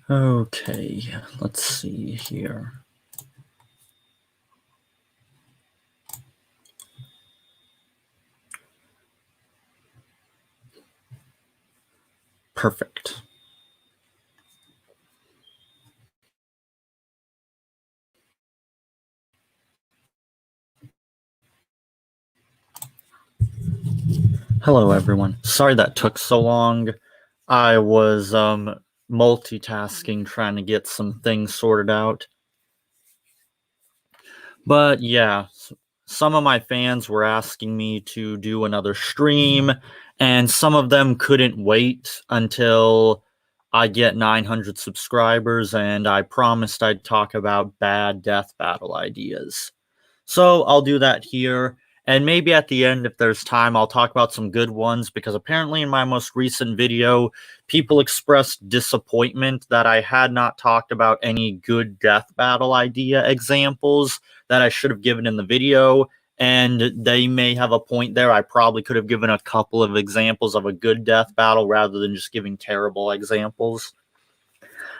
Okay, let's see here. Perfect. Hello, everyone. Sorry that took so long. I was multitasking, trying to get some things sorted out. But yeah, some of my fans were asking me to do another stream, and some of them couldn't wait until I get 900 subscribers, and I promised I'd talk about bad death battle ideas. So I'll do that here. And maybe at the end, if there's time, I'll talk about some good ones, because apparently in my most recent video, people expressed disappointment that I had not talked about any good death battle idea examples that I should have given in the video. And they may have a point there. I probably could have given a couple of examples of a good death battle rather than just giving terrible examples.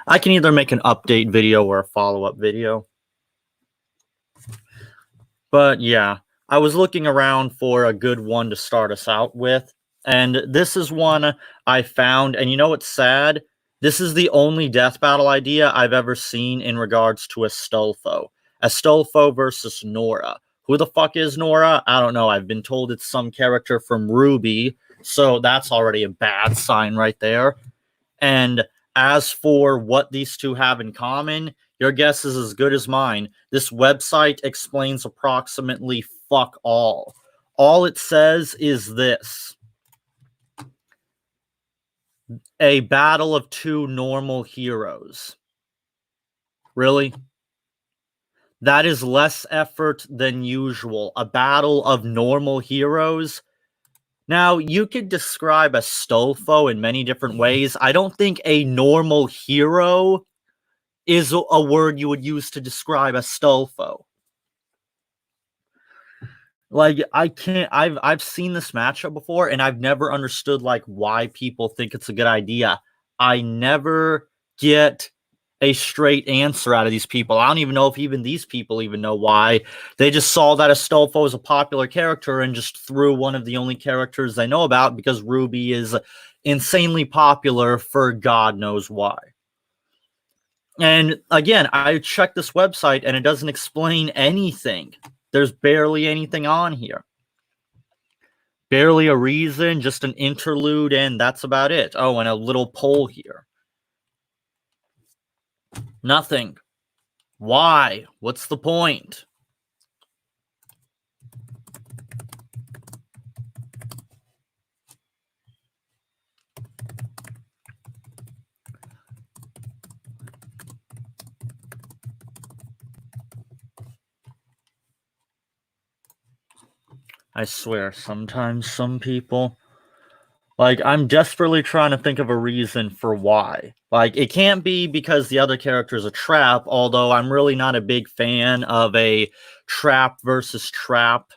I can either make an update video or a follow-up video. But yeah, I was looking around for a good one to start us out with, and this is one I found, and you know what's sad? This is the only death battle idea I've ever seen in regards to Astolfo. Astolfo versus Nora. Who the fuck is Nora? I don't know. I've been told it's some character from RWBY, so that's already a bad sign right there. And as for what these two have in common, your guess is as good as mine. This website explains approximately fuck all. All it says is this: a battle of two normal heroes. Really? That is less effort than usual. A battle of normal heroes? Now, you could describe Astolfo in many different ways. I don't think a normal hero is a word you would use to describe Astolfo. Like, I've seen this matchup before, and I've never understood like why people think it's a good idea. I never get a straight answer out of these people. I don't even know if even these people even know why. They just saw that Astolfo is a popular character and just threw one of the only characters they know about because RWBY is insanely popular for God knows why. And again, I checked this website and it doesn't explain anything. There's barely anything on here. Barely a reason, just an interlude, and that's about it. Oh, and a little poll here. Nothing. Why? What's the point? I swear, sometimes some people, like, I'm desperately trying to think of a reason for why. Like, it can't be because the other character is a trap, although I'm really not a big fan of a trap versus trap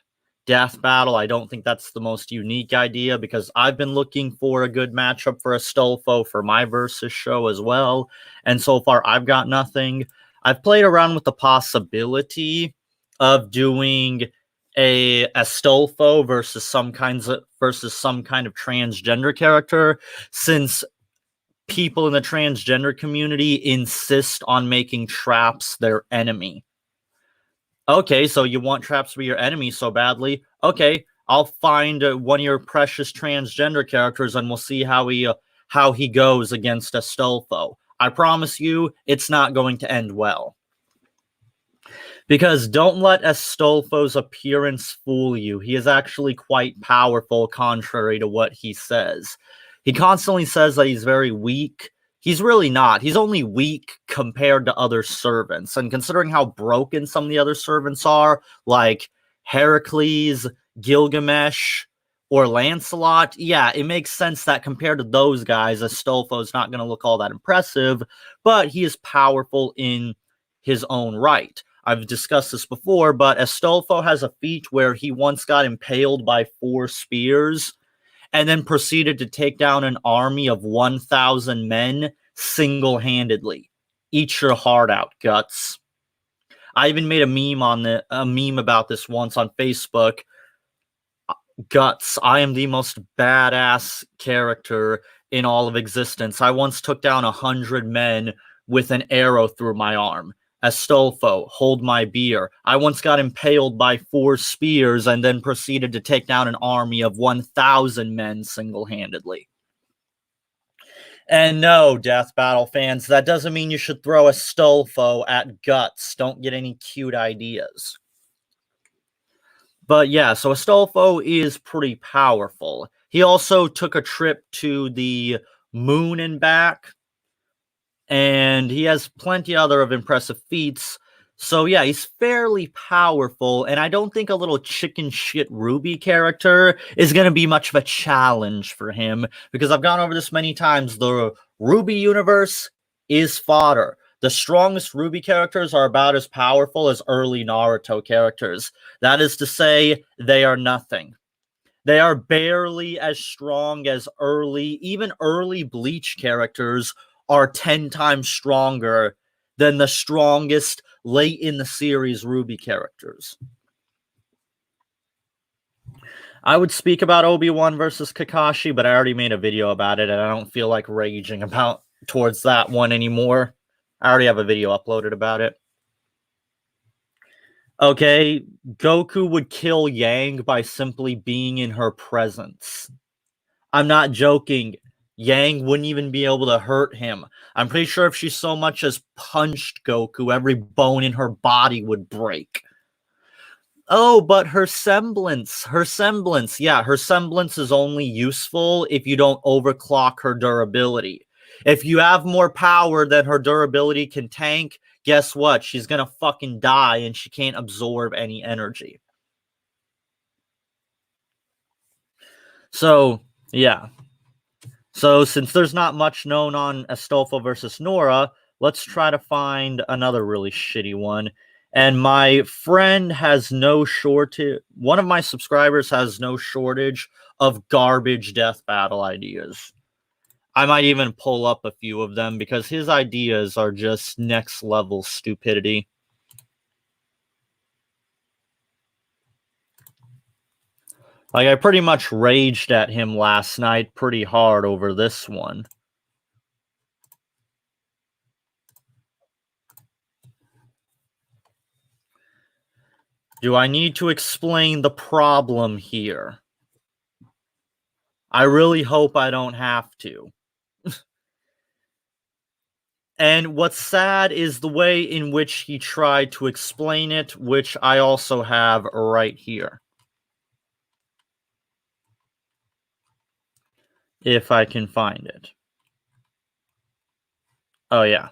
death battle. I don't think that's the most unique idea, because I've been looking for a good matchup for Astolfo for my versus show as well, and so far I've got nothing. I've played around with the possibility of doing a Astolfo versus some kind of transgender character, since people in the transgender community insist on making traps their enemy. Okay, so you want traps to be your enemy so badly. Okay, I'll find one of your precious transgender characters and we'll see how he goes against Astolfo. I promise you, it's not going to end well. Because don't let Astolfo's appearance fool you. He is actually quite powerful, contrary to what he says. He constantly says that he's very weak. He's really not. He's only weak compared to other servants. And considering how broken some of the other servants are, like Heracles, Gilgamesh, or Lancelot, yeah, it makes sense that compared to those guys, Astolfo's not going to look all that impressive, but he is powerful in his own right. I've discussed this before, but Astolfo has a feat where he once got impaled by 4 spears and then proceeded to take down an army of 1,000 men single-handedly. Eat your heart out, Guts. I even made a meme about this once on Facebook. Guts, I am the most badass character in all of existence. I once took down 100 men with an arrow through my arm. Astolfo, hold my beer. I once got impaled by 4 spears and then proceeded to take down an army of 1,000 men single-handedly. And no, Death Battle fans, that doesn't mean you should throw Astolfo at Guts. Don't get any cute ideas. But yeah, so Astolfo is pretty powerful. He also took a trip to the moon and back, and he has plenty other of impressive feats. So yeah, he's fairly powerful, and I don't think a little chicken shit RWBY character is going to be much of a challenge for him, because I've gone over this many times. The RWBY universe is fodder. The strongest RWBY characters are about as powerful as early Naruto characters. That is to say, they are nothing. They are barely as strong as even early Bleach characters are 10 times stronger than the strongest late in the series RWBY characters. I would speak about Obi-Wan versus Kakashi, but I already made a video about it, and I don't feel like raging towards that one anymore. I already have a video uploaded about it. Okay, Goku would kill Yang by simply being in her presence. I'm not joking. Yang wouldn't even be able to hurt him. I'm pretty sure if she so much as punched Goku, every bone in her body would break. Oh, but her semblance, yeah, her semblance is only useful if you don't overclock her durability. If you have more power than her durability can tank, guess what? She's gonna fucking die and she can't absorb any energy. So, yeah. So, since there's not much known on Astolfo versus Nora, let's try to find another really shitty one. And my friend has no shortage. One of my subscribers has no shortage of garbage death battle ideas. I might even pull up a few of them because his ideas are just next level stupidity. Like, I pretty much raged at him last night pretty hard over this one. Do I need to explain the problem here? I really hope I don't have to. And what's sad is the way in which he tried to explain it, which I also have right here. If I can find it. Oh, yeah.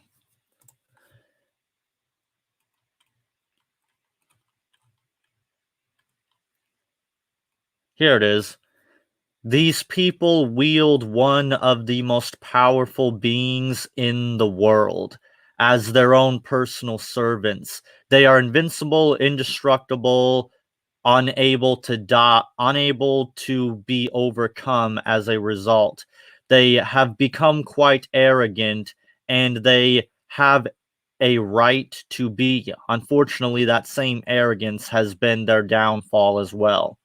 Here it is. These people wield one of the most powerful beings in the world as their own personal servants. They are invincible, indestructible, unable to die, unable to be overcome as a result. They have become quite arrogant, and they have a right to be. Unfortunately, that same arrogance has been their downfall as well.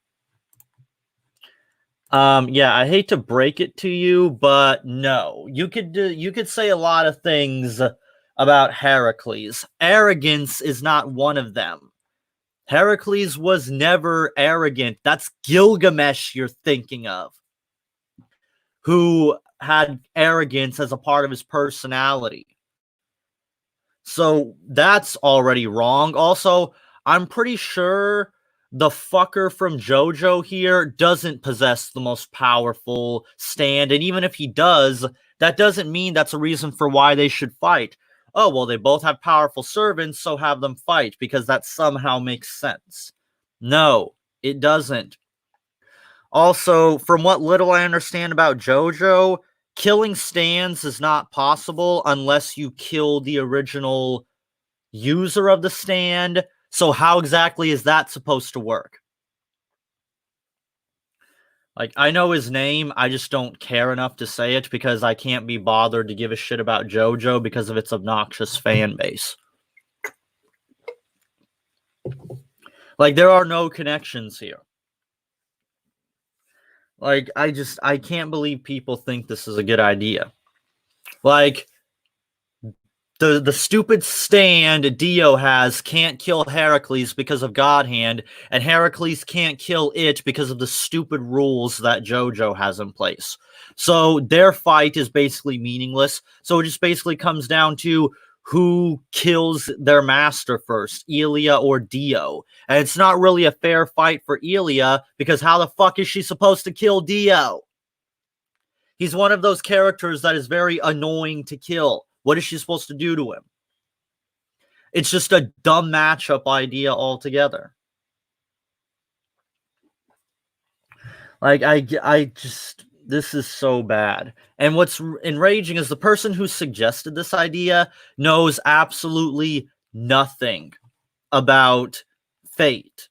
Yeah, I hate to break it to you, but no. You could say a lot of things about Heracles. Arrogance is not one of them. Heracles was never arrogant. That's Gilgamesh you're thinking of, who had arrogance as a part of his personality. So that's already wrong. Also, I'm pretty sure the fucker from JoJo here doesn't possess the most powerful stand. And even if he does, that doesn't mean that's a reason for why they should fight. Oh, well, they both have powerful servants, so have them fight, because that somehow makes sense. No, it doesn't. Also, from what little I understand about JoJo, killing stands is not possible unless you kill the original user of the stand. So how exactly is that supposed to work? Like, I know his name, I just don't care enough to say it because I can't be bothered to give a shit about JoJo because of its obnoxious fan base. Like, there are no connections here. Like, I can't believe people think this is a good idea. Like, the stupid stand Dio has can't kill Heracles because of God Hand, and Heracles can't kill it because of the stupid rules that JoJo has in place. So their fight is basically meaningless. So it just basically comes down to who kills their master first, Ilia or Dio. And it's not really a fair fight for Ilia because how the fuck is she supposed to kill Dio? He's one of those characters that is very annoying to kill. What is she supposed to do to him? It's just a dumb matchup idea altogether. Like, I just, this is so bad. And what's enraging is the person who suggested this idea knows absolutely nothing about fate.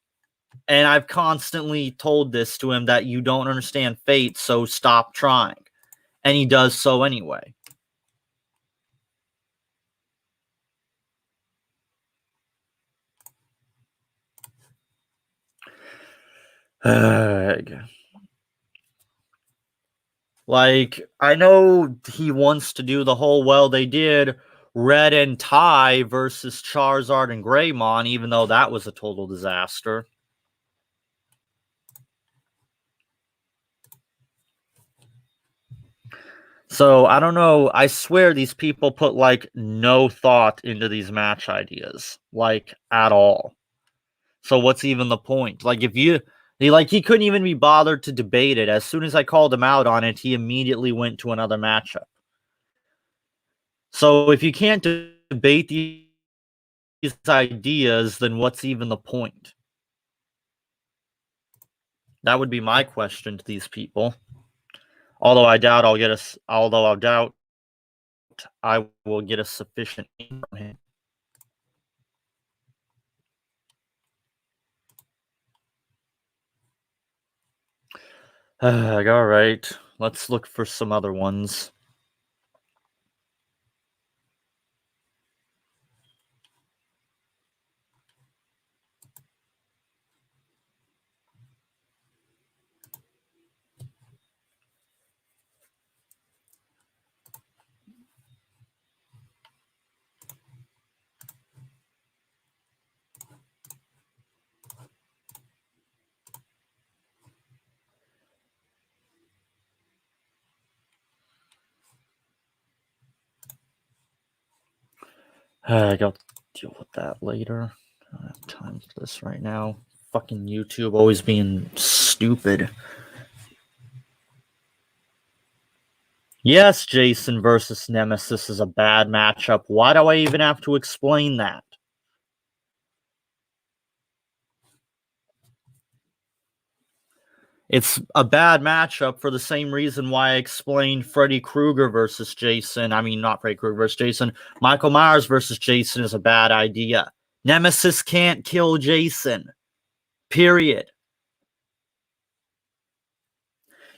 And I've constantly told this to him that you don't understand fate, so stop trying. And he does so anyway. Like, I know he wants to do the whole, well, they did Red and Tai versus Charizard and Greymon, even though that was a total disaster. So, I don't know. I swear these people put, like, no thought into these match ideas. Like, at all. So, what's even the point? Like, if you... he couldn't even be bothered to debate it. As soon as I called him out on it, he immediately went to another matchup. So, if you can't debate these ideas, then what's even the point? That would be my question to these people. Although I doubt I will get a sufficient name from him. All right, let's look for some other ones. I got to deal with that later. I don't have time for this right now. Fucking YouTube always being stupid. Yes, Jason versus Nemesis is a bad matchup. Why do I even have to explain that? It's a bad matchup for the same reason why I explained Freddy Krueger versus Jason. I mean, not Freddy Krueger versus Jason. Michael Myers versus Jason is a bad idea. Nemesis can't kill Jason. Period.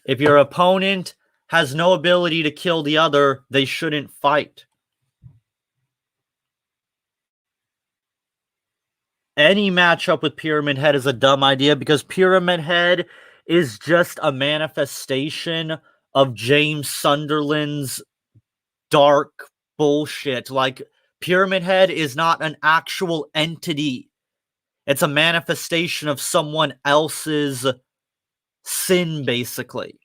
If your opponent has no ability to kill the other, they shouldn't fight. Any matchup with Pyramid Head is a dumb idea because Pyramid Head is just a manifestation of James Sunderland's dark bullshit. Like, Pyramid Head is not an actual entity. It's a manifestation of someone else's sin, basically.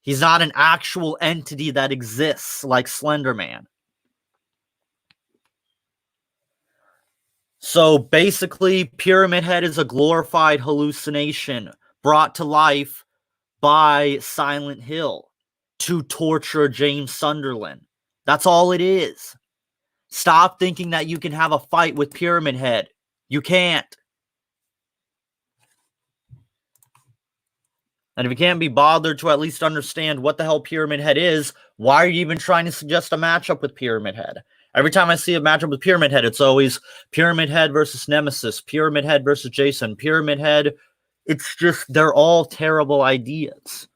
He's not an actual entity that exists like Slender Man. So basically, Pyramid Head is a glorified hallucination brought to life by Silent Hill to torture James Sunderland. That's all it is. Stop thinking that you can have a fight with Pyramid Head. You can't. And if you can't be bothered to at least understand what the hell Pyramid Head is, why are you even trying to suggest a matchup with Pyramid Head? Every time I see a matchup with Pyramid Head, it's always Pyramid Head versus Nemesis, Pyramid Head versus Jason, Pyramid Head It's just, they're all terrible ideas.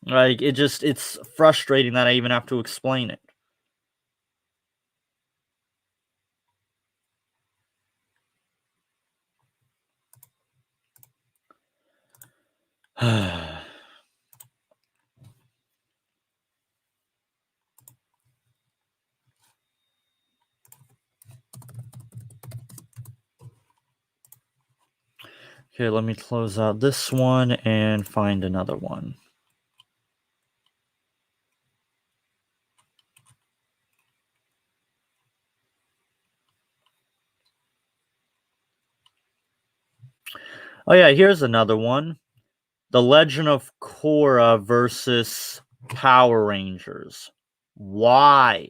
Like, it's frustrating that I even have to explain it. Okay, let me close out this one and find another one. Oh yeah, here's another one. The Legend of Korra versus Power Rangers. Why?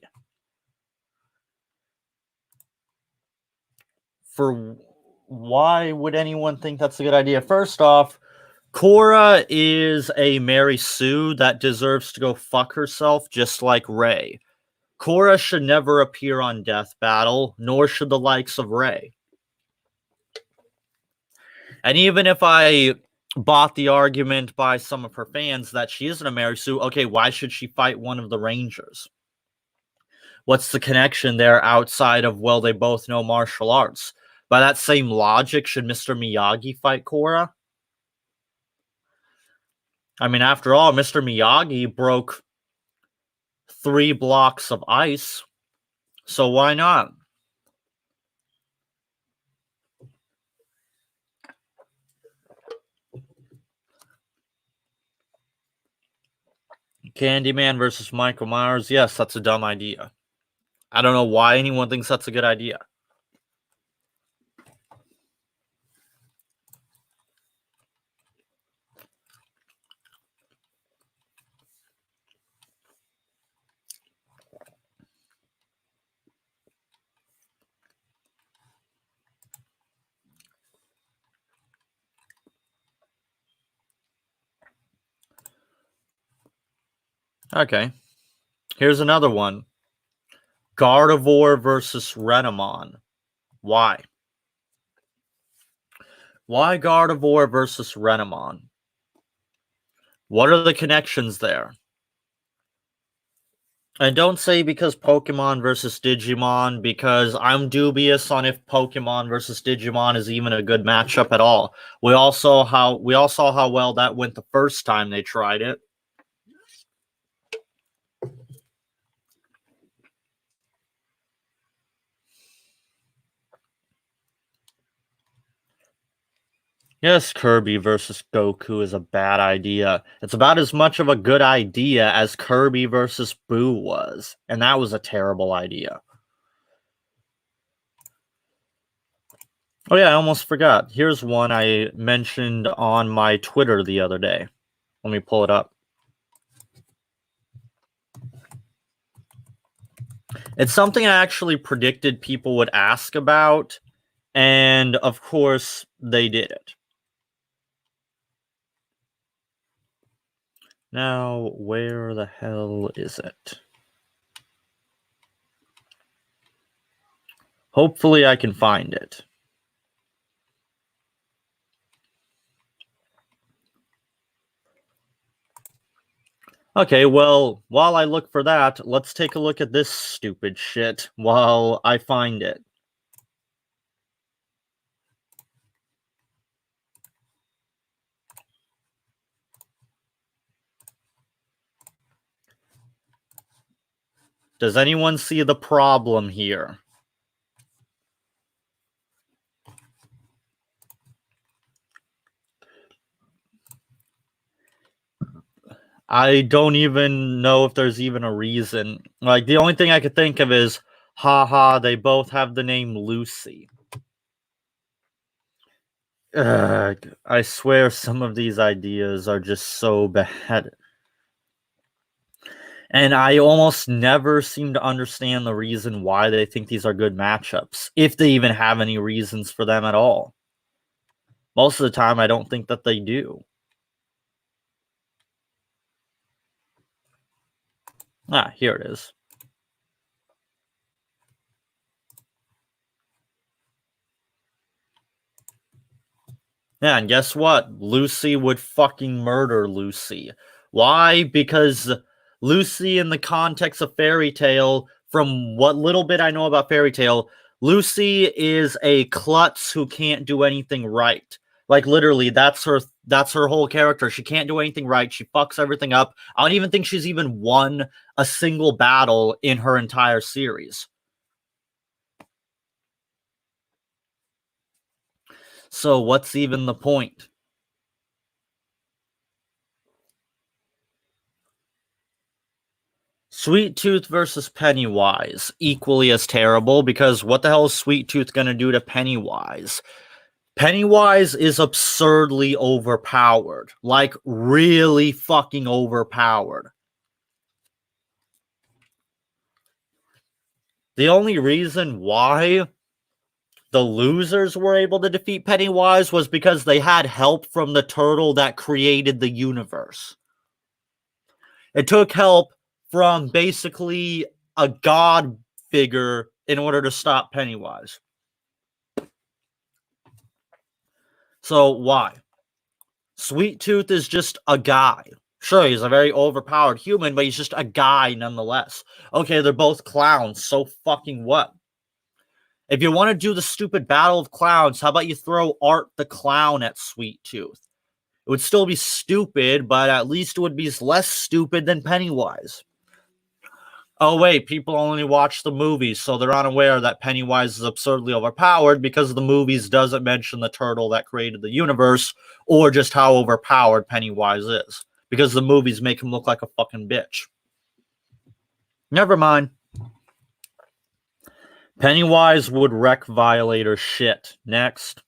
Why would anyone think that's a good idea? First off, Korra is a Mary Sue that deserves to go fuck herself, just like Rey. Korra should never appear on Death Battle, nor should the likes of Rey. And even if I bought the argument by some of her fans that she isn't a Mary Sue, okay, why should she fight one of the Rangers? What's the connection there outside of, well, they both know martial arts? By that same logic, should Mr. Miyagi fight Korra? I mean, after all, Mr. Miyagi broke 3 blocks of ice, so why not? Candyman versus Michael Myers, yes, that's a dumb idea. I don't know why anyone thinks that's a good idea. Okay. Here's another one. Gardevoir versus Renamon. Why? Why Gardevoir versus Renamon? What are the connections there? And don't say because Pokemon versus Digimon, because I'm dubious on if Pokemon versus Digimon is even a good matchup at all. We all saw how well that went the first time they tried it. Yes, Kirby versus Goku is a bad idea. It's about as much of a good idea as Kirby versus Boo was, and that was a terrible idea. Oh yeah, I almost forgot. Here's one I mentioned on my Twitter the other day. Let me pull it up. It's something I actually predicted people would ask about, and of course, they did it. Now, where the hell is it? Hopefully, I can find it. Okay, well, while I look for that, let's take a look at this stupid shit while I find it. Does anyone see the problem here? I don't even know if there's even a reason. Like, the only thing I could think of is, haha, they both have the name Lucy. Ugh, I swear some of these ideas are just so bad. And I almost never seem to understand the reason why they think these are good matchups, if they even have any reasons for them at all. Most of the time, I don't think that they do. Ah, here it is. Yeah, and guess what? Lucy would fucking murder Lucy. Why? Because Lucy, in the context of Fairy Tail, from what little bit I know about Fairy Tail, Lucy is a klutz who can't do anything right. Like, literally, that's her whole character. She can't do anything right. She fucks everything up. I don't even think she's even won a single battle in her entire series. So what's even the point? Sweet Tooth versus Pennywise, equally as terrible, because what the hell is Sweet Tooth gonna do to Pennywise? Pennywise is absurdly overpowered. Like, really fucking overpowered. The only reason why the losers were able to defeat Pennywise was because they had help from the turtle that created the universe. It took help from basically a god figure in order to stop Pennywise. So why? Sweet Tooth is just a guy. Sure, he's a very overpowered human, but he's just a guy nonetheless. Okay, they're both clowns, so fucking what? If you want to do the stupid battle of clowns, how about you throw Art the Clown at Sweet Tooth? It would still be stupid, but at least it would be less stupid than Pennywise. Oh wait, people only watch the movies, so they're unaware that Pennywise is absurdly overpowered because the movies doesn't mention the turtle that created the universe or just how overpowered Pennywise is. Because the movies make him look like a fucking bitch. Never mind. Pennywise would wreck Violator shit. Next.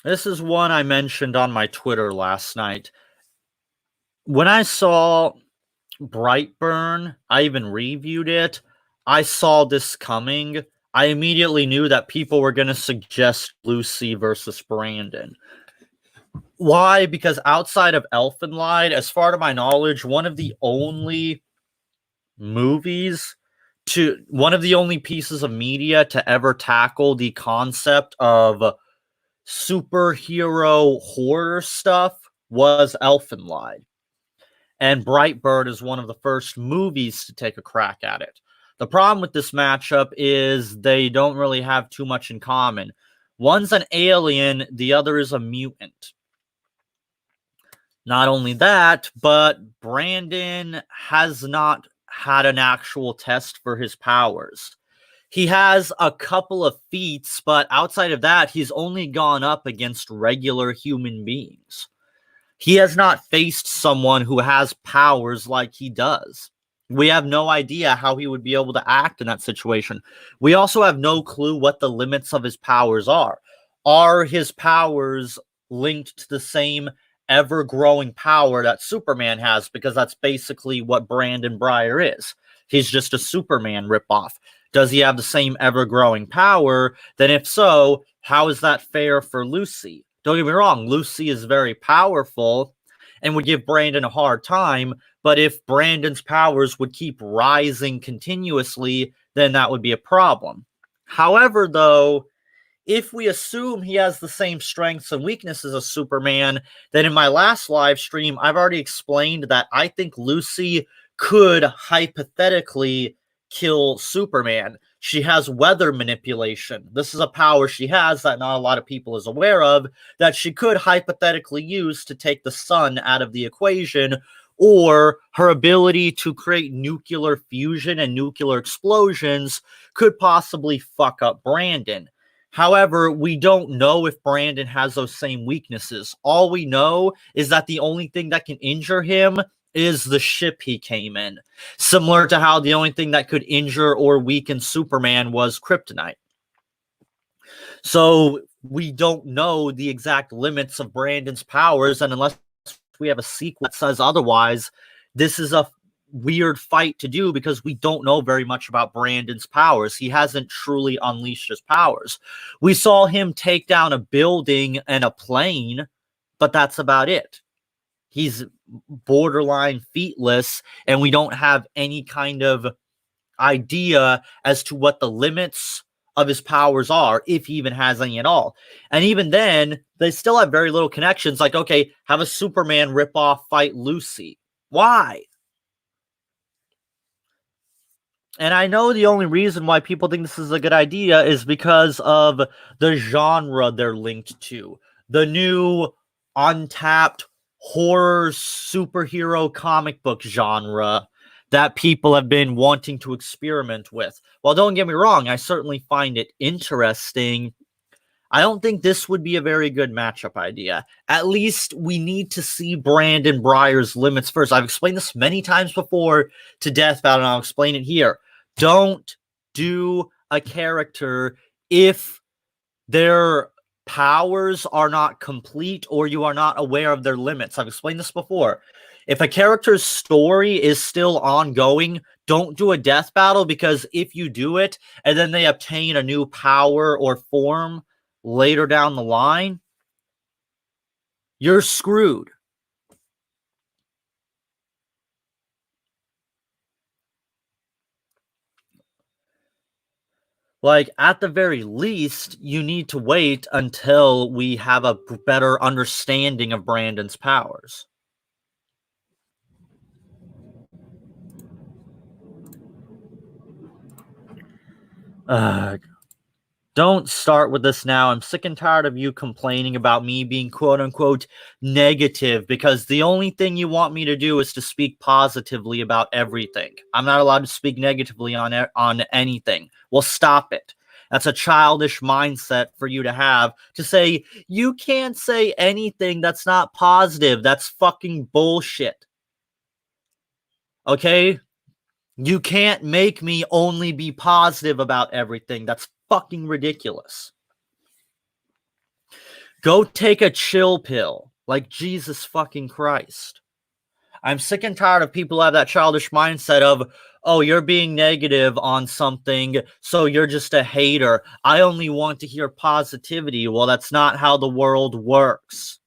This is one I mentioned on my Twitter last night. When I saw Brightburn, I even reviewed it. I saw this coming. I immediately knew that people were going to suggest Lucy versus Brandon. Why? Because outside of Elfenlied, as far to my knowledge, one of the only pieces of media to ever tackle the concept of superhero horror stuff was Elfenlied. And Brightburn is one of the first movies to take a crack at it. The problem with this matchup is they don't really have too much in common. One's an alien, the other is a mutant. Not only that, but Brandon has not had an actual test for his powers. He has a couple of feats, but outside of that, he's only gone up against regular human beings. He has not faced someone who has powers like he does. We have no idea how he would be able to act in that situation. We also have no clue what the limits of his powers are. Are his powers linked to the same ever-growing power that Superman has? Because that's basically what Brandon Breyer is. He's just a Superman ripoff. Does he have the same ever-growing power? Then if so, how is that fair for Lucy? Don't get me wrong, Lucy is very powerful and would give Brandon a hard time, but if Brandon's powers would keep rising continuously, then that would be a problem. However, though, if we assume he has the same strengths and weaknesses as Superman, then in my last live stream, I've already explained that I think Lucy could hypothetically kill Superman. She has weather manipulation. This is a power she has that not a lot of people is aware of, that she could hypothetically use to take the sun out of the equation, or her ability to create nuclear fusion and nuclear explosions could possibly fuck up Brandon. However, we don't know if Brandon has those same weaknesses. All we know is that the only thing that can injure him is the ship he came in. Similar to how the only thing that could injure or weaken Superman was kryptonite. So we don't know the exact limits of Brandon's powers, and unless we have a sequel that says otherwise, this is a weird fight to do because we don't know very much about Brandon's powers. He hasn't truly unleashed his powers. We saw him take down a building and a plane, but that's about it. He's borderline featless, and we don't have any kind of idea as to what the limits of his powers are, if he even has any at all. And even then, they still have very little connections. Like, okay, have a Superman ripoff fight Lucy. Why? And I know the only reason why people think this is a good idea is because of the genre they're linked to. The new untapped horror superhero comic book genre that people have been wanting to experiment with. Well, don't get me wrong, I certainly find it interesting. I don't think this would be a very good matchup idea. At least we need to see Brandon Breyer's limits first. I've explained this many times before to Death Battle, and I'll explain it here. Don't do a character if their powers are not complete or you are not aware of their limits. I've explained this before. If a character's story is still ongoing, don't do a death battle, because if you do it and then they obtain a new power or form later down the line, you're screwed. Like, at the very least, you need to wait until we have a better understanding of Brandon's powers. Don't start with this now. I'm sick and tired of you complaining about me being quote-unquote negative, because the only thing you want me to do is to speak positively about everything. I'm not allowed to speak negatively on anything. Well, stop it. That's a childish mindset for you to have, to say, you can't say anything that's not positive. That's fucking bullshit. Okay? You can't make me only be positive about everything. That's fucking ridiculous. Go take a chill pill. Like, Jesus fucking Christ. I'm sick and tired of people who have that childish mindset of, oh, you're being negative on something, so you're just a hater. I only want to hear positivity. Well, that's not how the world works.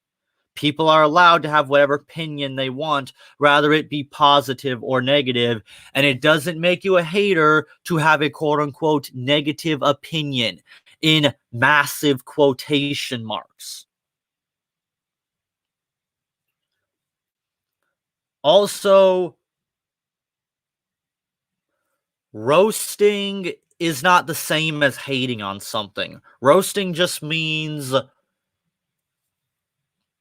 People are allowed to have whatever opinion they want, rather it be positive or negative, and it doesn't make you a hater to have a quote-unquote negative opinion, in massive quotation marks. Also, roasting is not the same as hating on something. Roasting just means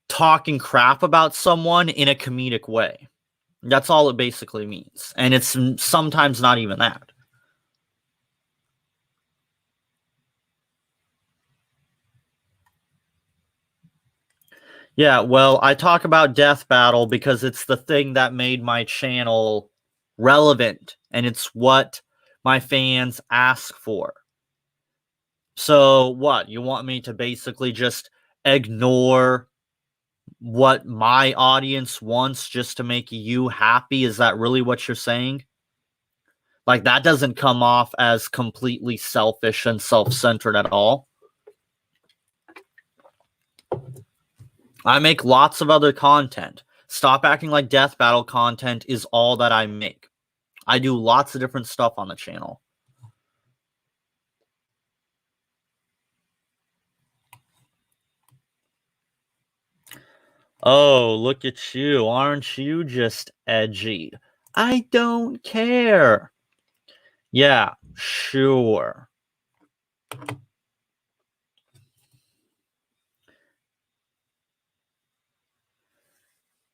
talking crap about someone in a comedic way. That's all it basically means. And it's sometimes not even that. Yeah, well, I talk about Death Battle because it's the thing that made my channel relevant, and it's what my fans ask for. So what? You want me to basically just ignore what my audience wants just to make you happy? Is that really what you're saying? Like, that doesn't come off as completely selfish and self-centered at all. I make lots of other content. Stop acting like Death Battle content is all that I make. I do lots of different stuff on the channel. Oh, look at you. Aren't you just edgy? I don't care. Yeah, sure.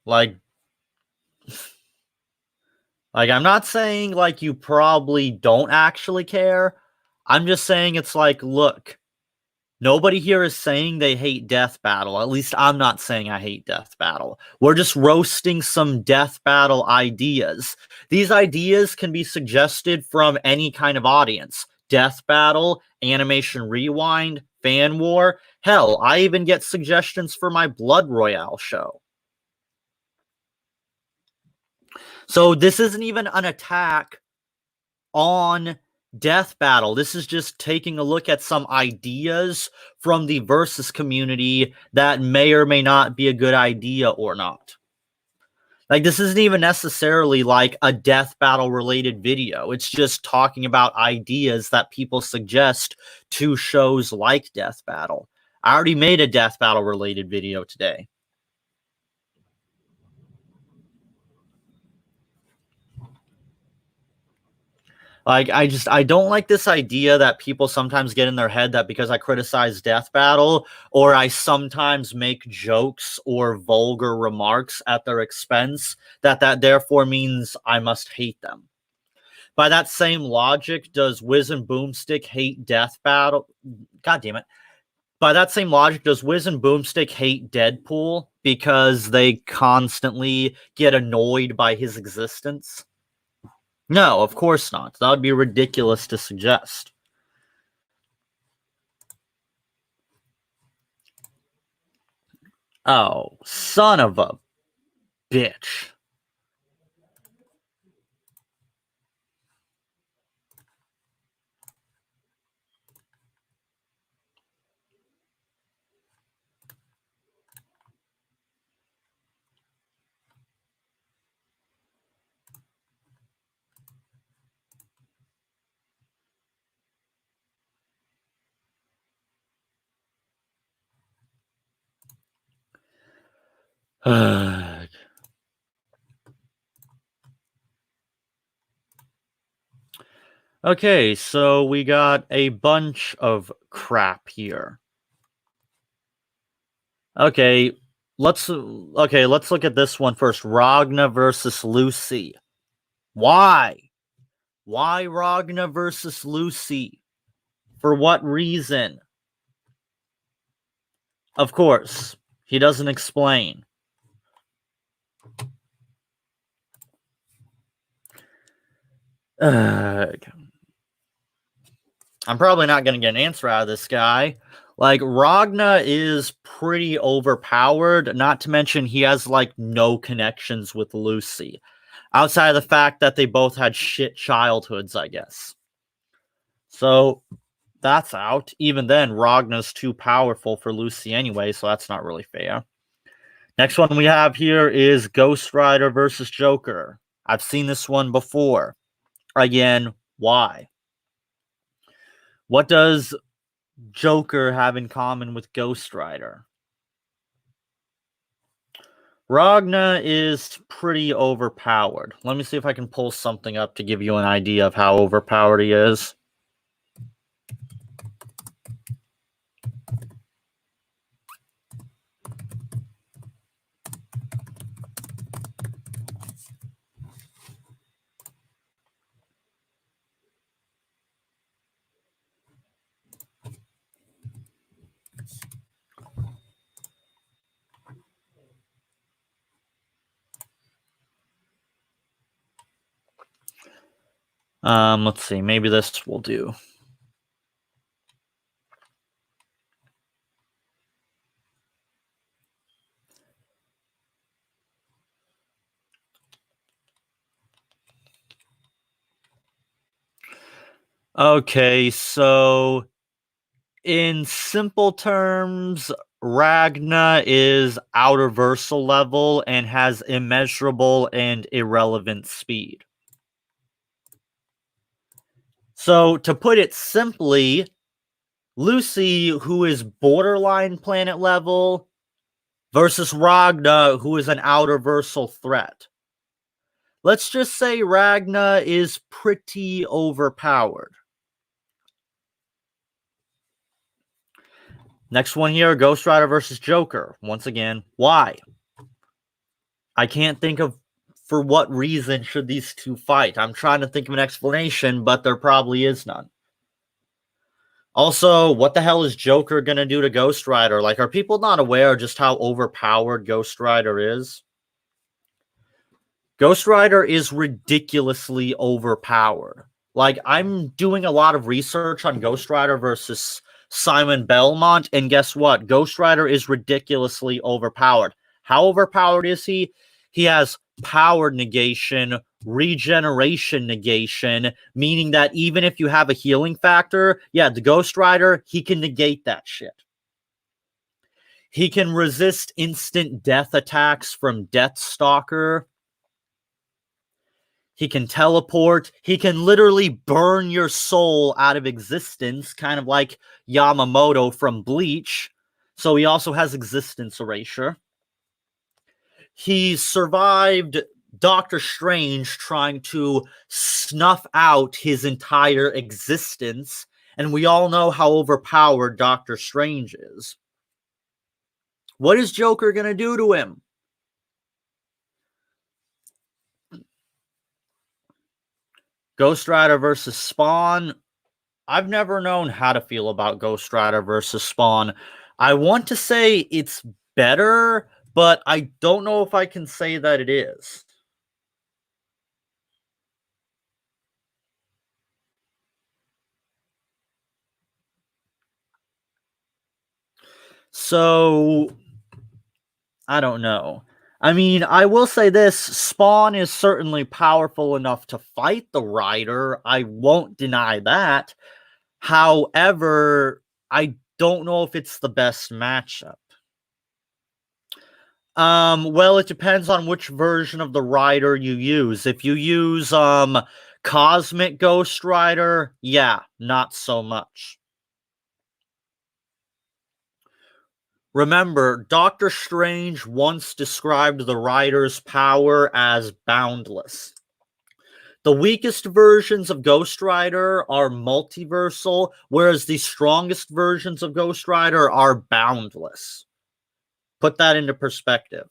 Like, I'm not saying, like, you probably don't actually care. I'm just saying it's like, look, nobody here is saying they hate Death Battle. At least I'm not saying I hate Death Battle. We're just roasting some Death Battle ideas. These ideas can be suggested from any kind of audience. Death Battle, Animation Rewind, Fan War. Hell, I even get suggestions for my Blood Royale show. So this isn't even an attack on Death Battle. This is just taking a look at some ideas from the Versus community that may or may not be a good idea or not. Like, this isn't even necessarily like a Death Battle related video. It's just talking about ideas that people suggest to shows like Death Battle. I already made a Death Battle related video today. Like, I don't like this idea that people sometimes get in their head that because I criticize Death Battle or I sometimes make jokes or vulgar remarks at their expense, that therefore means I must hate them. By that same logic, does Wiz and Boomstick hate Death Battle? God damn it. By that same logic, does Wiz and Boomstick hate Deadpool because they constantly get annoyed by his existence? No, of course not. That would be ridiculous to suggest. Oh, son of a bitch. Okay, so we got a bunch of crap here. Okay, let's look at this one first. Ragna versus Lucy. Why? Why Ragna versus Lucy? For what reason? Of course, he doesn't explain. I'm probably not going to get an answer out of this guy. Like, Ragna is pretty overpowered, not to mention he has, like, no connections with Lucy. Outside of the fact that they both had shit childhoods, I guess. So, that's out. Even then, Ragna's too powerful for Lucy anyway, so that's not really fair. Next one we have here is Ghost Rider versus Joker. I've seen this one before. Again, why? What does Joker have in common with Ghost Rider? Ragna is pretty overpowered. Let me see if I can pull something up to give you an idea of how overpowered he is. Let's see. Maybe this will do. Okay, so in simple terms, Ragna is outerversal level and has immeasurable and irrelevant speed. So, to put it simply, Lucy, who is borderline planet level, versus Ragna, who is an outerversal threat. Let's just say Ragna is pretty overpowered. Next one here, Ghost Rider versus Joker. Once again, why? I can't think of for what reason should these two fight. I'm trying to think of an explanation, but there probably is none. Also, what the hell is Joker gonna do to Ghost Rider? Like, are people not aware just how overpowered Ghost Rider is? Ghost Rider is ridiculously overpowered. Like, I'm doing a lot of research on Ghost Rider versus Simon Belmont, and guess what? Ghost Rider is ridiculously overpowered. How overpowered is he? he has power negation, regeneration negation, meaning that even if you have a healing factor, yeah, the Ghost Rider, he can negate that shit. He can resist instant death attacks from Deathstalker. He can teleport. He can literally burn your soul out of existence, kind of like Yamamoto from Bleach. So he also has existence erasure. He survived Doctor Strange trying to snuff out his entire existence, and we all know how overpowered Doctor Strange is. What is Joker gonna do to him? Ghost Rider versus Spawn. I've never known how to feel about Ghost Rider versus Spawn. I want to say it's better, but I don't know if I can say that it is. So, I don't know. I mean, I will say this, Spawn is certainly powerful enough to fight the Rider. I won't deny that. However, I don't know if it's the best matchup. Well, it depends on which version of the Rider you use. If you use, Cosmic Ghost Rider, yeah, not so much. Remember, Doctor Strange once described the Rider's power as boundless. The weakest versions of Ghost Rider are multiversal, whereas the strongest versions of Ghost Rider are boundless. Put that into perspective.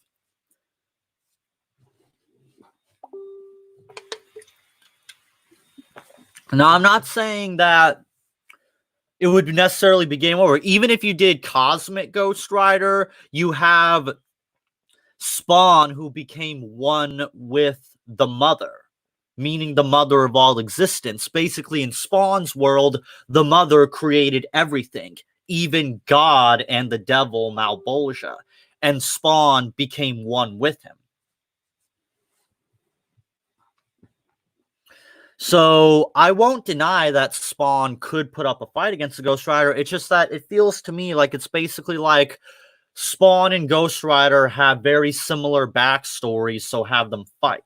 Now, I'm not saying that it would necessarily be game over. Even if you did Cosmic Ghost Rider, you have Spawn, who became one with the mother, meaning the mother of all existence. Basically, in Spawn's world, the mother created everything, even God and the devil Malbolgia, and Spawn became one with him. So I won't deny that Spawn could put up a fight against the Ghost Rider. It's just that it feels to me like it's basically like Spawn and Ghost Rider have very similar backstories, so have them fight.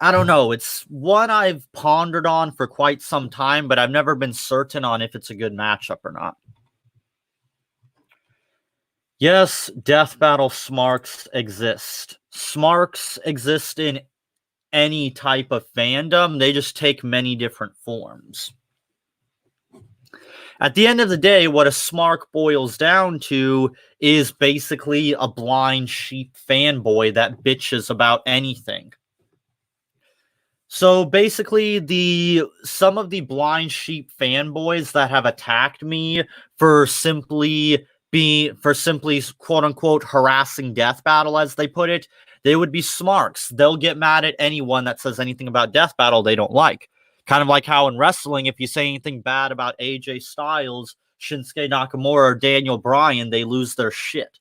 I don't know. It's one I've pondered on for quite some time, but I've never been certain on if it's a good matchup or not. Yes, Death Battle Smarks exist. Smarks exist in any type of fandom. They just take many different forms. At the end of the day, what a Smark boils down to is basically a blind sheep fanboy that bitches about anything. So basically, some of the blind sheep fanboys that have attacked me for simply quote unquote harassing Death Battle, as they put it, they would be Smarks. They'll get mad at anyone that says anything about Death Battle they don't like. Kind of like how in wrestling, if you say anything bad about AJ Styles, Shinsuke Nakamura, or Daniel Bryan, they lose their shit.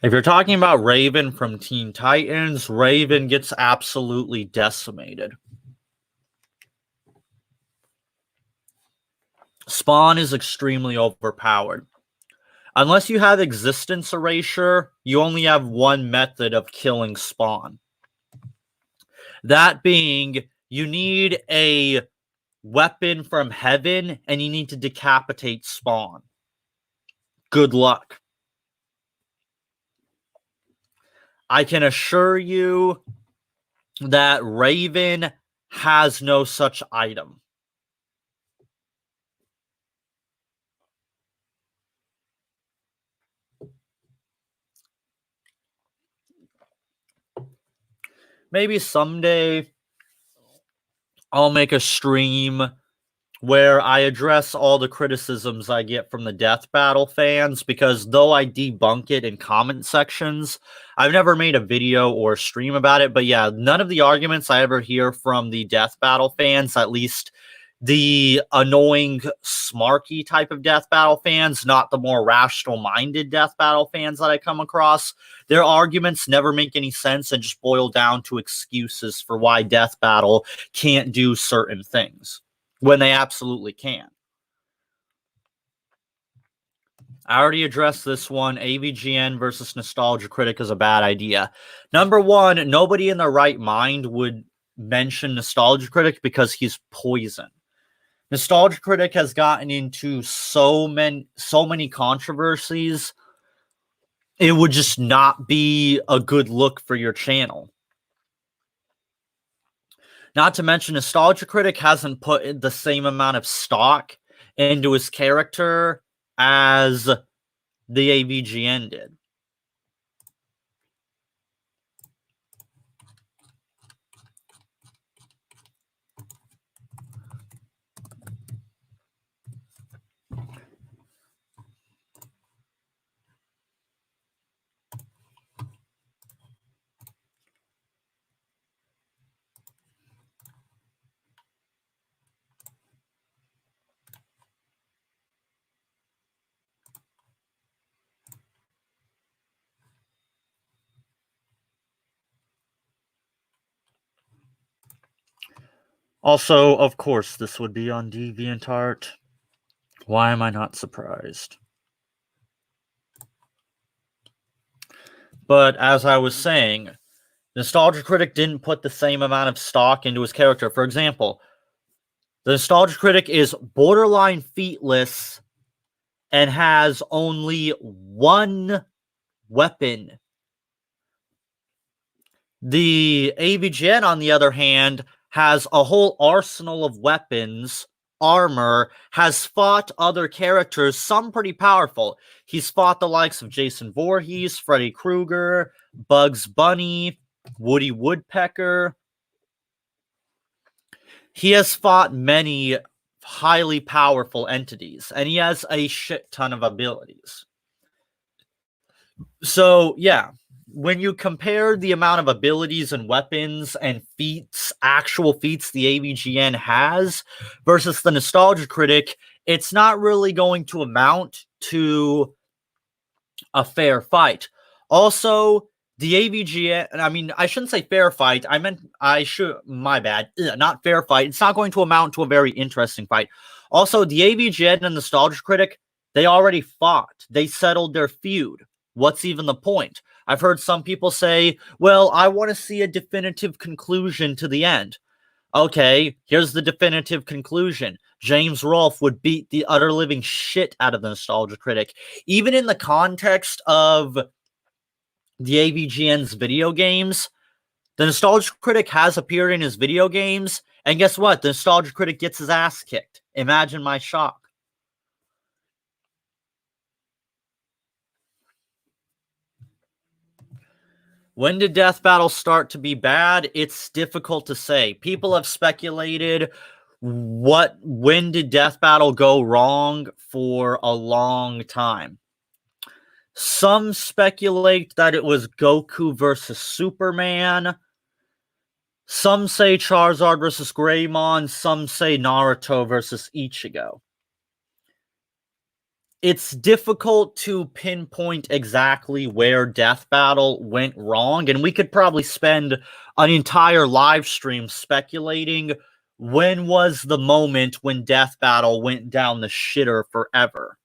If you're talking about Raven from Teen Titans, Raven gets absolutely decimated. Spawn is extremely overpowered. Unless you have existence erasure, you only have one method of killing Spawn. That being, you need a weapon from heaven and you need to decapitate Spawn. Good luck. I can assure you that Raven has no such item. Maybe someday I'll make a stream where I address all the criticisms I get from the Death Battle fans, because though I debunk it in comment sections, I've never made a video or stream about it. But yeah, none of the arguments I ever hear from the Death Battle fans, at least the annoying, smarky type of Death Battle fans, not the more rational-minded Death Battle fans that I come across, their arguments never make any sense and just boil down to excuses for why Death Battle can't do certain things, when they absolutely can. I already addressed this one. AVGN versus Nostalgia Critic is a bad idea. Number one, nobody in their right mind would mention Nostalgia Critic because he's poison. Nostalgia Critic has gotten into so many controversies. It would just not be a good look for your channel. Not to mention, Nostalgia Critic hasn't put the same amount of stock into his character as the AVGN did. Also, of course, this would be on DeviantArt. Why am I not surprised? But as I was saying, Nostalgia Critic didn't put the same amount of stock into his character. For example, the Nostalgia Critic is borderline featless and has only one weapon. The AVGN, on the other hand, has a whole arsenal of weapons, armor, has fought other characters, some pretty powerful. He's fought the likes of Jason Voorhees, Freddy Krueger, Bugs Bunny, Woody Woodpecker. He has fought many highly powerful entities, and he has a shit ton of abilities. So, yeah, when you compare the amount of abilities and weapons and feats, actual feats the AVGN has versus the Nostalgia Critic, it's not really going to amount to a fair fight. Also, the AVGN, I mean, I shouldn't say fair fight. My bad. Not fair fight. It's not going to amount to a very interesting fight. Also, the AVGN and Nostalgia Critic, they already fought. They settled their feud. What's even the point? I've heard some people say, well, I want to see a definitive conclusion to the end. Okay, here's the definitive conclusion. James Rolfe would beat the utter living shit out of the Nostalgia Critic. Even in the context of the AVGN's video games, the Nostalgia Critic has appeared in his video games, and guess what? The Nostalgia Critic gets his ass kicked. Imagine my shock. When did Death Battle start to be bad? It's difficult to say. People have speculated when did Death Battle go wrong for a long time. Some speculate that it was Goku versus Superman. Some say Charizard versus Greymon. Some say Naruto versus Ichigo. It's difficult to pinpoint exactly where Death Battle went wrong, and we could probably spend an entire live stream speculating when was the moment when Death Battle went down the shitter forever.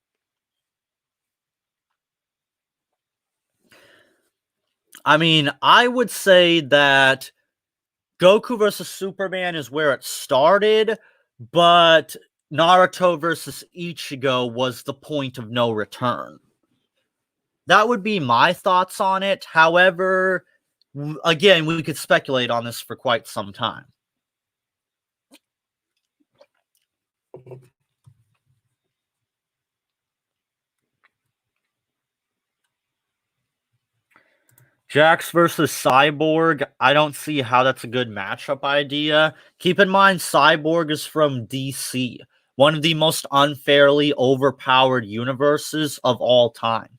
I mean, I would say that Goku versus Superman is where it started, but Naruto versus Ichigo was the point of no return. That would be my thoughts on it. However, again, we could speculate on this for quite some time. Jax versus Cyborg, I don't see how that's a good matchup idea. Keep in mind, Cyborg is from DC. one of the most unfairly overpowered universes of all time.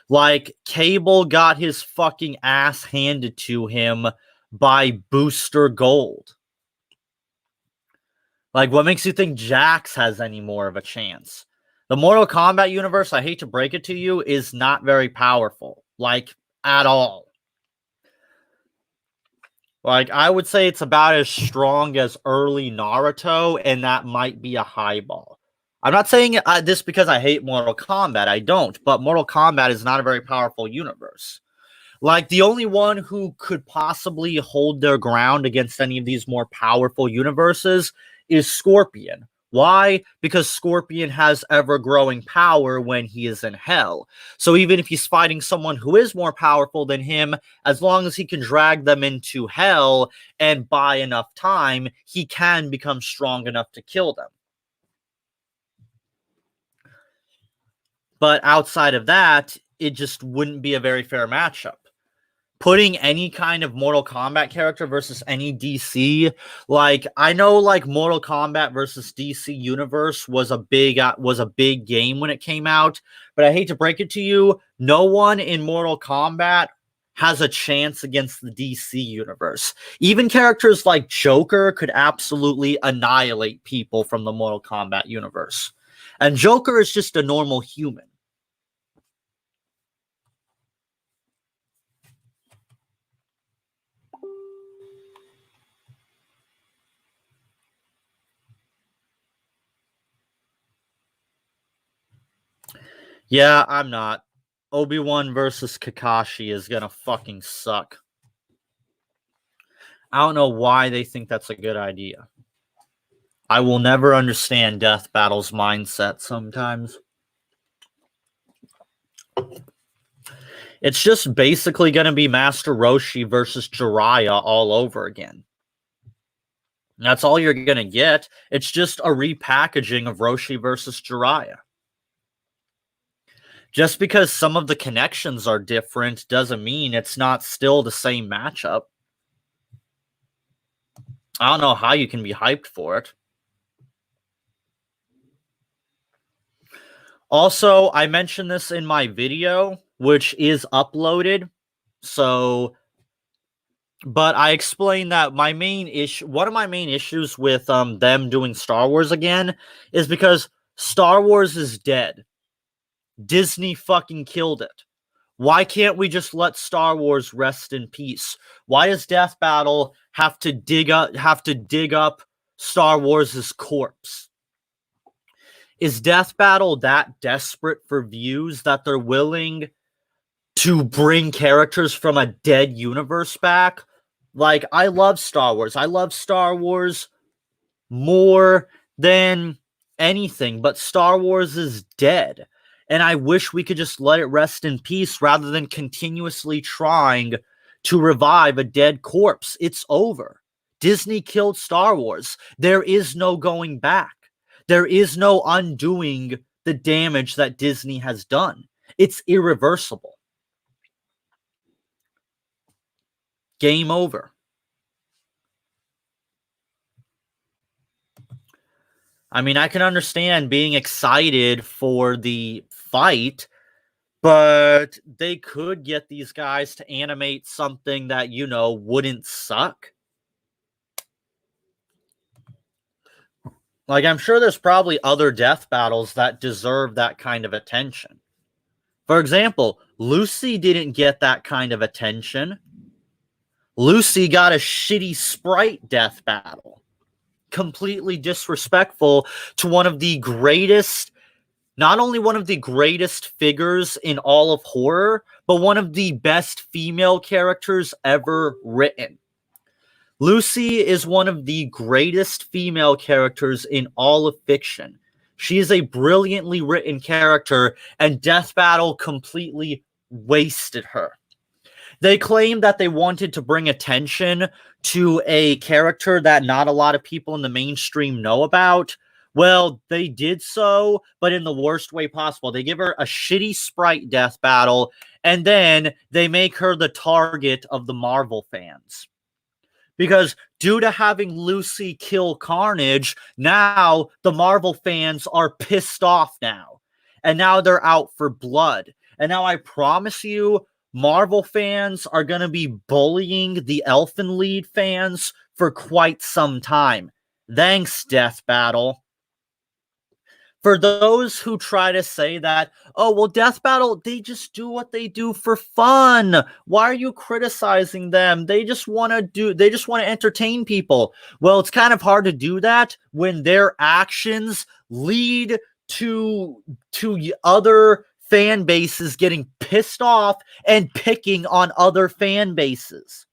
Like, Cable got his fucking ass handed to him by Booster Gold. Like, what makes you think Jax has any more of a chance? The Mortal Kombat universe, I hate to break it to you, is not very powerful. Like, at all. Like, I would say it's about as strong as early Naruto, and that might be a highball. I'm not saying this because I hate Mortal Kombat. I don't. But Mortal Kombat is not a very powerful universe. Like, the only one who could possibly hold their ground against any of these more powerful universes is Scorpion. Why? Because Scorpion has ever-growing power when he is in hell. So even if he's fighting someone who is more powerful than him, as long as he can drag them into hell and buy enough time, he can become strong enough to kill them. But outside of that, it just wouldn't be a very fair matchup. Putting any kind of Mortal Kombat character versus any DC, like, I know, like, Mortal Kombat versus DC Universe was a big game when it came out, but I hate to break it to you, no one in Mortal Kombat has a chance against the DC Universe. Even characters like Joker could absolutely annihilate people from the Mortal Kombat universe. And Joker is just a normal human. Yeah, I'm not. Obi-Wan versus Kakashi is gonna fucking suck. I don't know why they think that's a good idea. I will never understand Death Battle's mindset sometimes. It's just basically gonna be Master Roshi versus Jiraiya all over again. That's all you're gonna get. It's just a repackaging of Roshi versus Jiraiya. Just because some of the connections are different doesn't mean it's not still the same matchup. I don't know how you can be hyped for it. Also, I mentioned this in my video, which is uploaded. So, but I explained that one of my main issues with them doing Star Wars again is because Star Wars is dead. Disney fucking killed it. Why can't we just let Star Wars rest in peace? Why does Death Battle have to dig up Star Wars' corpse? Is Death Battle that desperate for views that they're willing to bring characters from a dead universe back? Like, I love Star Wars. I love Star Wars more than anything, but Star Wars is dead. And I wish we could just let it rest in peace rather than continuously trying to revive a dead corpse. It's over. Disney killed Star Wars. There is no going back. There is no undoing the damage that Disney has done. It's irreversible. Game over. I mean, I can understand being excited for the fight, but they could get these guys to animate something that, wouldn't suck. Like, I'm sure there's probably other death battles that deserve that kind of attention. For example, Lucy didn't get that kind of attention. Lucy got a shitty Sprite death battle. Completely disrespectful to one of the greatest, not only one of the greatest figures in all of horror, but one of the best female characters ever written. Lucy is one of the greatest female characters in all of fiction. She is a brilliantly written character, and Death Battle completely wasted her. They claimed that they wanted to bring attention to a character that not a lot of people in the mainstream know about. Well, they did so, but in the worst way possible. They give her a shitty Sprite death battle, and then they make her the target of the Marvel fans. Because due to having Lucy kill Carnage, now the Marvel fans are pissed off now. And now they're out for blood. And now I promise you, Marvel fans are going to be bullying the Elfen Lied fans for quite some time. Thanks, Death Battle. For those who try to say that, oh, well, Death Battle, they just do what they do for fun. Why are you criticizing them? They just want to entertain people. Well, it's kind of hard to do that when their actions lead to other fan bases getting pissed off and picking on other fan bases.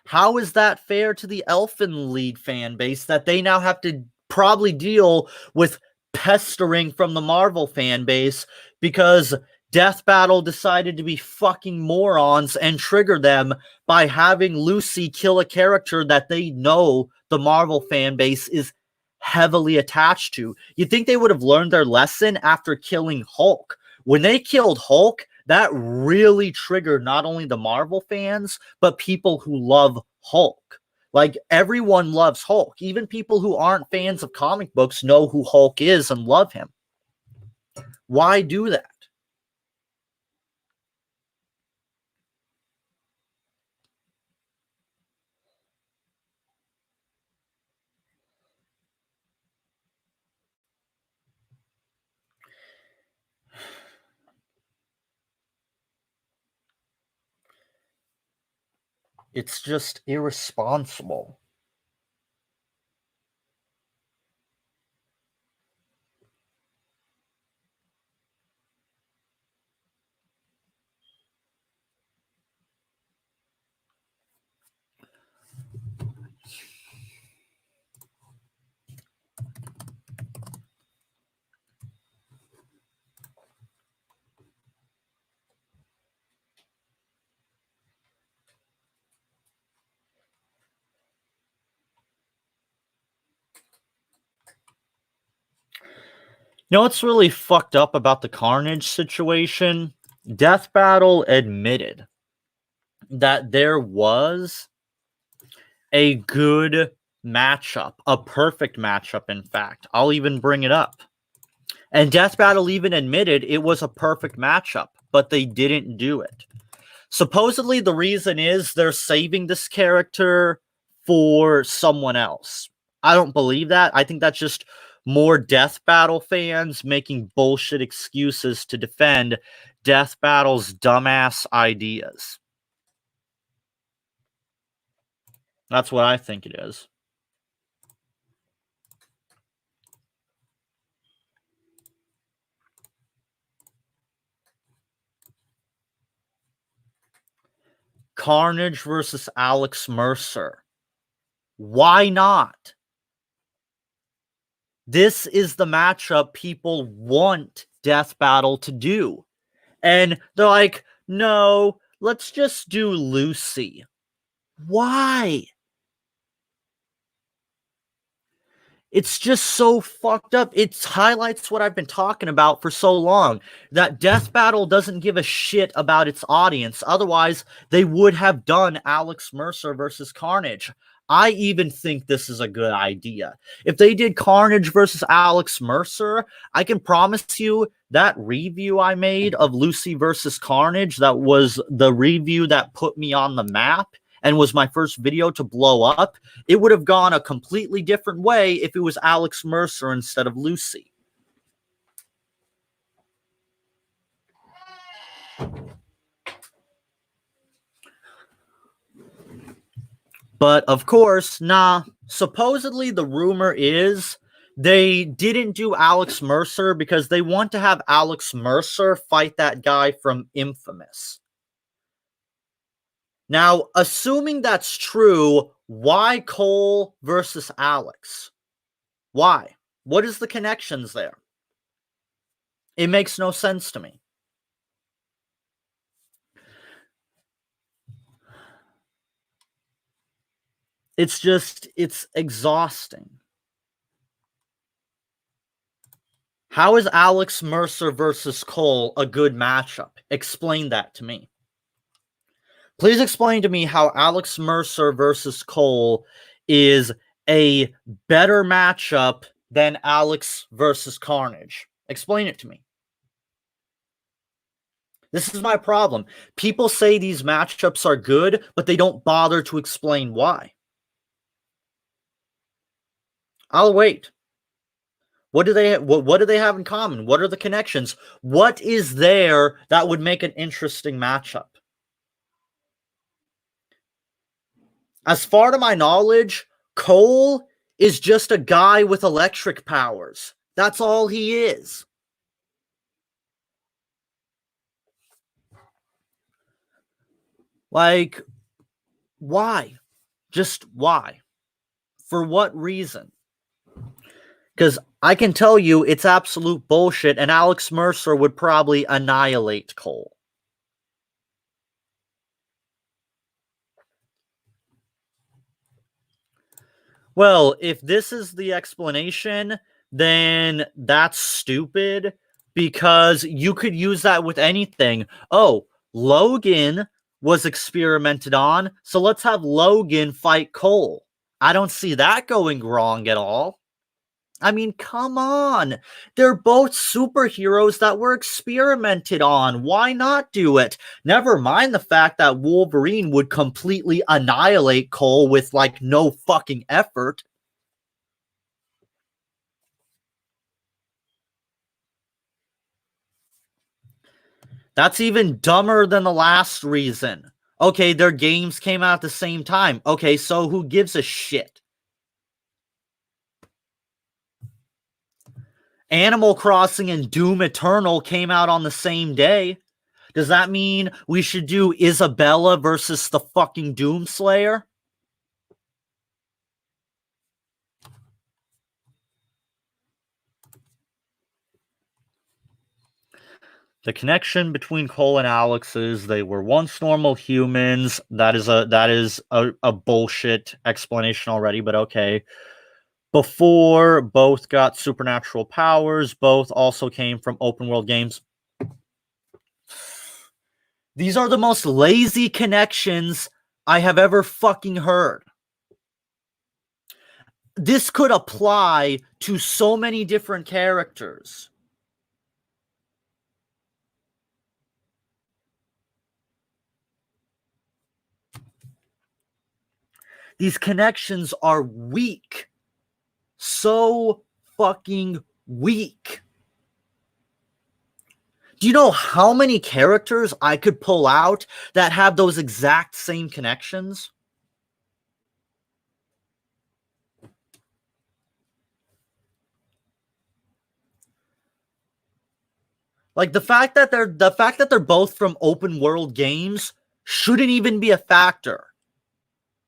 How is that fair to the Elfen Lied fan base that they now have to probably deal with pestering from the Marvel fan base because Death Battle decided to be fucking morons and trigger them by having Lucy kill a character that they know the Marvel fan base is heavily attached to? You'd think they would have learned their lesson after killing Hulk. When they killed Hulk, that really triggered not only the Marvel fans, but people who love Hulk. Like, everyone loves Hulk. Even people who aren't fans of comic books know who Hulk is and love him. Why do that? It's just irresponsible. You know what's really fucked up about the Carnage situation? Death Battle admitted that there was a good matchup, a perfect matchup, in fact. I'll even bring it up. And Death Battle even admitted it was a perfect matchup, but they didn't do it. Supposedly, the reason is they're saving this character for someone else. I don't believe that. I think that's just more Death Battle fans making bullshit excuses to defend Death Battle's dumbass ideas. That's what I think it is. Carnage versus Alex Mercer. Why not? This is the matchup people want Death Battle to do. And they're like, no, let's just do Lucy. Why? It's just so fucked up. It highlights what I've been talking about for so long. That Death Battle doesn't give a shit about its audience. Otherwise, they would have done Alex Mercer versus Carnage. I even think this is a good idea. If they did Carnage versus Alex Mercer, I can promise you that review I made of Lucy versus Carnage, that was the review that put me on the map and was my first video to blow up, it would have gone a completely different way if it was Alex Mercer instead of Lucy. But of course, nah. Supposedly the rumor is they didn't do Alex Mercer because they want to have Alex Mercer fight that guy from Infamous. Now, assuming that's true, why Cole versus Alex? Why? What is the connections there? It makes no sense to me. It's exhausting. How is Alex Mercer versus Cole a good matchup? Explain that to me. Please explain to me how Alex Mercer versus Cole is a better matchup than Alex versus Carnage. Explain it to me. This is my problem. People say these matchups are good, but they don't bother to explain why. I'll wait. What do they have in common? What are the connections? What is there that would make an interesting matchup? As far to my knowledge, Cole is just a guy with electric powers. That's all he is. Like, why? Just why? For what reason? Because I can tell you it's absolute bullshit, and Alex Mercer would probably annihilate Cole. Well, if this is the explanation, then that's stupid, because you could use that with anything. Oh, Logan was experimented on, so let's have Logan fight Cole. I don't see that going wrong at all. I mean, come on. They're both superheroes that were experimented on. Why not do it? Never mind the fact that Wolverine would completely annihilate Cole with, like, no fucking effort. That's even dumber than the last reason. Okay, their games came out at the same time. Okay, so who gives a shit? Animal Crossing and Doom Eternal came out on the same day. Does that mean we should do Isabella versus the fucking Doomslayer? The connection between Cole and Alex is they were once normal humans. That is a bullshit explanation already, but okay. Before both got supernatural powers, both also came from open world games. These are the most lazy connections I have ever fucking heard. This could apply to so many different characters. These connections are weak. So fucking weak. Do you know how many characters I could pull out that have those exact same connections? Like the fact that they're both from open world games shouldn't even be a factor.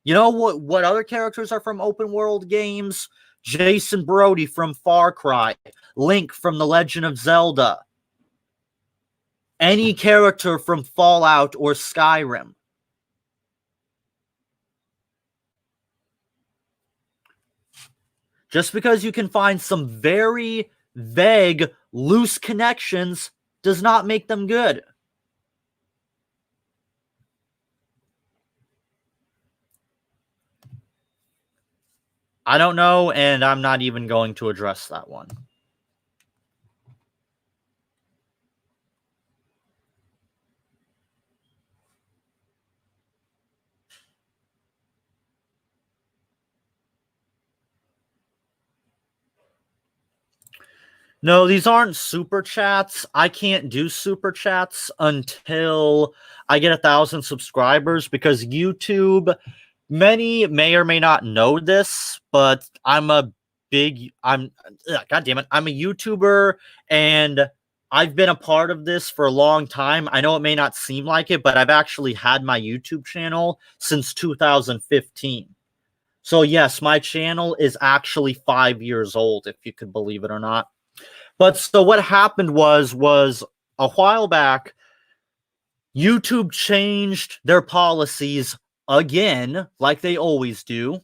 You know what other characters are from open world games? Jason Brody from Far Cry, Link from The Legend of Zelda, any character from Fallout or Skyrim. Just because you can find some very vague, loose connections does not make them good. I don't know, and I'm not even going to address that one. No, these aren't super chats. I can't do super chats until I get 1,000 subscribers because YouTube, many may or may not know this, but God damn it, I'm a YouTuber and I've been a part of this for a long time. I know it may not seem like it, but I've actually had my YouTube channel since 2015. So yes, my channel is actually 5 years old, if you could believe it or not. But so what happened was a while back, YouTube changed their policies again, like they always do.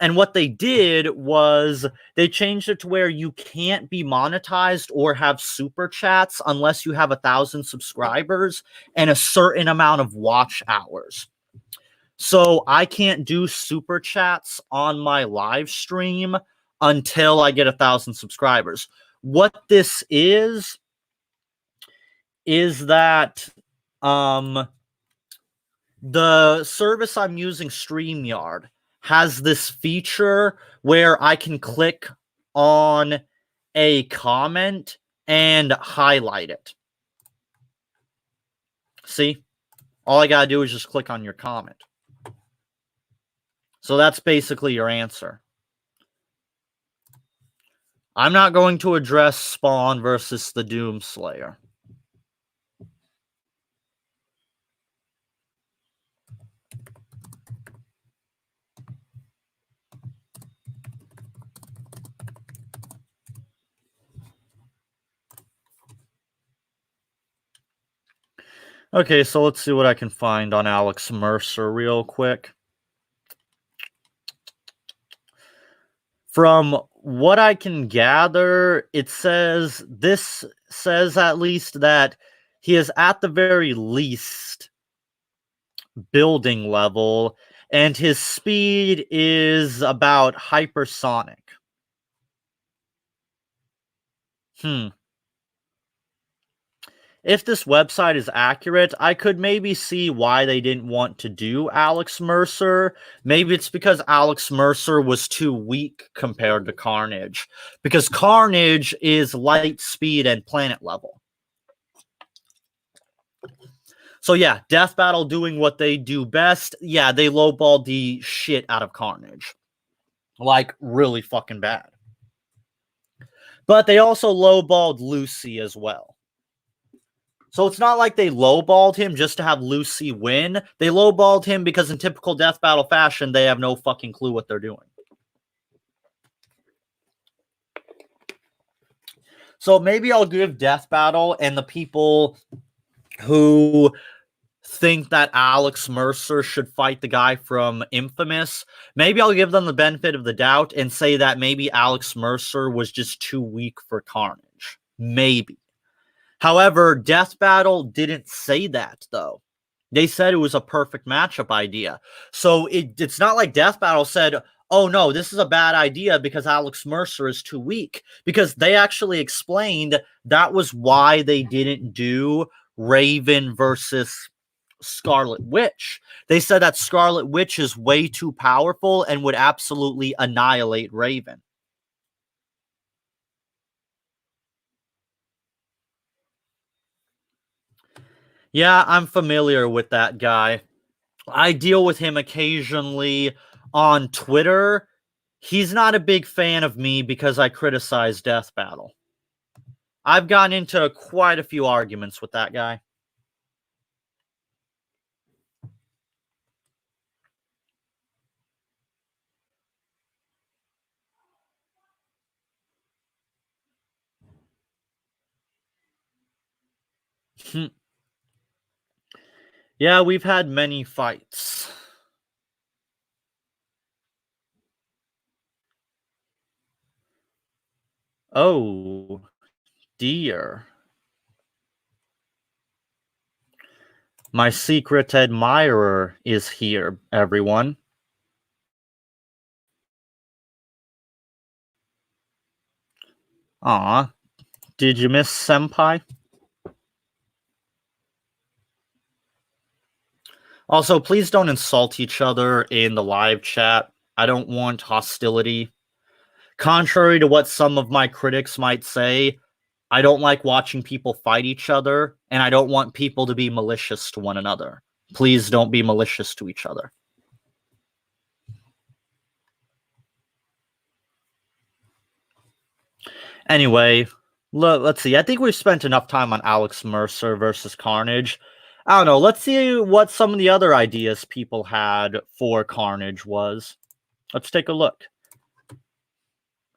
And what they did was they changed it to where you can't be monetized or have super chats unless you have 1,000 subscribers and a certain amount of watch hours. So I can't do super chats on my live stream until I get 1,000 subscribers. What this is that the service I'm using, StreamYard, has this feature where I can click on a comment and highlight it. See? All I gotta do is just click on your comment. So that's basically your answer. I'm not going to address Spawn versus the Doomslayer. Okay, so let's see what I can find on Alex Mercer real quick. From what I can gather, this says at least that he is at the very least building level, and his speed is about hypersonic. If this website is accurate, I could maybe see why they didn't want to do Alex Mercer. Maybe it's because Alex Mercer was too weak compared to Carnage. Because Carnage is light speed and planet level. So yeah, Death Battle doing what they do best. Yeah, they lowballed the shit out of Carnage. Like, really fucking bad. But they also lowballed Lucy as well. So it's not like they lowballed him just to have Lucy win. They lowballed him because in typical Death Battle fashion, they have no fucking clue what they're doing. So maybe I'll give Death Battle and the people who think that Alex Mercer should fight the guy from Infamous, maybe I'll give them the benefit of the doubt and say that maybe Alex Mercer was just too weak for Carnage. Maybe. However, Death Battle didn't say that, though. They said it was a perfect matchup idea. So it's not like Death Battle said, oh no, this is a bad idea because Alex Mercer is too weak. Because they actually explained that was why they didn't do Raven versus Scarlet Witch. They said that Scarlet Witch is way too powerful and would absolutely annihilate Raven. Yeah, I'm familiar with that guy. I deal with him occasionally on Twitter. He's not a big fan of me because I criticize Death Battle. I've gotten into quite a few arguments with that guy. Yeah, we've had many fights. Oh, dear. My secret admirer is here, everyone. Aw, did you miss Senpai? Also, please don't insult each other in the live chat. I don't want hostility. Contrary to what some of my critics might say, I don't like watching people fight each other, and I don't want people to be malicious to one another. Please don't be malicious to each other. Anyway, let's see. I think we've spent enough time on Alex Mercer versus Carnage. I don't know. Let's see what some of the other ideas people had for Carnage was. Let's take a look.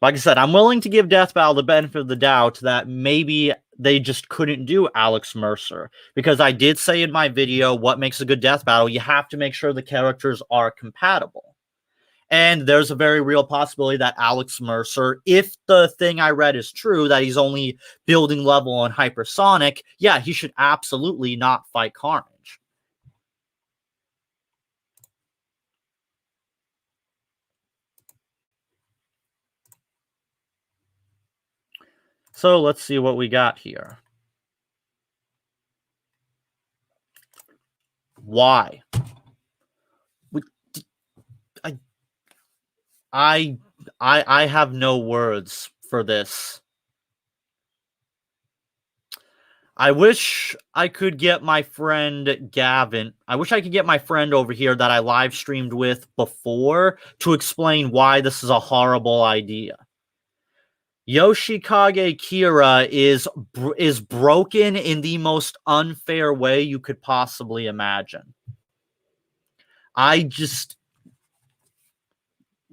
Like I said, I'm willing to give Death Battle the benefit of the doubt that maybe they just couldn't do Alex Mercer. Because I did say in my video, what makes a good Death Battle, you have to make sure the characters are compatible. And there's a very real possibility that Alex Mercer, if the thing I read is true, that he's only building level on hypersonic, yeah, he should absolutely not fight Carnage. So let's see what we got here. Why? I have no words for this. I wish I could get my friend Gavin. I wish I could get my friend over here that I live streamed with before to explain why this is a horrible idea. Yoshikage Kira is broken in the most unfair way you could possibly imagine.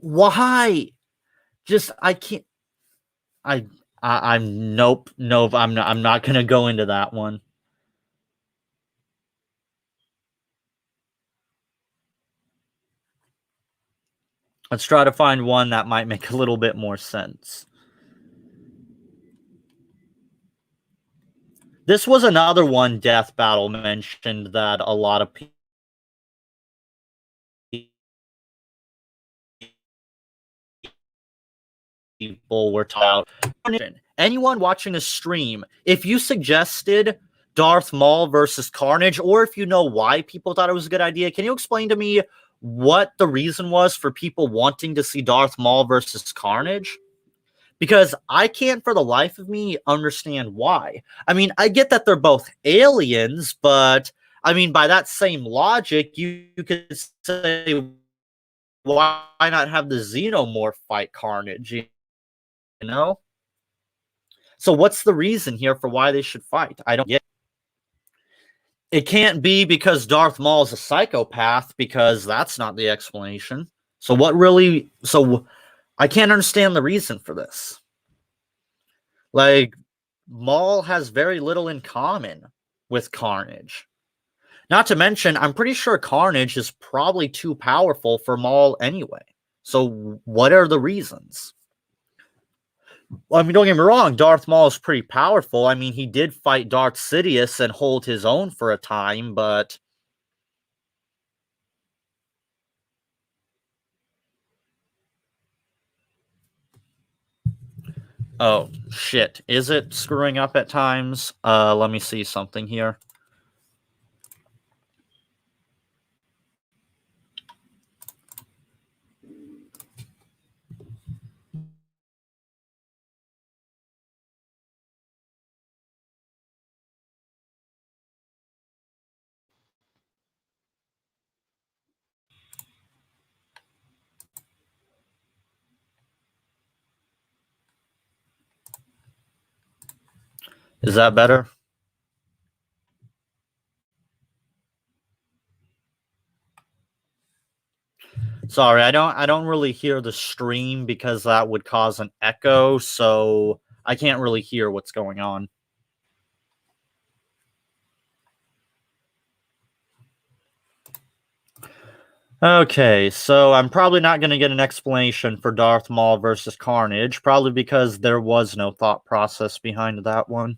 Why? I can't. I'm nope. I'm not gonna go into that one. Let's try to find one that might make a little bit more sense. This was another one Death Battle mentioned that a lot of people were talking about. Anyone watching a stream, if you suggested Darth Maul versus Carnage, or if you know why people thought it was a good idea, can you explain to me what the reason was for people wanting to see Darth Maul versus Carnage? Because I can't for the life of me understand why. I mean, I get that they're both aliens, but I mean, by that same logic, you could say, why not have the Xenomorph fight Carnage? You know? So what's the reason here for why they should fight? I don't get it. It can't be because Darth Maul is a psychopath, because that's not the explanation. So what really... So I can't understand the reason for this. Like, Maul has very little in common with Carnage. Not to mention, I'm pretty sure Carnage is probably too powerful for Maul anyway. So what are the reasons? Well, I mean, don't get me wrong, Darth Maul is pretty powerful. I mean, he did fight Darth Sidious and hold his own for a time, but... Oh, shit. Is it screwing up at times? Let me see something here. Is that better? Sorry, I don't really hear the stream because that would cause an echo, so I can't really hear what's going on. Okay, so I'm probably not going to get an explanation for Darth Maul versus Carnage, probably because there was no thought process behind that one.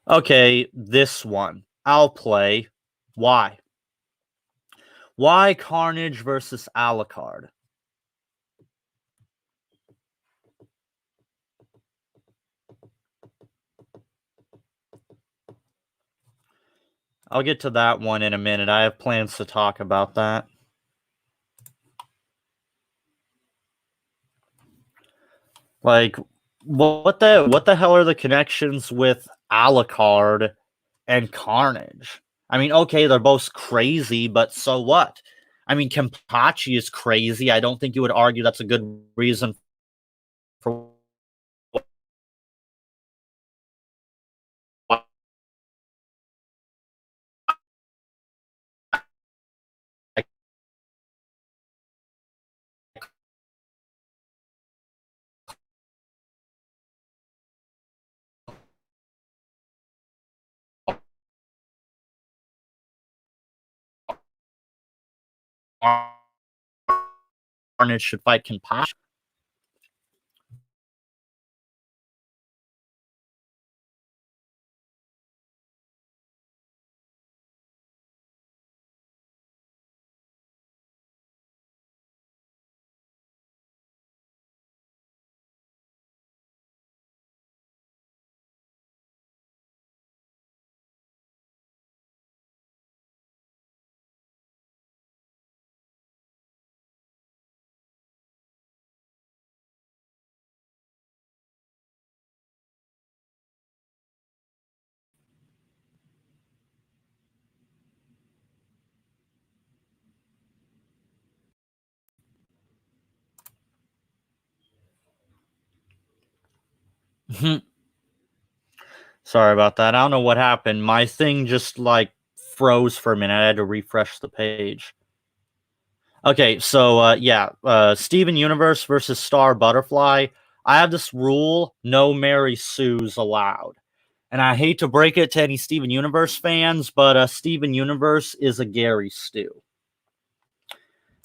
Okay, this one. I'll play. Why? Why Carnage versus Alucard? I'll get to that one in a minute. I have plans to talk about that. Like, what the hell are the connections with Alucard and Carnage? I mean, okay, they're both crazy, but so what? I mean, Kenpachi is crazy. I don't think you would argue that's a good reason for why Carnage should fight Compassion. Sorry about that. I don't know what happened. My thing just like froze for a minute. I had to refresh the page. Okay, so Steven Universe versus Star Butterfly. I have this rule: no Mary Sue's allowed. And I hate to break it to any Steven Universe fans, but Steven Universe is a Gary Stew.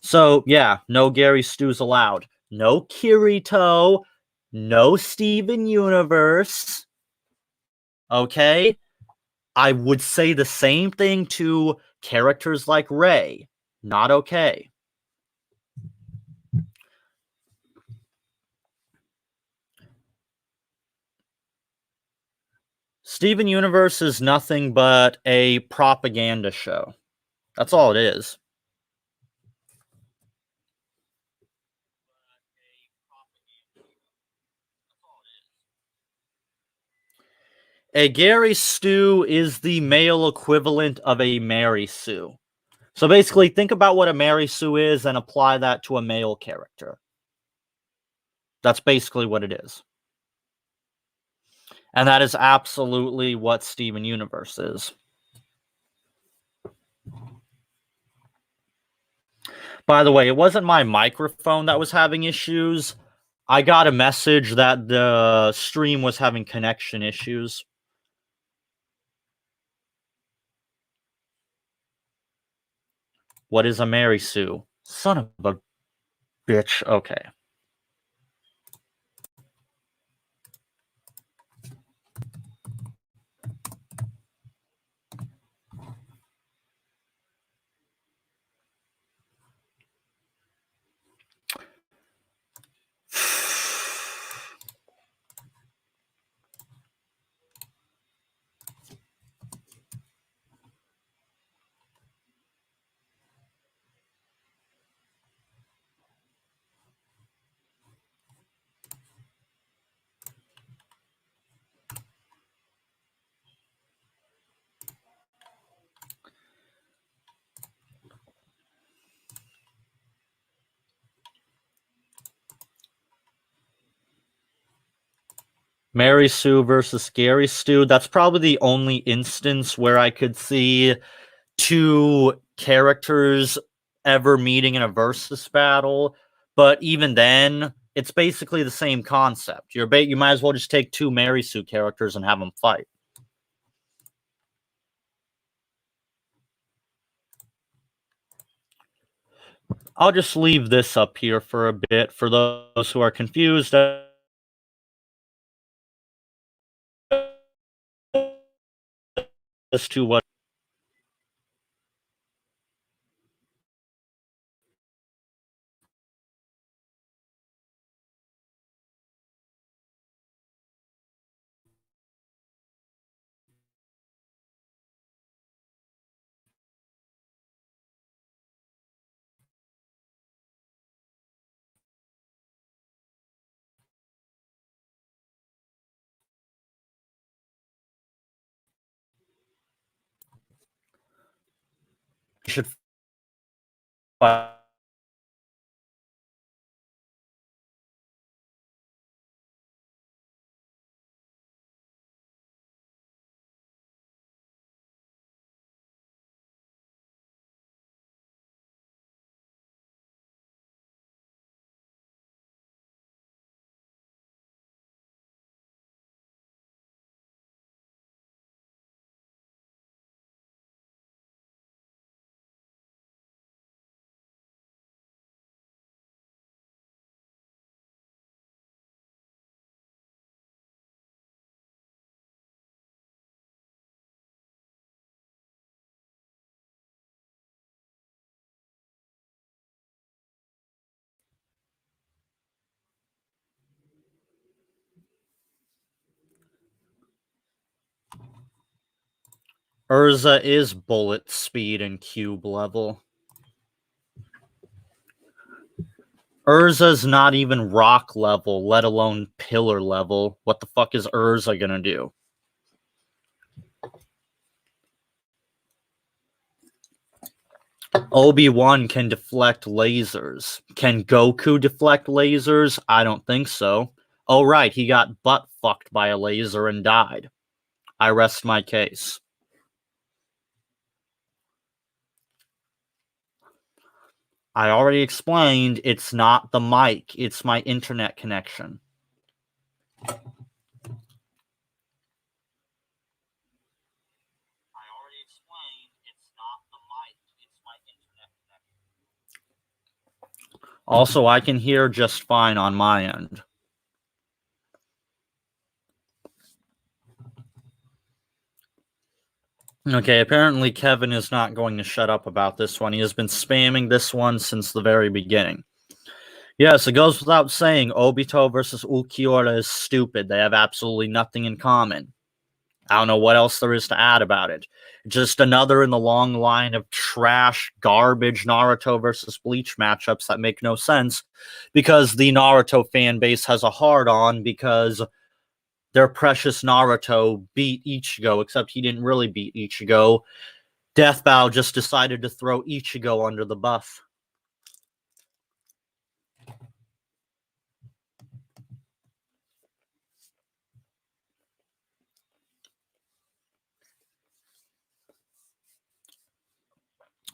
So yeah, no Gary Stews allowed. No Kirito. No Steven Universe. Okay? I would say the same thing to characters like Rey. Not okay. Steven Universe is nothing but a propaganda show. That's all it is. A Gary Stew is the male equivalent of a Mary Sue. So basically, think about what a Mary Sue is and apply that to a male character. That's basically what it is. And that is absolutely what Steven Universe is. By the way, it wasn't my microphone that was having issues. I got a message that the stream was having connection issues. What is a Mary Sue? Son of a bitch. Okay. Mary Sue versus Scary Stu. That's probably the only instance where I could see two characters ever meeting in a versus battle. But even then, it's basically the same concept. You might as well just take two Mary Sue characters and have them fight. I'll just leave this up here for a bit for those who are confused as to what should fight. Urza is bullet speed and cube level. Urza's not even rock level, let alone pillar level. What the fuck is Urza gonna do? Obi-Wan can deflect lasers. Can Goku deflect lasers? I don't think so. Oh, right, he got butt fucked by a laser and died. I rest my case. I already explained it's not the mic, it's my internet connection. Also, I can hear just fine on my end. Okay, apparently Kevin is not going to shut up about this one. He has been spamming this one since the very beginning. Yes, it goes without saying, Obito versus Ulquiorra is stupid. They have absolutely nothing in common. I don't know what else there is to add about it. Just another in the long line of trash, garbage Naruto versus Bleach matchups that make no sense because the Naruto fan base has a hard-on because their precious Naruto beat Ichigo, except he didn't really beat Ichigo. Death Battle just decided to throw Ichigo under the bus.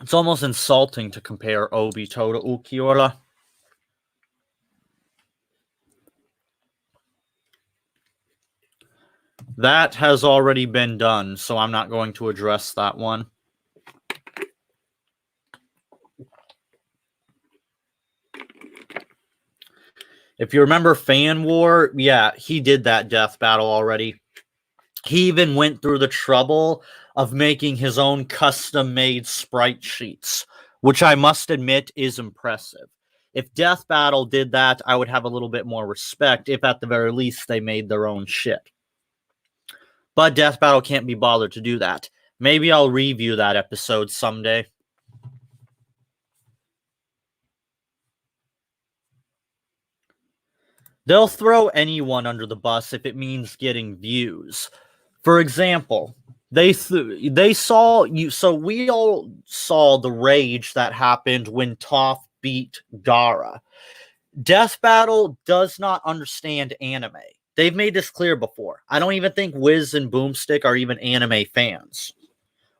It's almost insulting to compare Obito to Ulquiorra. That has already been done, so I'm not going to address that one. If you remember Fan War, yeah, he did that death battle already. He even went through the trouble of making his own custom-made sprite sheets, which I must admit is impressive. If Death Battle did that, I would have a little bit more respect, if at the very least they made their own shit. But Death Battle can't be bothered to do that. Maybe I'll review that episode someday. They'll throw anyone under the bus if it means getting views. For example, they saw you. So we all saw the rage that happened when Toph beat Gaara. Death Battle does not understand anime. They've made this clear before. I don't even think Wiz and Boomstick are even anime fans.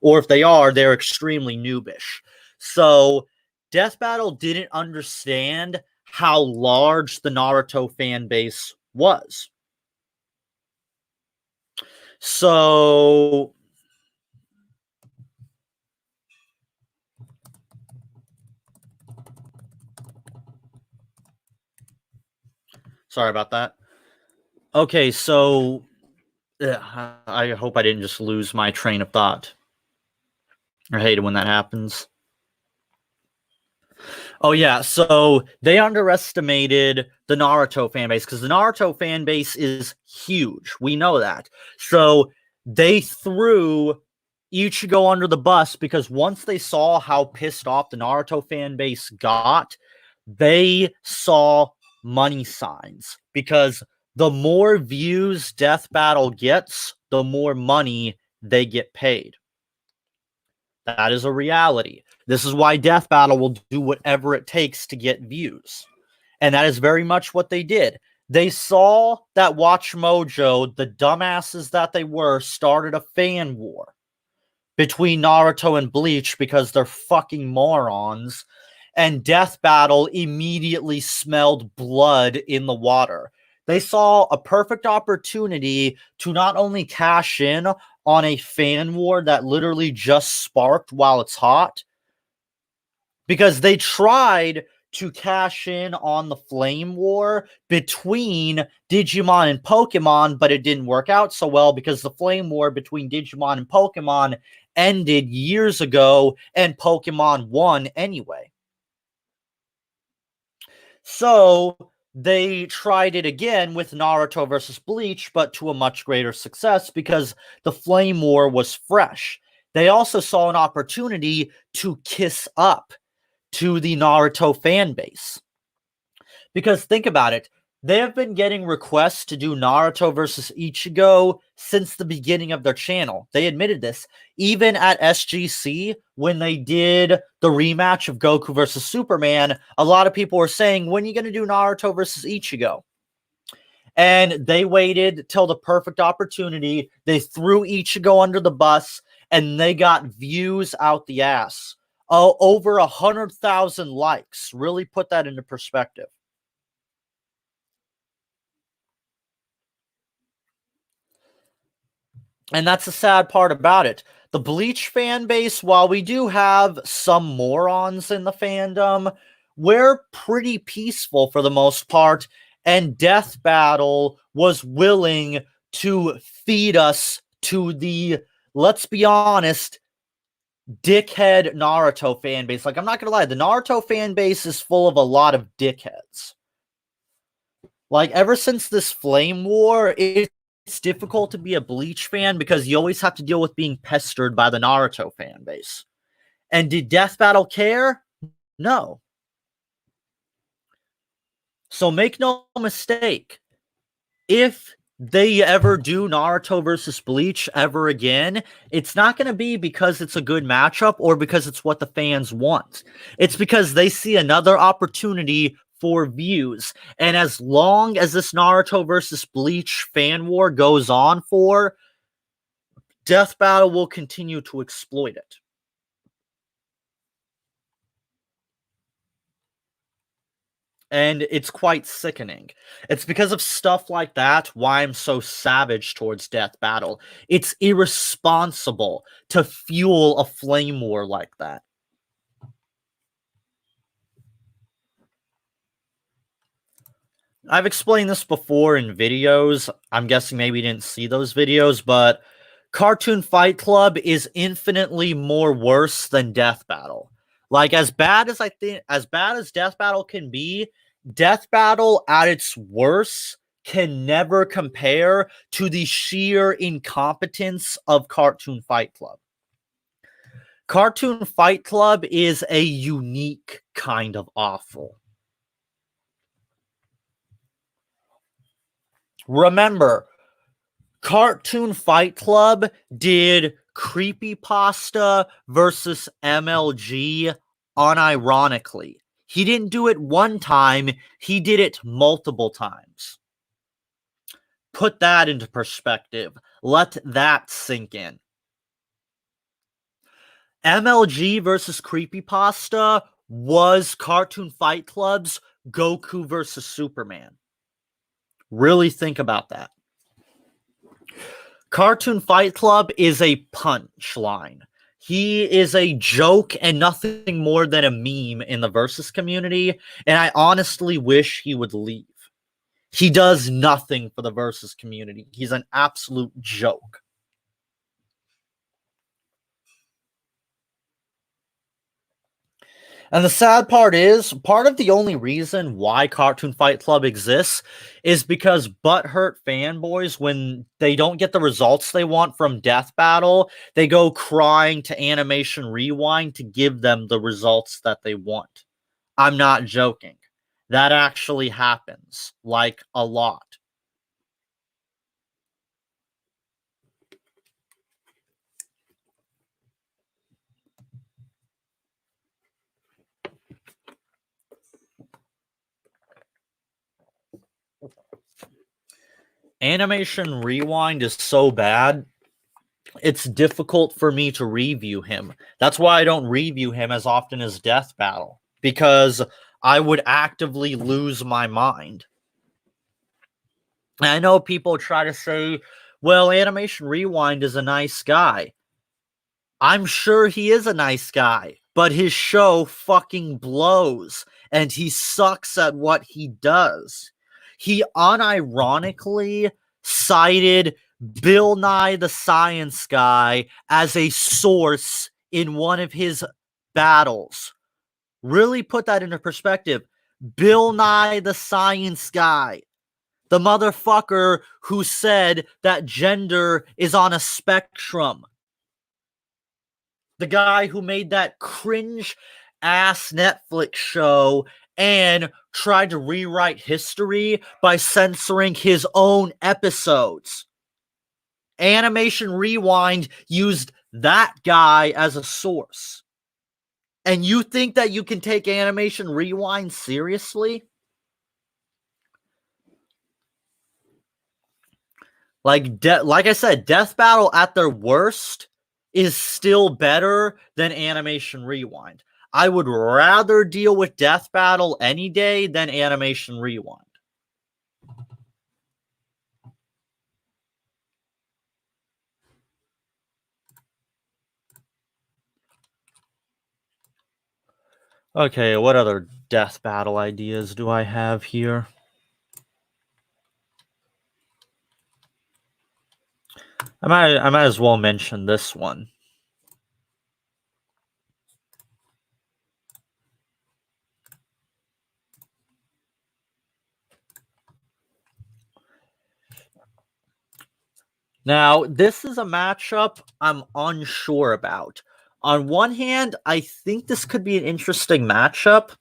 Or if they are, they're extremely noobish. So Death Battle didn't understand how large the Naruto fan base was. So sorry about that. Okay, so I hope I didn't just lose my train of thought. I hate it when that happens. Oh yeah, so they underestimated the Naruto fan base because the Naruto fan base is huge. We know that. So they threw Ichigo under the bus because once they saw how pissed off the Naruto fan base got, they saw money signs because the more views Death Battle gets, the more money they get paid. That is a reality. This is why Death Battle will do whatever it takes to get views. And that is very much what they did. They saw that Watch Mojo, the dumbasses that they were, started a fan war between Naruto and Bleach because they're fucking morons. And Death Battle immediately smelled blood in the water. They saw a perfect opportunity to not only cash in on a fan war that literally just sparked while it's hot, because they tried to cash in on the flame war between Digimon and Pokemon, but it didn't work out so well because the flame war between Digimon and Pokemon ended years ago and Pokemon won anyway. So they tried it again with Naruto versus Bleach, but to a much greater success because the flame war was fresh. they also saw an opportunity to kiss up to the Naruto fan base. Because think about it, they have been getting requests to do Naruto versus Ichigo since the beginning of their channel. They admitted this. Even at SGC, when they did the rematch of Goku versus Superman, a lot of people were saying, when are you going to do Naruto versus Ichigo? And they waited till the perfect opportunity. They threw Ichigo under the bus, and they got views out the ass. Over 100,000 likes. Really put that into perspective. And that's the sad part about it. The Bleach fan base, while we do have some morons in the fandom, we're pretty peaceful for the most part, and Death Battle was willing to feed us to the, let's be honest, dickhead Naruto fan base. Like, I'm not gonna lie, the Naruto fan base is full of a lot of dickheads. Like, ever since this flame war, it's difficult to be a Bleach fan because you always have to deal with being pestered by the Naruto fan base. And did Death Battle care? No. So make no mistake, if they ever do Naruto versus Bleach ever again, it's not going to be because it's a good matchup or because it's what the fans want. It's because they see another opportunity for views. And as long as this Naruto versus Bleach fan war goes on for, Death Battle will continue to exploit it. And it's quite sickening. It's because of stuff like that why I'm so savage towards Death Battle. It's irresponsible to fuel a flame war like that. I've explained this before in videos. I'm guessing maybe you didn't see those videos, but Cartoon Fight Club is infinitely more worse than Death Battle. Like, as bad as Death Battle can be, Death Battle at its worst can never compare to the sheer incompetence of Cartoon Fight Club. Cartoon Fight Club is a unique kind of awful. Remember, Cartoon Fight Club did Creepypasta versus MLG unironically. He didn't do it one time, he did it multiple times. Put that into perspective. Let that sink in. MLG versus Creepypasta was Cartoon Fight Club's Goku versus Superman. Really think about that. Cartoon Fight Club is a punchline. He is a joke and nothing more than a meme in the Versus community, and I honestly wish he would leave. He does nothing for the Versus community. He's an absolute joke. And the sad part is, part of the only reason why Cartoon Fight Club exists is because butthurt fanboys, when they don't get the results they want from Death Battle, they go crying to Animation Rewind to give them the results that they want. I'm not joking. That actually happens, like, a lot. Animation Rewind is so bad, it's difficult for me to review him. That's why I don't review him as often as Death Battle, because I would actively lose my mind. And I know people try to say, well, Animation Rewind is a nice guy. I'm sure he is a nice guy, but his show fucking blows, and he sucks at what he does. He unironically cited Bill Nye the Science Guy as a source in one of his battles. Really put that into perspective. Bill Nye the Science Guy. The motherfucker who said that gender is on a spectrum. The guy who made that cringe-ass Netflix show and tried to rewrite history by censoring his own episodes. Animation Rewind used that guy as a source. And you think that you can take Animation Rewind seriously? Like I said, Death Battle at their worst is still better than Animation Rewind. I would rather deal with Death Battle any day than Animation Rewind. Okay, what other Death Battle ideas do I have here? I might as well mention this one. Now, this is a matchup I'm unsure about. On one hand, I think this could be an interesting matchup,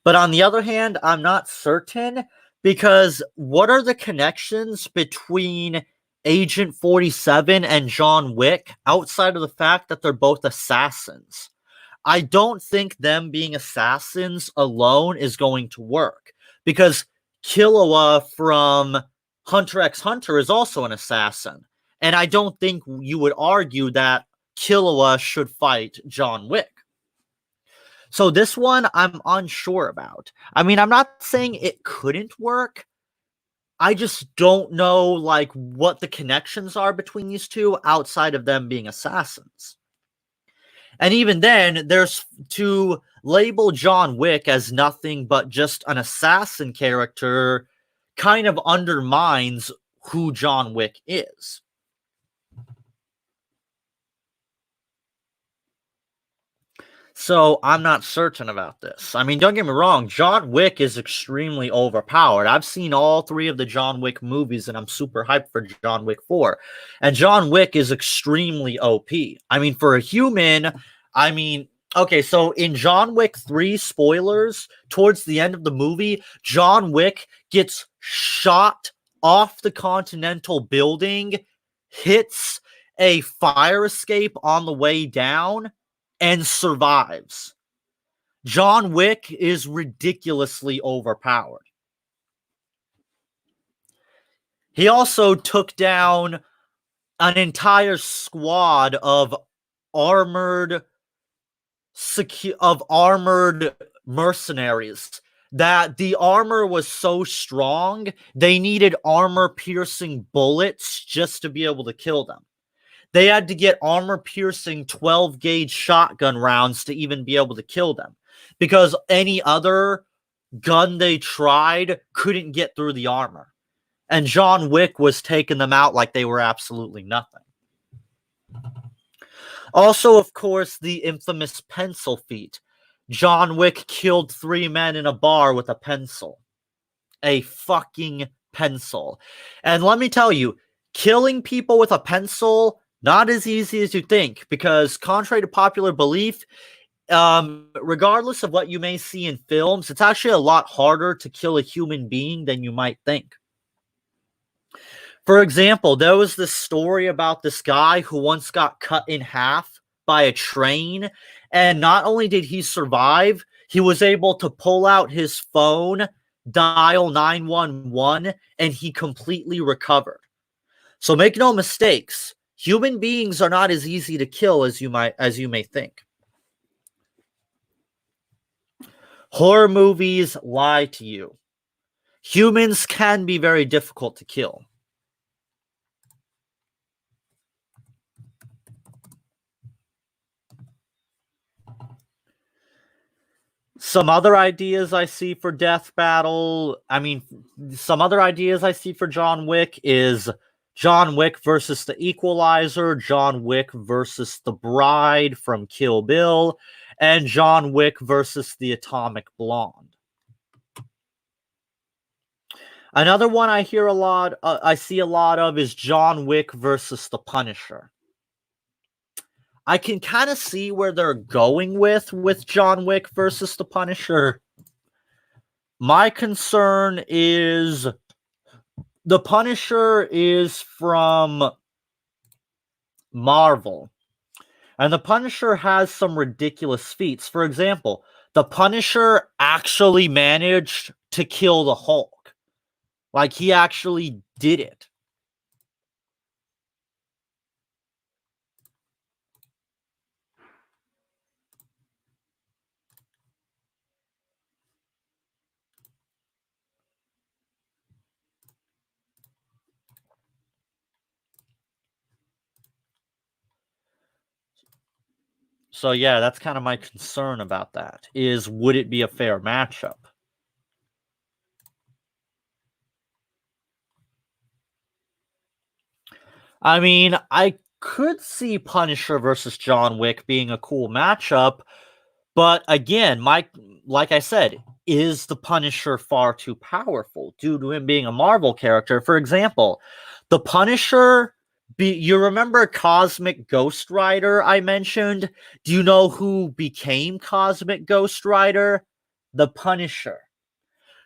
but on the other hand, I'm not certain because what are the connections between Agent 47 and John Wick outside of the fact that they're both assassins? I don't think them being assassins alone is going to work because Killua from Hunter x Hunter is also an assassin. And I don't think you would argue that Killua should fight John Wick. So this one I'm unsure about. I mean, I'm not saying it couldn't work. I just don't know like what the connections are between these two outside of them being assassins. And even then, there's to label John Wick as nothing but just an assassin character kind of undermines who John Wick is. So I'm not certain about this. I mean, don't get me wrong, John Wick is extremely overpowered. I've seen all 3 of the John Wick movies, and I'm super hyped for John Wick 4. And John Wick is extremely OP. I mean, for a human, okay, so in John Wick 3, spoilers, towards the end of the movie, John Wick gets shot off the Continental building, hits a fire escape on the way down, and survives. John Wick is ridiculously overpowered. He also took down an entire squad of armored mercenaries that the armor was so strong they needed armor-piercing bullets just to be able to kill them. They had to get armor-piercing 12-gauge shotgun rounds to even be able to kill them, because any other gun they tried couldn't get through the armor. And John Wick was taking them out like they were absolutely nothing. Also, of course, the infamous pencil feat. John Wick killed 3 men in a bar with a pencil. A fucking pencil. And let me tell you, killing people with a pencil, not as easy as you think, because contrary to popular belief, regardless of what you may see in films, it's actually a lot harder to kill a human being than you might think. For example, there was this story about this guy who once got cut in half by a train, and not only did he survive, he was able to pull out his phone, dial 911, and he completely recovered. So make no mistakes, human beings are not as easy to kill as you may think. Horror movies lie to you. Humans can be very difficult to kill. Some other ideas I see for Death Battle, some other ideas I see for John Wick is John Wick versus the Equalizer, John Wick versus the Bride from Kill Bill, and John Wick versus the Atomic Blonde. Another one I see a lot of is John Wick versus the Punisher. I can kind of see where they're going with John Wick versus the Punisher. My concern is the Punisher is from Marvel, and the Punisher has some ridiculous feats. For example, the Punisher actually managed to kill the Hulk. Like, he actually did it. So yeah, that's kind of my concern about that, is would it be a fair matchup? I mean, I could see Punisher versus John Wick being a cool matchup, but again, like I said, is the Punisher far too powerful due to him being a Marvel character? For example, the Punisher, you remember Cosmic Ghost Rider I mentioned? Do you know who became Cosmic Ghost Rider? The Punisher.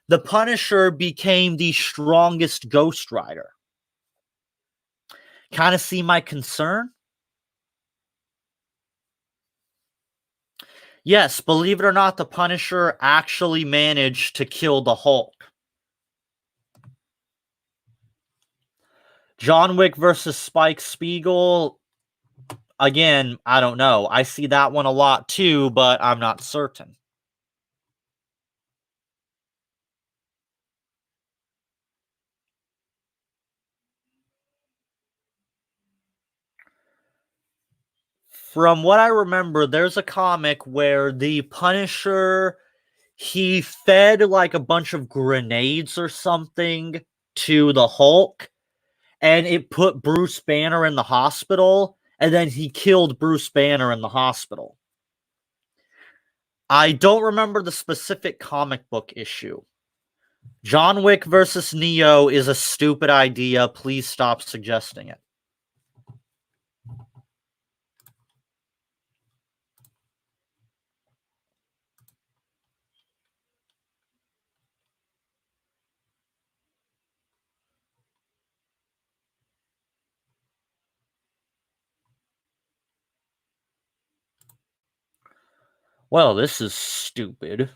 The Punisher became the strongest Ghost Rider. Kind of see my concern? Yes, believe it or not, the Punisher actually managed to kill the Hulk. John Wick versus Spike Spiegel, again, I don't know. I see that one a lot too, but I'm not certain. From what I remember, there's a comic where the Punisher, he fed like a bunch of grenades or something to the Hulk, and it put Bruce Banner in the hospital, and then he killed Bruce Banner in the hospital. I don't remember the specific comic book issue. John Wick versus Neo is a stupid idea. Please stop suggesting it. Well, this is stupid.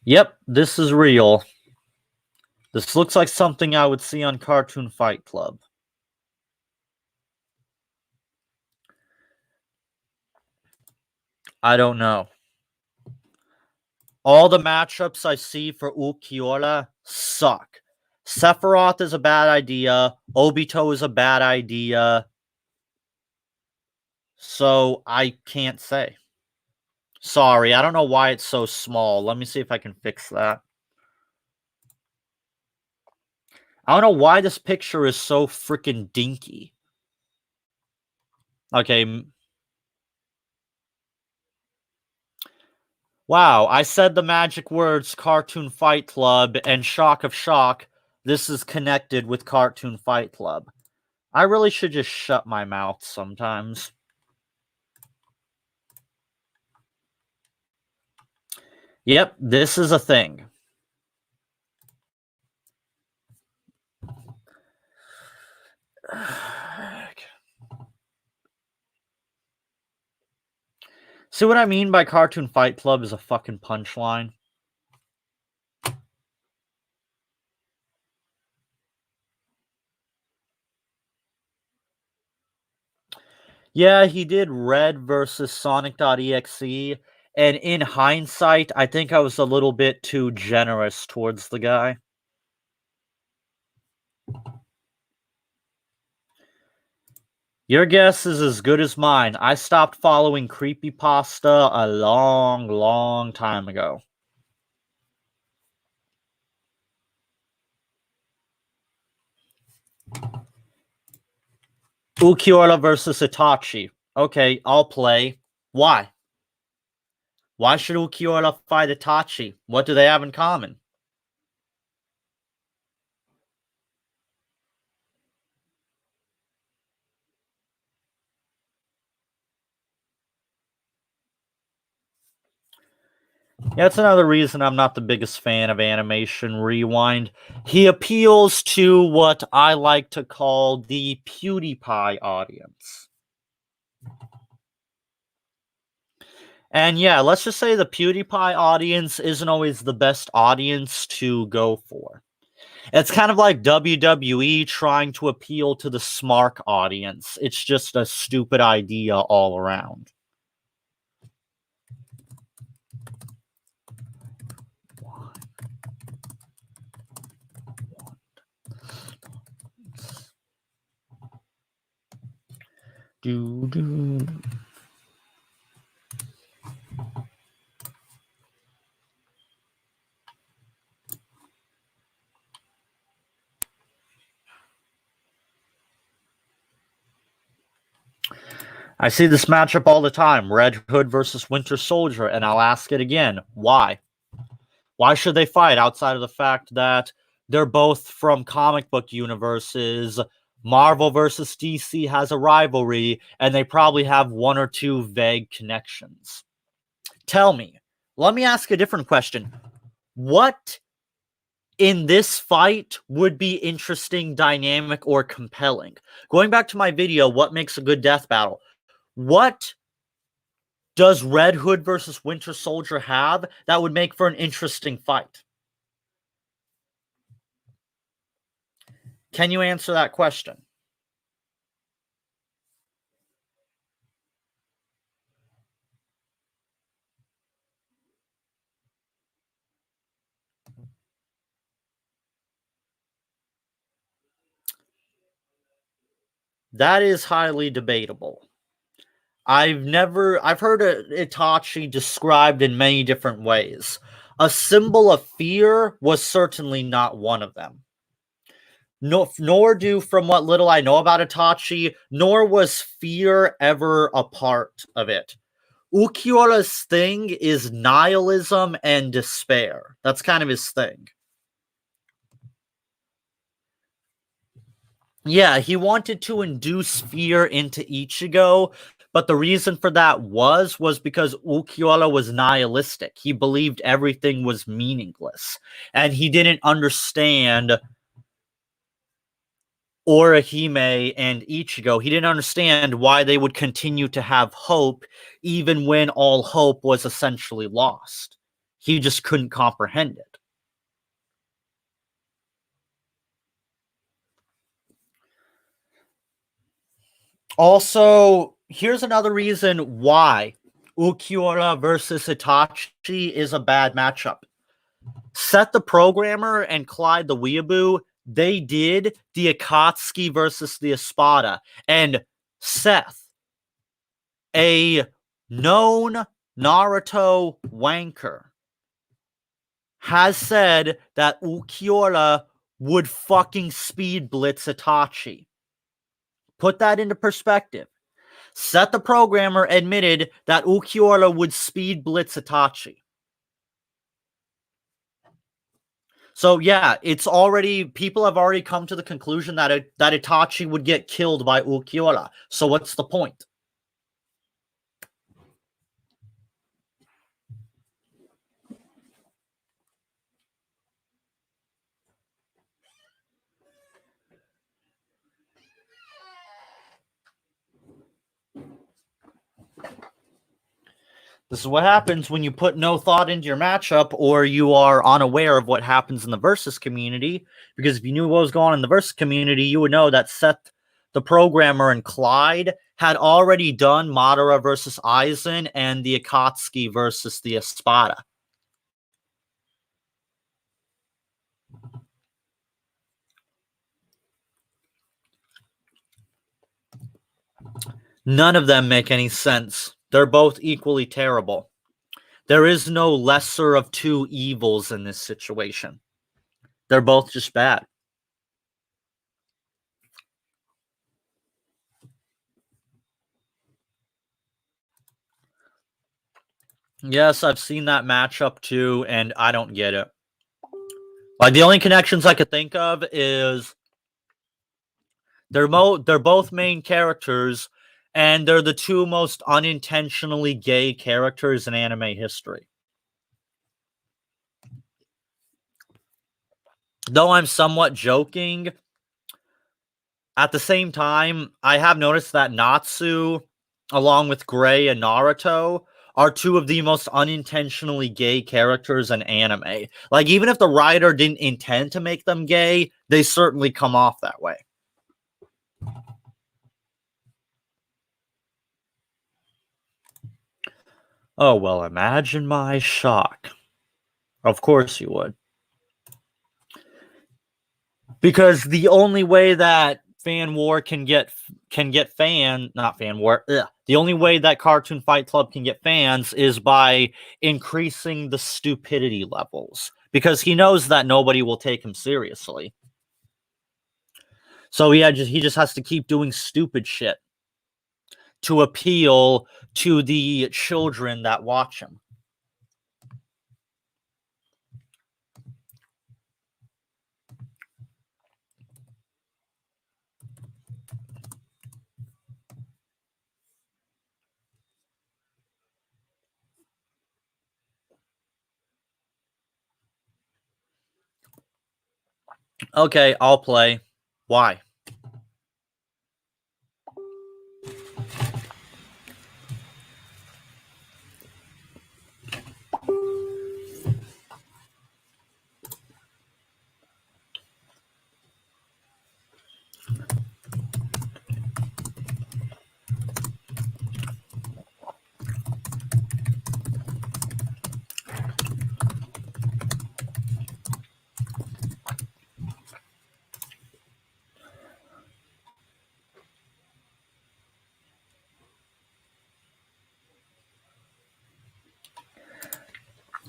Yep, this is real. This looks like something I would see on Cartoon Fight Club. I don't know. All the matchups I see for Ulquiorra suck. Sephiroth is a bad idea. Obito is a bad idea. So I can't say. Sorry, I don't know why it's so small. Let me see if I can fix that. I don't know why this picture is so freaking dinky. Okay. Wow, I said the magic words Cartoon Fight Club, and shock of shock, this is connected with Cartoon Fight Club. I really should just shut my mouth sometimes. Yep, this is a thing. See what I mean by Cartoon Fight Club is a fucking punchline? Yeah, he did Red versus Sonic.exe, and in hindsight, I think I was a little bit too generous towards the guy. Your guess is as good as mine. I stopped following creepypasta a long, long time ago. Ulquiorra versus Itachi. Okay, I'll play. Why? Why should Ulquiorra fight Itachi? What do they have in common? Yeah, that's another reason I'm not the biggest fan of Animation Rewind. He appeals to what I like to call the PewDiePie audience. And yeah, let's just say the PewDiePie audience isn't always the best audience to go for. It's kind of like WWE trying to appeal to the smart audience. It's just a stupid idea all around. I see this matchup all the time, Red Hood versus Winter Soldier, and I'll ask it again. Why? Why should they fight outside of the fact that they're both from comic book universes? Marvel versus DC has a rivalry, and they probably have one or two vague connections. Tell me, let me ask a different question. What in this fight would be interesting, dynamic, or compelling? Going back to my video, what makes a good death battle? What does Red Hood versus Winter Soldier have that would make for an interesting fight? Can you answer that question? That is highly debatable. I've heard Itachi described in many different ways. A symbol of fear was certainly not one of them. No, nor do, from what little I know about Itachi, nor was fear ever a part of it. Ulquiorra's thing is nihilism and despair. That's kind of his thing. Yeah, he wanted to induce fear into Ichigo, but the reason for that was because Ulquiorra was nihilistic. He believed everything was meaningless, and he didn't understand Orihime and Ichigo. He didn't understand why they would continue to have hope even when all hope was essentially lost. He just couldn't comprehend it. Also, here's another reason why Ulquiorra versus Itachi is a bad matchup. Seth the Programmer and Clyde the Weeaboo, they did the Akatsuki versus the Espada. And Seth, a known Naruto wanker, has said that Ulquiorra would fucking speed blitz Itachi. Put that into perspective. Seth the Programmer admitted that Ulquiorra would speed blitz Itachi. So yeah, people have already come to the conclusion that Itachi would get killed by Ulquiorra. So what's the point? This is what happens when you put no thought into your matchup, or you are unaware of what happens in the Versus community. Because if you knew what was going on in the Versus community, you would know that Seth the Programmer and Clyde had already done Madara versus Aizen and the Akatsuki versus the Espada. None of them make any sense. They're both equally terrible. There is no lesser of two evils in this situation. They're both just bad. Yes, I've seen that matchup too, and I don't get it. Like, the only connections I could think of is they're both main characters, and they're the two most unintentionally gay characters in anime history. Though I'm somewhat joking, at the same time, I have noticed that Natsu, along with Gray and Naruto, are two of the most unintentionally gay characters in anime. Like, even if the writer didn't intend to make them gay, they certainly come off that way. Oh, well, imagine my shock. Of course you would. Because the only way that fan war can get not fan war. The only way that Cartoon Fight Club can get fans is by increasing the stupidity levels. Because he knows that nobody will take him seriously. So he just has to keep doing stupid shit to appeal to the children that watch him. Okay, I'll play. Why?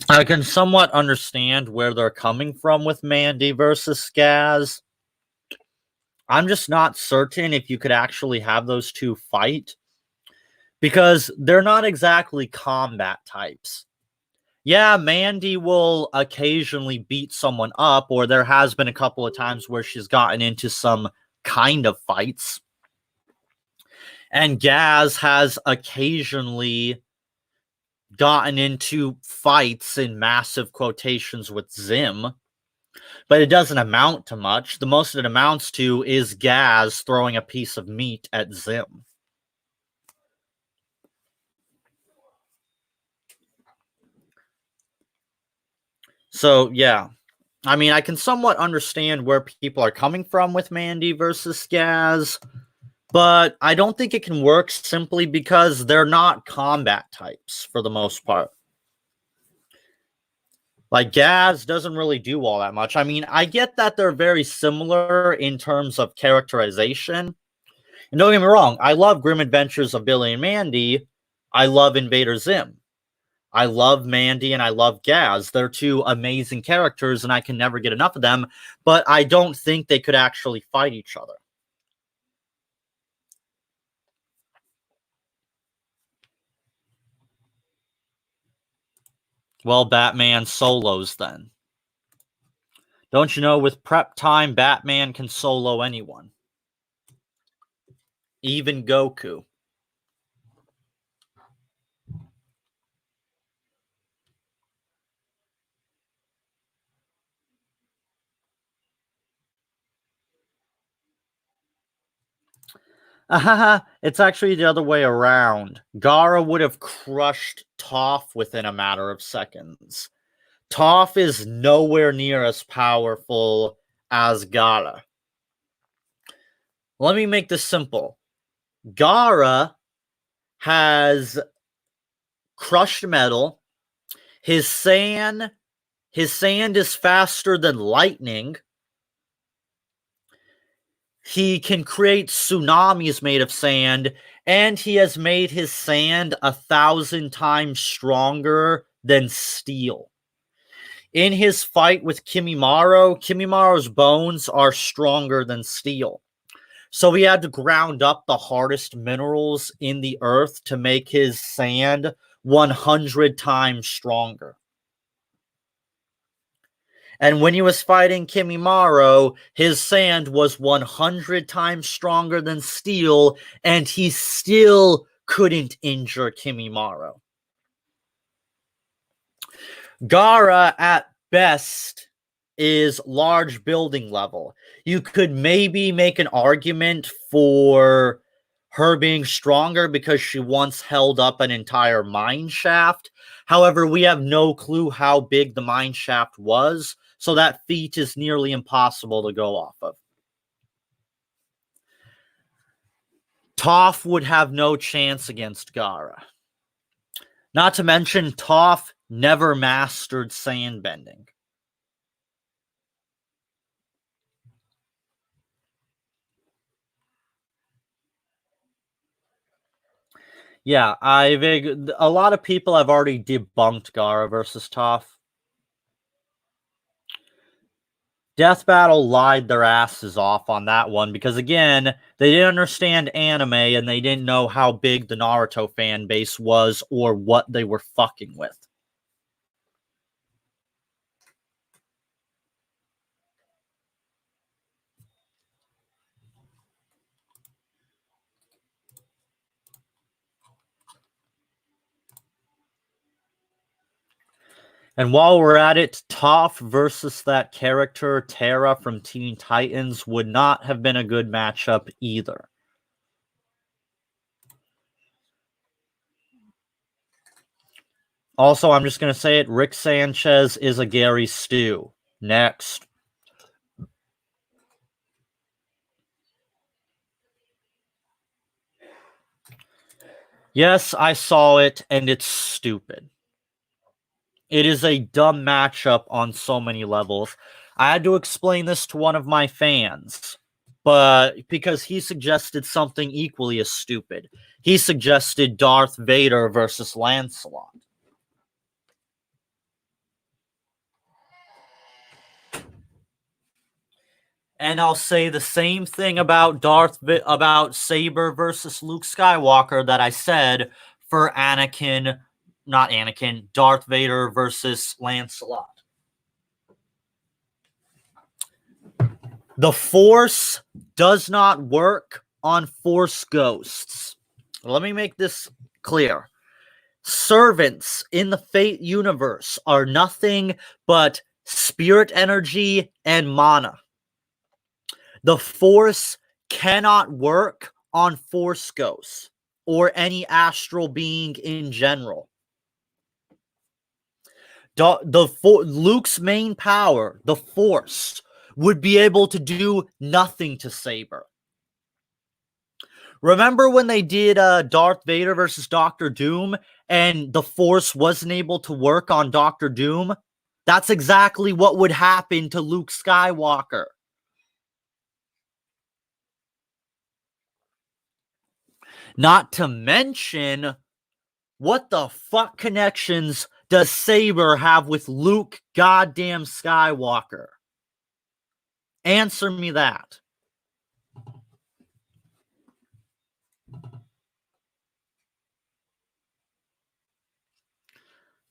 I can somewhat understand where they're coming from with Mandy versus Skaz. I'm just not certain if you could actually have those two fight, because they're not exactly combat types. Yeah, Mandy will occasionally beat someone up, or there has been a couple of times where she's gotten into some kind of fights. And Gaz has occasionally gotten into fights in massive quotations with Zim, but it doesn't amount to much. The most it amounts to is Gaz throwing a piece of meat at Zim. So, yeah. I mean, I can somewhat understand where people are coming from with Mandy versus Skaz, but I don't think it can work simply because they're not combat types for the most part. Like, Gaz doesn't really do all that much. I mean, I get that they're very similar in terms of characterization. And don't get me wrong, I love Grim Adventures of Billy and Mandy. I love Invader Zim. I love Mandy and I love Gaz. They're two amazing characters and I can never get enough of them, but I don't think they could actually fight each other. Well, Batman solos then. Don't you know, with prep time, Batman can solo anyone. Even Goku. It's actually the other way around. Gaara would have crushed Toph within a matter of seconds. Toph is nowhere near as powerful as Gaara. Let me make this simple. Gaara has crushed metal. His sand is faster than lightning. He can create tsunamis made of sand, and he has made his sand 1,000 times stronger than steel. In his fight with Kimimorra's bones are stronger than steel. So he had to ground up the hardest minerals in the earth to make his sand 100 times stronger. And when he was fighting Kimimorra, his sand was 100 times stronger than steel, and he still couldn't injure Kimimorra. Gaara, at best, is large building level. You could maybe make an argument for her being stronger because she once held up an entire mine shaft. However, we have no clue how big the mine shaft was, so that feat is nearly impossible to go off of. Toph would have no chance against Gaara. Not to mention, Toph never mastered sandbending. Yeah, a lot of people have already debunked Gaara versus Toph. Death Battle lied their asses off on that one because, again, they didn't understand anime and they didn't know how big the Naruto fan base was or what they were fucking with. And while we're at it, Toph versus that character, Terra from Teen Titans, would not have been a good matchup either. Also, I'm just going to say it, Rick Sanchez is a Gary Stu. Next. Yes, I saw it, and it's stupid. It is a dumb matchup on so many levels. I had to explain this to one of my fans, but because he suggested something equally as stupid. He suggested Darth Vader versus Lancelot. And I'll say the same thing about Saber versus Luke Skywalker that I said for Darth Vader versus Lancelot. The Force does not work on Force ghosts. Let me make this clear. Servants in the Fate universe are nothing but spirit energy and mana. The Force cannot work on Force ghosts or any astral being in general. Luke's main power, the Force, would be able to do nothing to Saber. Remember when they did Darth Vader versus Doctor Doom and the Force wasn't able to work on Doctor Doom? That's exactly what would happen to Luke Skywalker. Not to mention, what the fuck connections does Saber have with Luke goddamn Skywalker? Answer me that.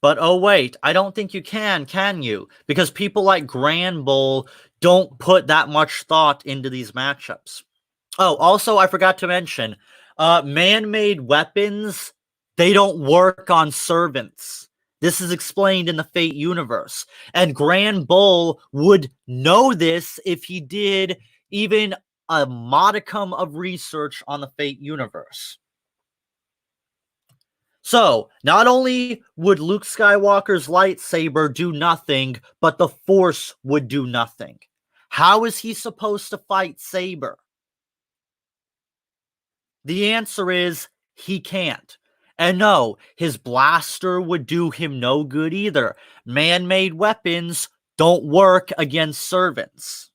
But oh wait, I don't think you can you? Because people like Granbull don't put that much thought into these matchups. Oh, also, I forgot to mention, man-made weapons, they don't work on servants. This is explained in the Fate universe. And Granbull would know this if he did even a modicum of research on the Fate universe. So, not only would Luke Skywalker's lightsaber do nothing, but the Force would do nothing. How is he supposed to fight Saber? The answer is he can't. And no, his blaster would do him no good either. Man-made weapons don't work against servants.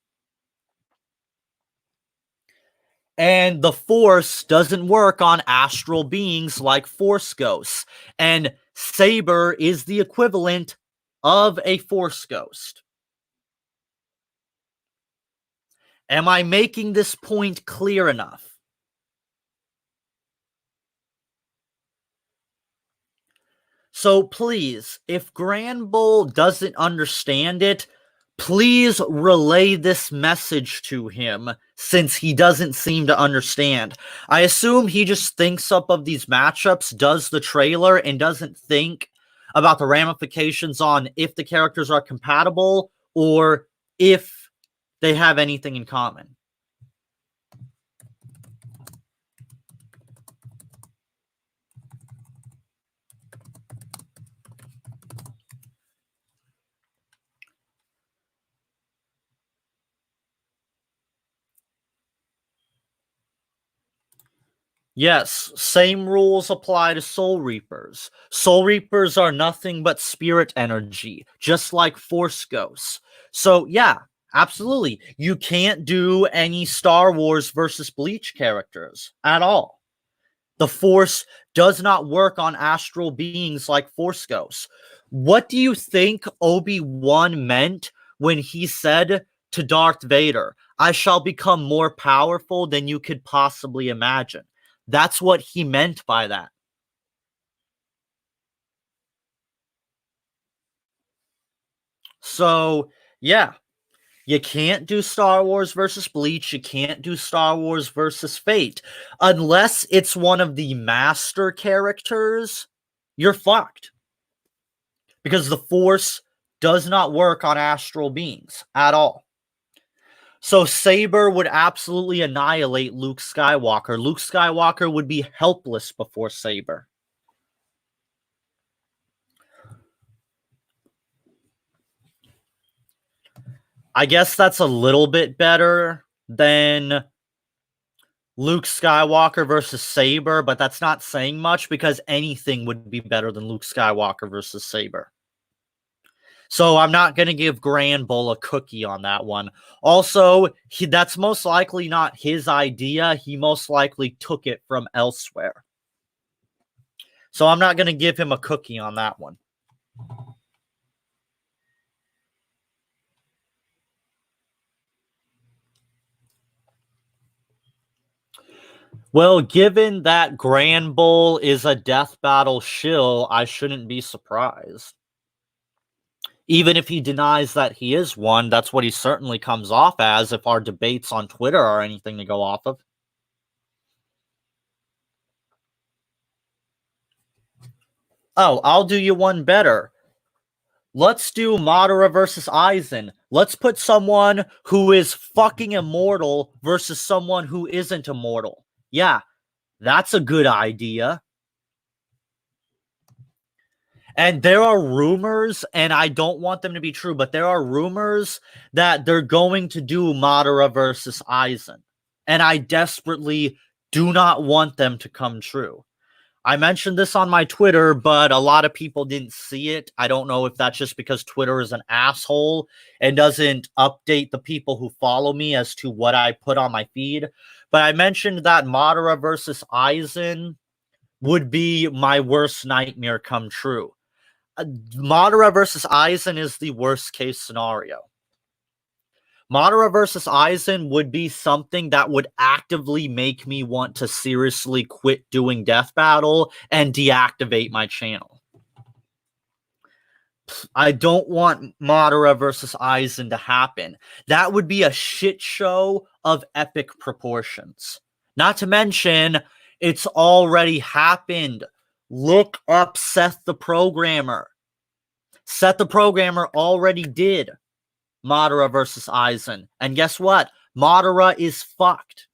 And the Force doesn't work on astral beings like Force ghosts. And Saber is the equivalent of a Force ghost. Am I making this point clear enough? So please, if Grand Bull doesn't understand it, please relay this message to him, since he doesn't seem to understand. I assume he just thinks up of these matchups, does the trailer, and doesn't think about the ramifications on if the characters are compatible or if they have anything in common. Yes, same rules apply to Soul Reapers. Soul Reapers are nothing but spirit energy, just like Force Ghosts. So, yeah, absolutely. You can't do any Star Wars versus Bleach characters at all. The Force does not work on astral beings like Force Ghosts. What do you think Obi-Wan meant when he said to Darth Vader, "I shall become more powerful than you could possibly imagine"? That's what he meant by that. So, yeah, you can't do Star Wars versus Bleach. You can't do Star Wars versus Fate. Unless it's one of the master characters, you're fucked. Because the Force does not work on astral beings at all. So Saber would absolutely annihilate Luke Skywalker. Luke Skywalker would be helpless before Saber. I guess that's a little bit better than Luke Skywalker versus Saber, but that's not saying much because anything would be better than Luke Skywalker versus Saber. So I'm not going to give Grand Bull a cookie on that one. Also, that's most likely not his idea. He most likely took it from elsewhere. So I'm not going to give him a cookie on that one. Well, given that Grand Bull is a death battle shill, I shouldn't be surprised. Even if he denies that he is one, that's what he certainly comes off as if our debates on Twitter are anything to go off of. Oh, I'll do you one better. Let's do Madara versus Aizen. Let's put someone who is fucking immortal versus someone who isn't immortal. Yeah, that's a good idea. And there are rumors, and I don't want them to be true, but there are rumors that they're going to do Madara versus Aizen. And I desperately do not want them to come true. I mentioned this on my Twitter, but a lot of people didn't see it. I don't know if that's just because Twitter is an asshole and doesn't update the people who follow me as to what I put on my feed. But I mentioned that Madara versus Aizen would be my worst nightmare come true. Madara versus Aizen is the worst case scenario. Madara versus Aizen would be something that would actively make me want to seriously quit doing Death Battle and deactivate my channel. I don't want Madara versus Aizen to happen. That would be a shit show of epic proportions. Not to mention, it's already happened. Look up Seth the Programmer. Seth the Programmer already did Madara versus Aizen. And guess what? Madara is fucked.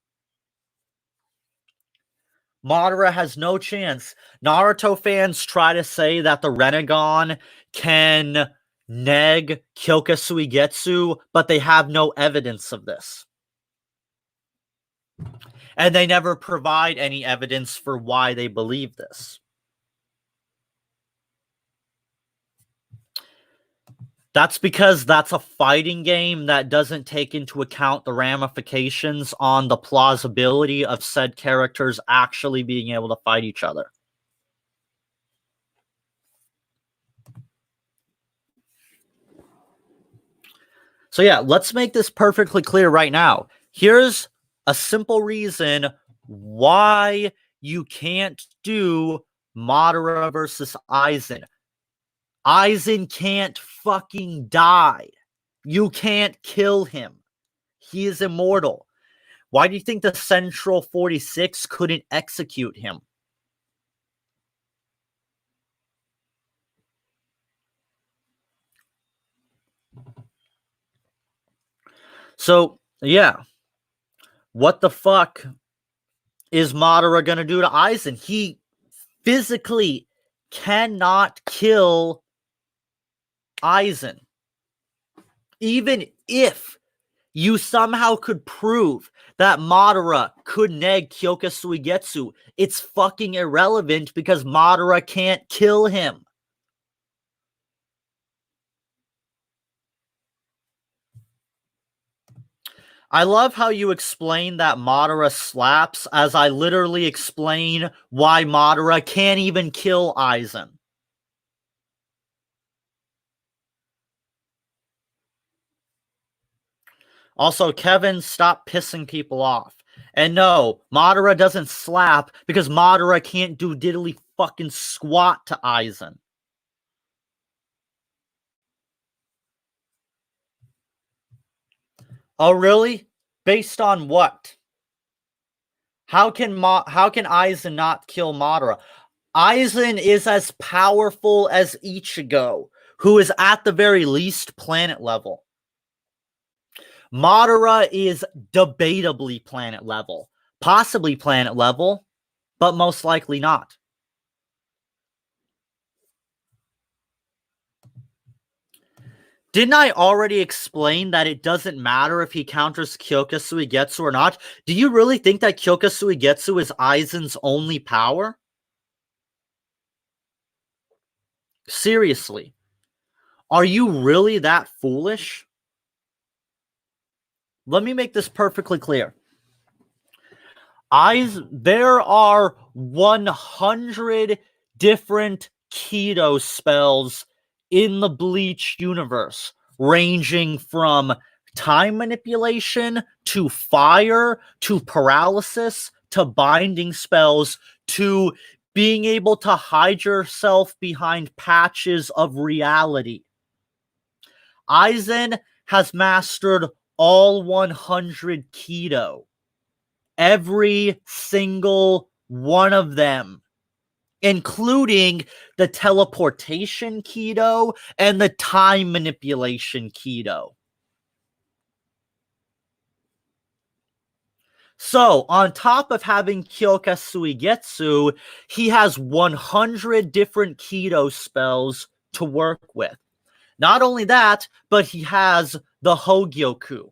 Madara has no chance. Naruto fans try to say that the Rinnegan can neg Kyoka Suigetsu, but they have no evidence of this. And they never provide any evidence for why they believe this. That's because that's a fighting game that doesn't take into account the ramifications on the plausibility of said characters actually being able to fight each other. So yeah, let's make this perfectly clear right now. Here's a simple reason why you can't do Madara versus Aizen. Aizen can't fucking die. You can't kill him. He is immortal. Why do you think the Central 46 couldn't execute him? So, yeah. What the fuck is Madara gonna do to Aizen? He physically cannot kill Aizen. Even if you somehow could prove that Madara could neg Kyoka Suigetsu, it's fucking irrelevant because Madara can't kill him. I love how you explain that Madara slaps as I literally explain why Madara can't even kill Aizen. Also, Kevin, stop pissing people off. And no, Madara doesn't slap because Madara can't do diddly fucking squat to Aizen. Oh, really? Based on what? How can Aizen not kill Madara? Aizen is as powerful as Ichigo, who is at the very least planet level. Madara is debatably planet level. Possibly planet level, but most likely not. Didn't I already explain that it doesn't matter if he counters Kyoka Suigetsu or not? Do you really think that Kyoka Suigetsu is Aizen's only power? Seriously. Are you really that foolish? Let me make this perfectly clear. There are 100 different Keto spells in the Bleach universe, ranging from time manipulation to fire to paralysis to binding spells to being able to hide yourself behind patches of reality. Aizen has mastered all 100 Keto. Every single one of them, including the teleportation Keto and the time manipulation Keto. So, on top of having Kyoka Suigetsu, he has 100 different Keto spells to work with. Not only that, but he has the Hogyoku.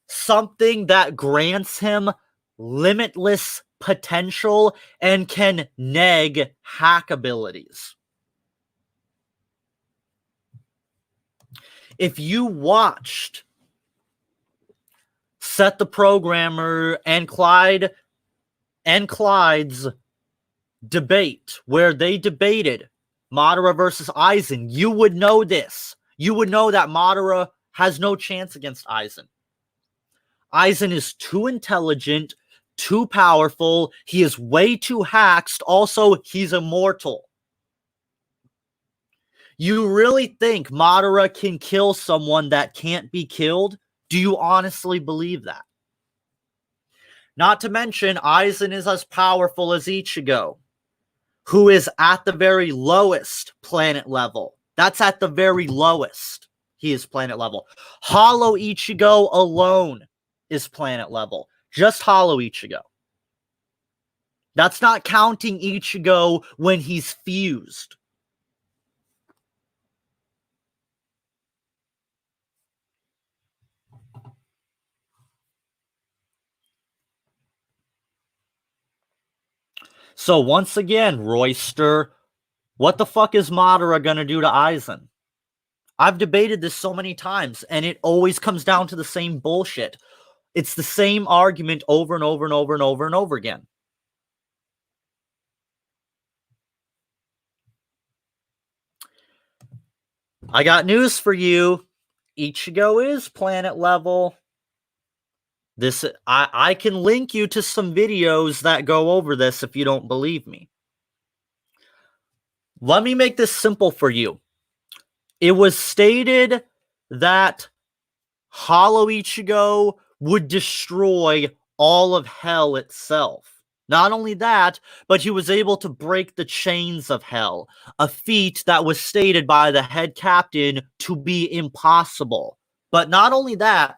Something that grants him limitless potential and can neg hack abilities. If you watched Set the Programmer and Clyde's debate where they debated Madara versus Aizen, you would know this. You would know that Madara has no chance against Aizen. Aizen is too intelligent, too powerful. He is way too haxed. Also, he's immortal. You really think Madara can kill someone that can't be killed? Do you honestly believe that? Not to mention, Aizen is as powerful as Ichigo, who is at the very lowest planet level. That's at the very lowest. He is planet level. Hollow Ichigo alone is planet level. Just Hollow Ichigo. That's not counting Ichigo when he's fused. So once again, Royster, what the fuck is Madara gonna do to Aizen? I've debated this so many times, and it always comes down to the same bullshit. It's the same argument over and over and over and over and over again. I got news for you. Ichigo is planet level. I can link you to some videos that go over this if you don't believe me. Let me make this simple for you. It was stated that Hollow Ichigo would destroy all of hell itself. Not only that, but he was able to break the chains of hell, a feat that was stated by the head captain to be impossible. But not only that,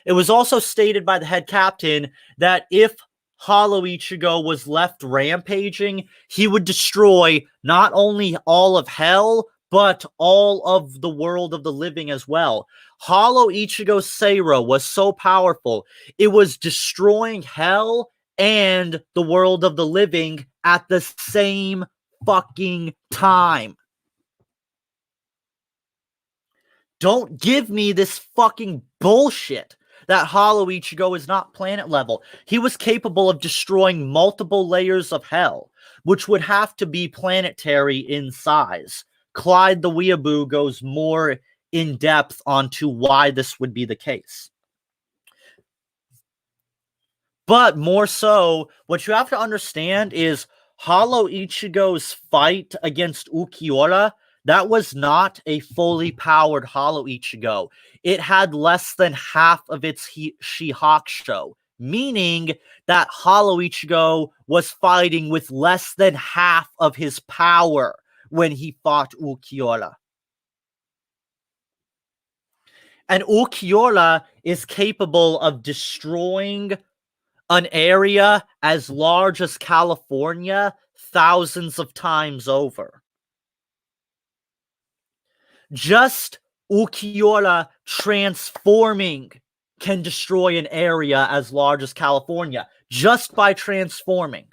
it was also stated by the head captain that if Hollow Ichigo was left rampaging, he would destroy not only all of hell, but all of the world of the living as well. Hollow Ichigo's Seira was so powerful, it was destroying hell and the world of the living at the same fucking time. Don't give me this fucking bullshit that Hollow Ichigo is not planet level. He was capable of destroying multiple layers of hell, which would have to be planetary in size. Clyde the Weeaboo goes more in depth onto why this would be the case. But more so, what you have to understand is Hollow Ichigo's fight against Ulquiorra, that was not a fully powered Hollow Ichigo. It had less than half of its Shihakusho, meaning that Hollow Ichigo was fighting with less than half of his power when he fought Ulquiorra. And Ulquiorra is capable of destroying an area as large as California thousands of times over. Just Ulquiorra transforming can destroy an area as large as California, just by transforming.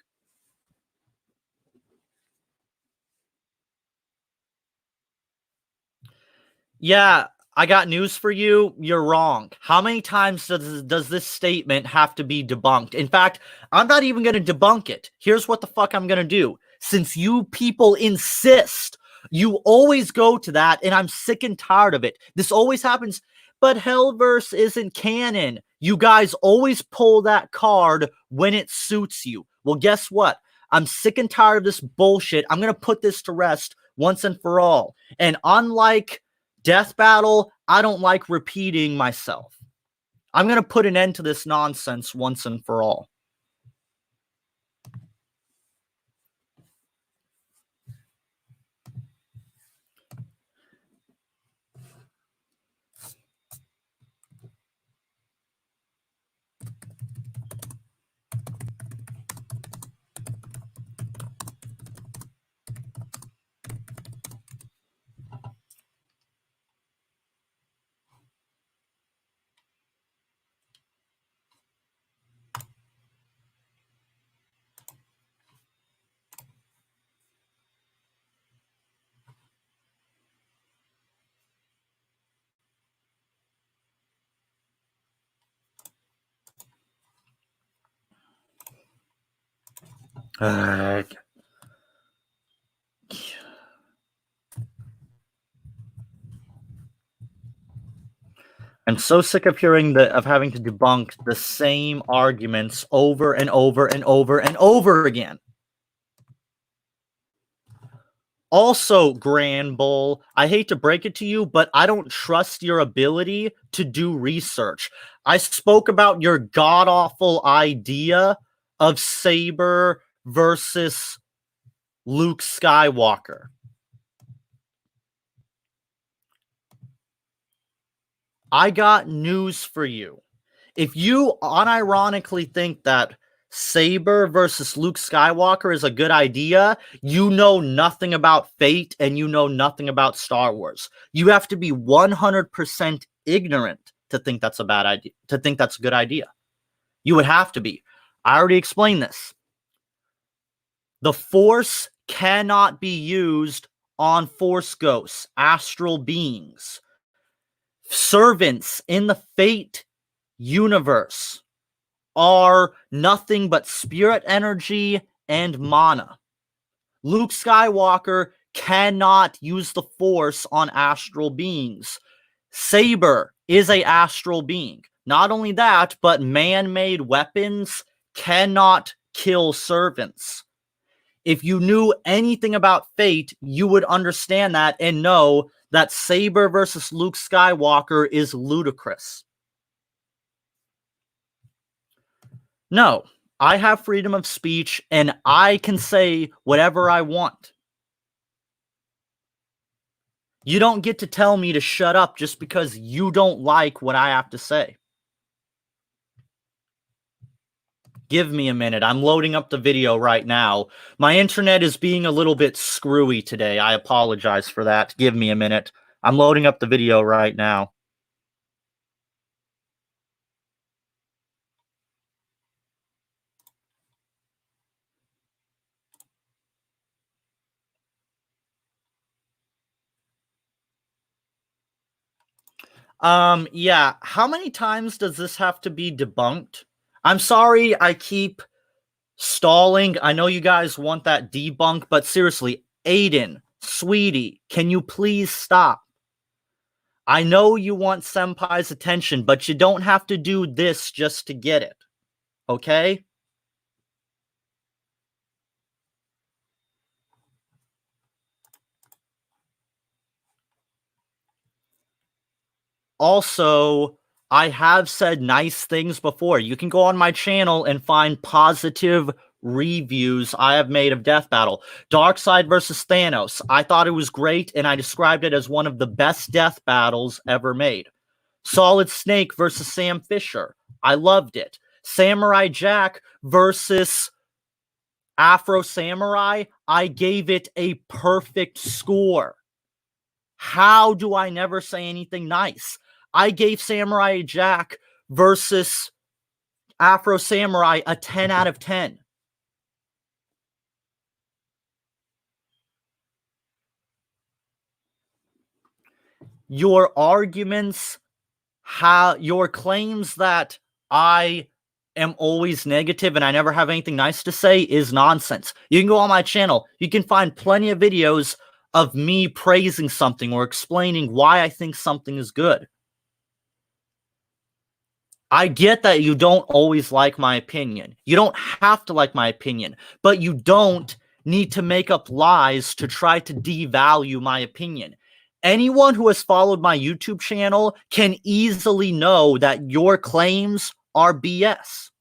Yeah, I got news for you. You're wrong. How many times does this statement have to be debunked? In fact, I'm not even going to debunk it. Here's what the fuck I'm going to do. Since you people insist, you always go to that, and I'm sick and tired of it. This always happens, but Hellverse isn't canon. You guys always pull that card when it suits you. Well, guess what? I'm sick and tired of this bullshit. I'm going to put this to rest once and for all. And unlike Death Battle, I don't like repeating myself. I'm going to put an end to this nonsense once and for all. I'm so sick of having to debunk the same arguments over and over and over and over again. Also, Grand Bull, I hate to break it to you, but I don't trust your ability to do research. I spoke about your god-awful idea of Saber versus Luke Skywalker. I got news for you. If you unironically think that Saber versus Luke Skywalker is a good idea, you know nothing about Fate and you know nothing about Star Wars. You have to be 100% ignorant to think that's a bad idea, to think that's a good idea. You would have to be. I already explained this. The Force cannot be used on Force ghosts, astral beings. Servants in the Fate universe are nothing but spirit energy and mana. Luke Skywalker cannot use the Force on astral beings. Saber is an astral being. Not only that, but man-made weapons cannot kill servants. If you knew anything about Fate, you would understand that and know that Saber versus Luke Skywalker is ludicrous. No, I have freedom of speech and I can say whatever I want. You don't get to tell me to shut up just because you don't like what I have to say. Give me a minute. I'm loading up the video right now. My internet is being a little bit screwy today. I apologize for that. Give me a minute. I'm loading up the video right now. Yeah. How many times does this have to be debunked? I'm sorry I keep stalling. I know you guys want that debunk, but seriously, Aiden, sweetie, can you please stop? I know you want Senpai's attention, but you don't have to do this just to get it. Okay? Also, I have said nice things before. You can go on my channel and find positive reviews I have made of Death Battle. Darkseid versus Thanos. I thought it was great, and I described it as one of the best death battles ever made. Solid Snake versus Sam Fisher. I loved it. Samurai Jack versus Afro Samurai. I gave it a perfect score. How do I never say anything nice? I gave Samurai Jack versus Afro Samurai a 10 out of 10. Your arguments, your claims that I am always negative and I never have anything nice to say is nonsense. You can go on my channel. You can find plenty of videos of me praising something or explaining why I think something is good. I get that you don't always like my opinion. You don't have to like my opinion, but you don't need to make up lies to try to devalue my opinion. Anyone who has followed my YouTube channel can easily know that your claims are BS.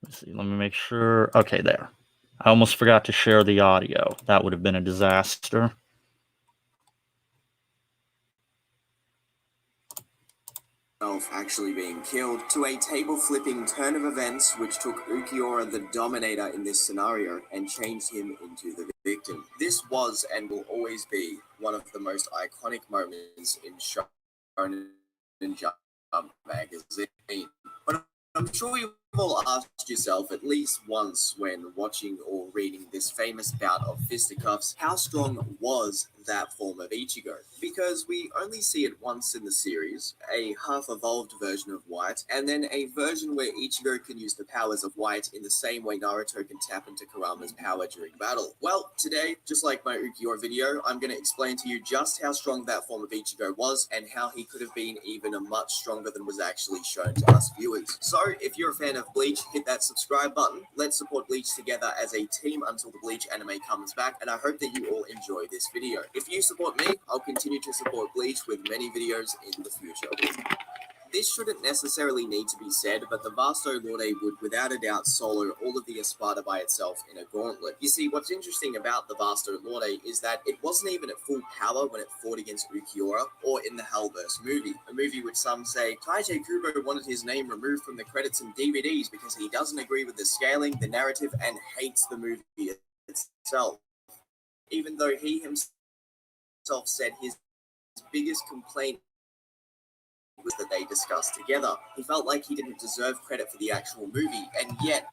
Let's see, let me make sure. Okay, there. I almost forgot to share the audio. That would have been a disaster. Actually being killed, to a table-flipping turn of events which took Ulquiorra the Dominator in this scenario and changed him into the victim. This was and will always be one of the most iconic moments in Shonen Jump magazine. But I'm sure you've all asked yourself at least once when watching or reading this famous bout of fisticuffs, how strong was that form of Ichigo? Because we only see it once in the series, a half-evolved version of White, and then a version where Ichigo can use the powers of White in the same way Naruto can tap into Kurama's power during battle. Well, today, just like my Ulquiorra video, I'm going to explain to you just how strong that form of Ichigo was and how he could have been even much stronger than was actually shown to us viewers. So, if you're a fan of Bleach, hit that subscribe button. Let's support Bleach together as a team until the Bleach anime comes back, and I hope that you all enjoy this video. If you support me, I'll continue to support Bleach with many videos in the future. This shouldn't necessarily need to be said, but the Vasto Lorde would without a doubt solo all of the Espada by itself in a gauntlet. You see, what's interesting about the Vasto Lorde is that it wasn't even at full power when it fought against Ulquiorra or in the Hellverse movie, a movie which some say Tite Kubo wanted his name removed from the credits and DVDs because he doesn't agree with the scaling, the narrative, and hates the movie itself. Even though he himself said his biggest complaint was that they discussed together. He felt like he didn't deserve credit for the actual movie, and yet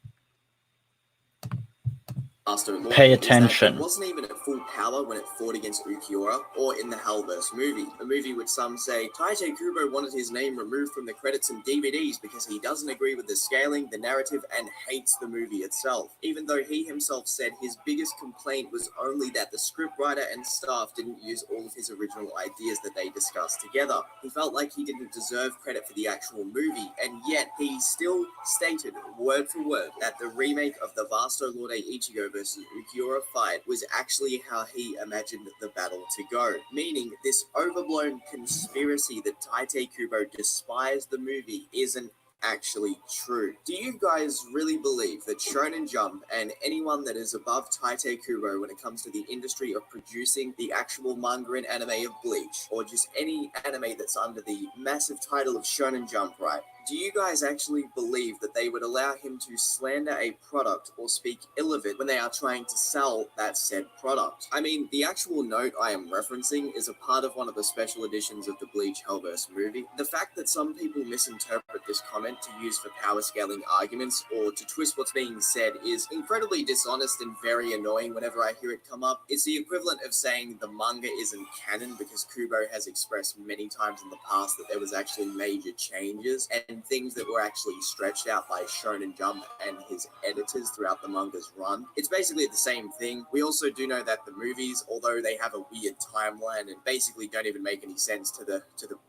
Lord Pay is that attention. it wasn't even at full power when it fought against Ulquiorra or in the Hellverse movie, a movie which some say Tite Kubo wanted his name removed from the credits and DVDs because he doesn't agree with the scaling, the narrative, and hates the movie itself, even though he himself said his biggest complaint was only that the scriptwriter and staff didn't use all of his original ideas that they discussed together. He felt like he didn't deserve credit for the actual movie, and yet he still stated, word for word, that the remake of the Vasto Lorde Ichigo versus Ulquiorra fight was actually how he imagined the battle to go, meaning this overblown conspiracy that Tite Kubo despised the movie isn't actually true. Do you guys really believe that Shonen Jump and anyone that is above Tite Kubo when it comes to the industry of producing the actual manga and anime of Bleach, or just any anime that's under the massive title of Shonen Jump, right? Do you guys actually believe that they would allow him to slander a product or speak ill of it when they are trying to sell that said product? I mean, the actual note I am referencing is a part of one of the special editions of the Bleach Hellverse movie. The fact that some people misinterpret this comment to use for power scaling arguments or to twist what's being said is incredibly dishonest and very annoying whenever I hear it come up. It's the equivalent of saying the manga isn't canon because Kubo has expressed many times in the past that there was actually major changes and things that were actually stretched out by Shonen Jump and his editors throughout the manga's run. It's basically the same thing. We also do know that the movies, although they have a weird timeline and basically don't even make any sense to the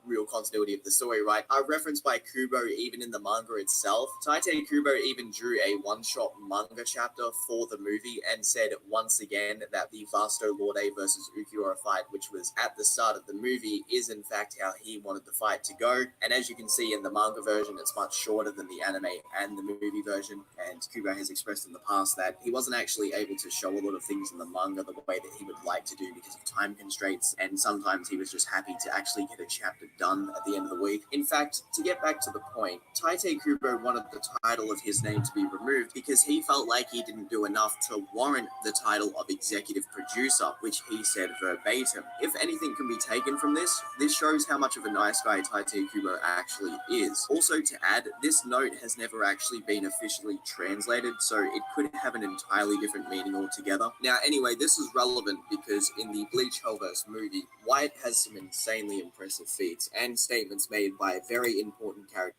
real continuity of the story, right, are referenced by Kubo even in the manga itself. Tite Kubo even drew a one-shot manga chapter for the movie and said once again that the Vasto Lorde versus Ulquiorra fight, which was at the start of the movie, is in fact how he wanted the fight to go. And as you can see in the manga version, it's much shorter than the anime and the movie version, and Kubo has expressed in the past that he wasn't actually able to show a lot of things in the manga the way that he would like to do because of time constraints, and sometimes he was just happy to actually get a chapter done at the end of the week. In fact, to get back to the point, Tite Kubo wanted the title of his name to be removed because he felt like he didn't do enough to warrant the title of executive producer, which he said verbatim. If anything can be taken from this shows how much of a nice guy Tite Kubo actually is. Also, to add, this note has never actually been officially translated, so it could have an entirely different meaning altogether. Now, anyway, this is relevant because in the Bleach Hellverse movie, White has some insanely impressive feats and statements made by very important characters.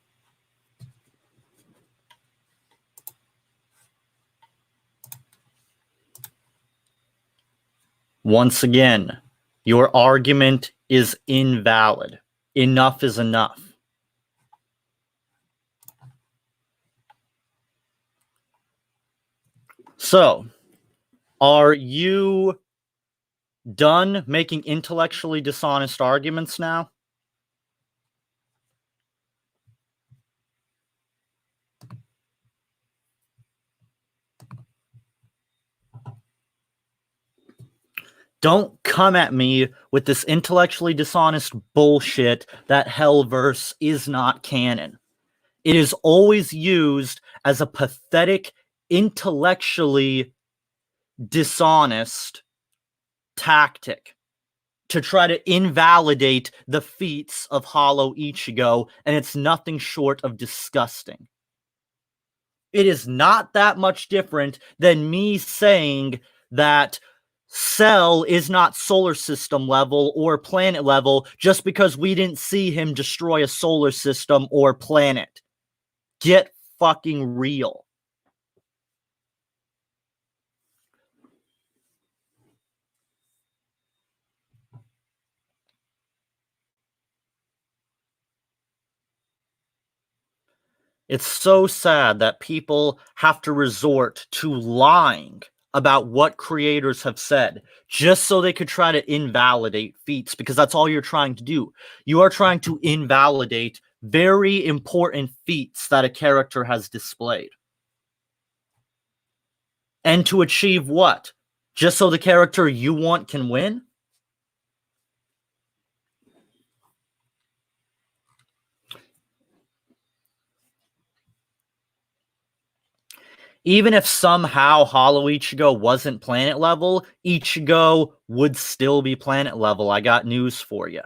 Once again, your argument is invalid. Enough is enough. So, are you done making intellectually dishonest arguments now? Don't come at me with this intellectually dishonest bullshit that Hellverse is not canon. It is always used as a pathetic, intellectually dishonest tactic to try to invalidate the feats of Hollow Ichigo, and it's nothing short of disgusting. It is not that much different than me saying that Cell is not solar system level or planet level just because we didn't see him destroy a solar system or planet. Get fucking real. It's so sad that people have to resort to lying about what creators have said just so they could try to invalidate feats, because that's all you're trying to do. You are trying to invalidate very important feats that a character has displayed. And to achieve what? Just so the character you want can win? Even if somehow Hollow Ichigo wasn't planet level, Ichigo would still be planet level. I got news for you.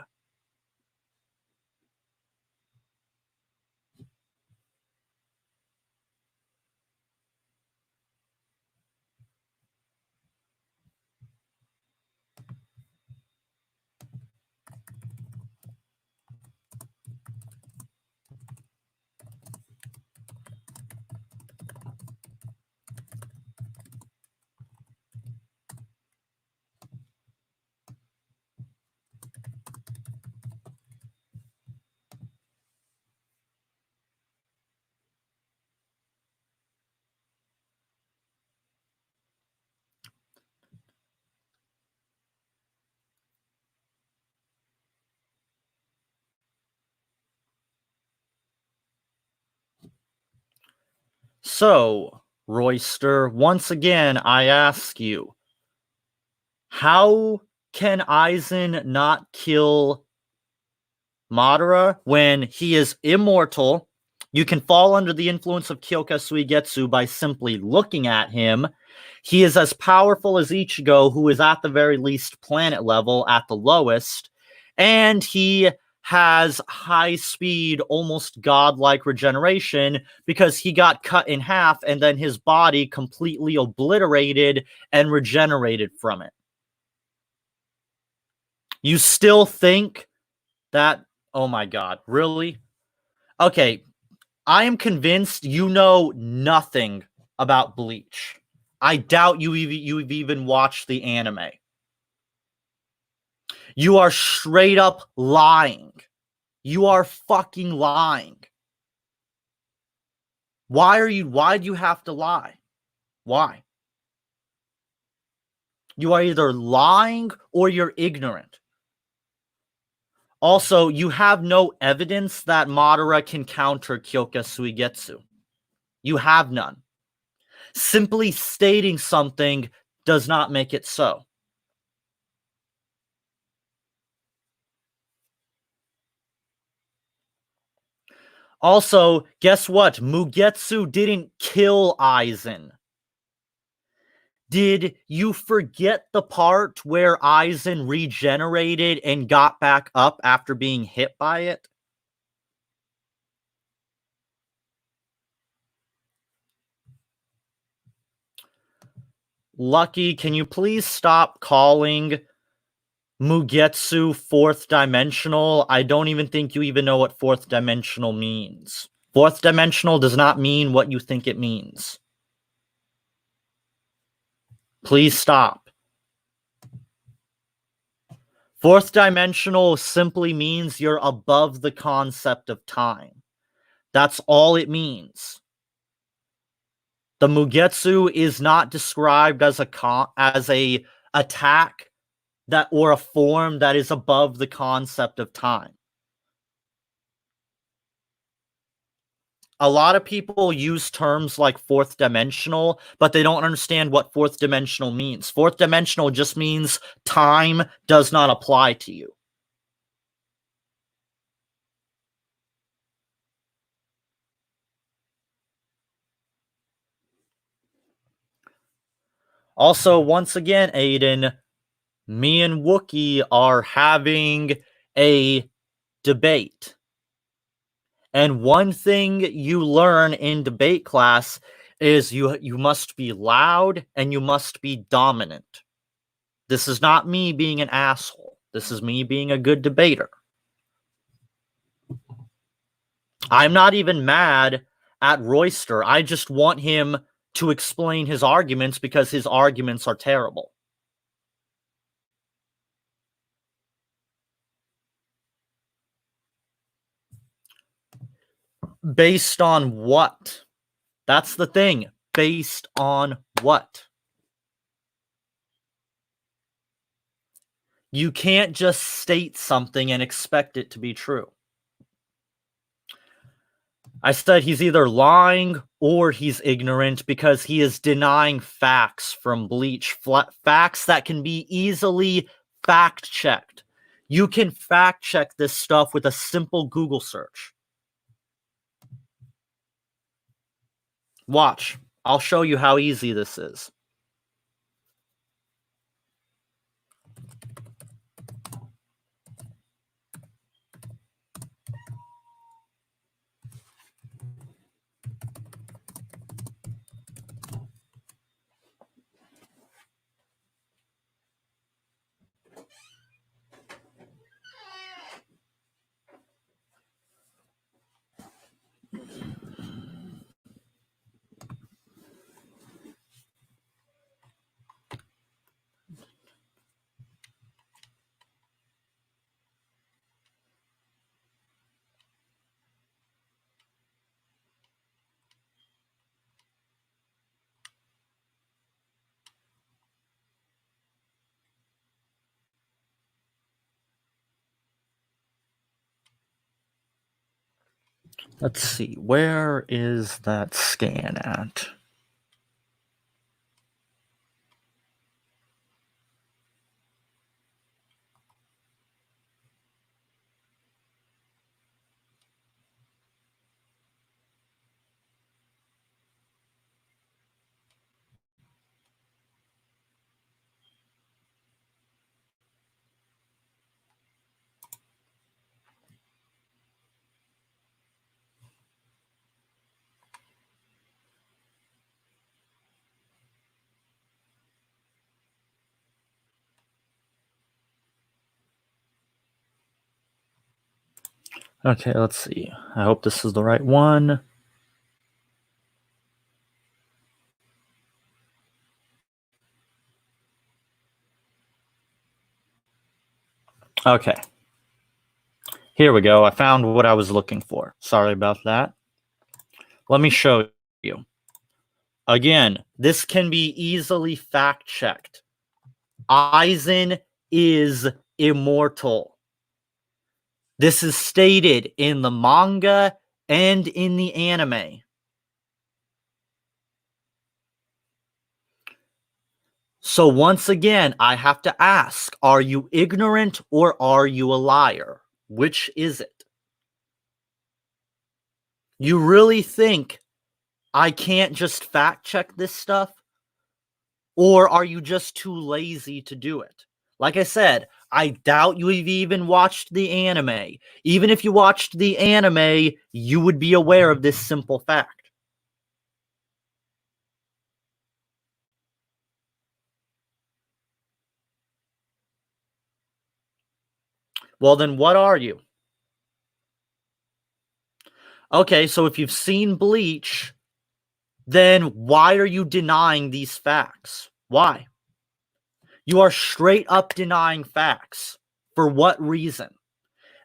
So, Royster, once again, I ask you, how can Aizen not kill Madara when he is immortal? You can fall under the influence of Kyoka Suigetsu by simply looking at him. He is as powerful as Ichigo, who is at the very least planet level, at the lowest, and he has high speed, almost godlike regeneration because he got cut in half and then his body completely obliterated and regenerated from it. You still think that, oh my god, really? Okay, I am convinced you know nothing about Bleach. I doubt you've even watched the anime. You are straight up lying. You are fucking lying. Why do you have to lie? Why? You are either lying or you're ignorant. Also, you have no evidence that Madara can counter Kyoka Suigetsu. You have none. Simply stating something does not make it so. Also, guess what? Mugetsu didn't kill Aizen. Did you forget the part where Aizen regenerated and got back up after being hit by it? Lucky, can you please stop calling Mugetsu fourth dimensional? I don't even think you even know what fourth dimensional means. Fourth dimensional does not mean what you think it means. Please stop. Fourth dimensional simply means you're above the concept of time. That's all it means. The Mugetsu is not described as a attack that or a form that is above the concept of time. A lot of people use terms like fourth dimensional, but they don't understand what fourth dimensional means. Fourth dimensional just means time does not apply to you. Also, once again, Aiden, me and Wookie are having a debate. And one thing you learn in debate class is you must be loud and you must be dominant. This is not me being an asshole. This is me being a good debater. I'm not even mad at Royster. I just want him to explain his arguments because his arguments are terrible. Based on what? That's the thing. Based on what? You can't just state something and expect it to be true. I said he's either lying or he's ignorant because he is denying facts from Bleach. Facts that can be easily fact-checked. You can fact-check this stuff with a simple Google search. Watch. I'll show you how easy this is. Let's see. Where is that scan at? Okay, let's see. I hope this is the right one. Okay. Here we go. I found what I was looking for. Sorry about that. Let me show you. Again, this can be easily fact-checked. Aizen is immortal. This is stated in the manga and in the anime. So once again, I have to ask, are you ignorant or are you a liar? Which is it? You really think I can't just fact check this stuff? Or are you just too lazy to do it? Like I said, I doubt you've even watched the anime. Even if you watched the anime, you would be aware of this simple fact. Well, then what are you? Okay, so if you've seen Bleach, then why are you denying these facts? Why? You are straight up denying facts. For what reason?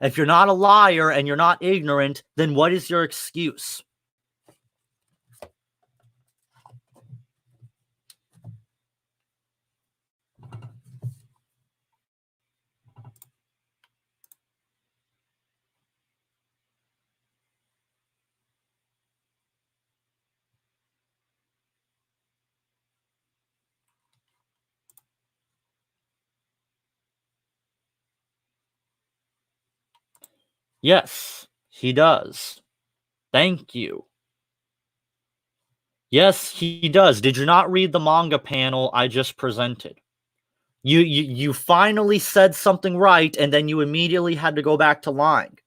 If you're not a liar and you're not ignorant, then what is your excuse? Yes, he does. Thank you. Yes, he does. Did you not read the manga panel I just presented? You finally said something right, and then you immediately had to go back to lying.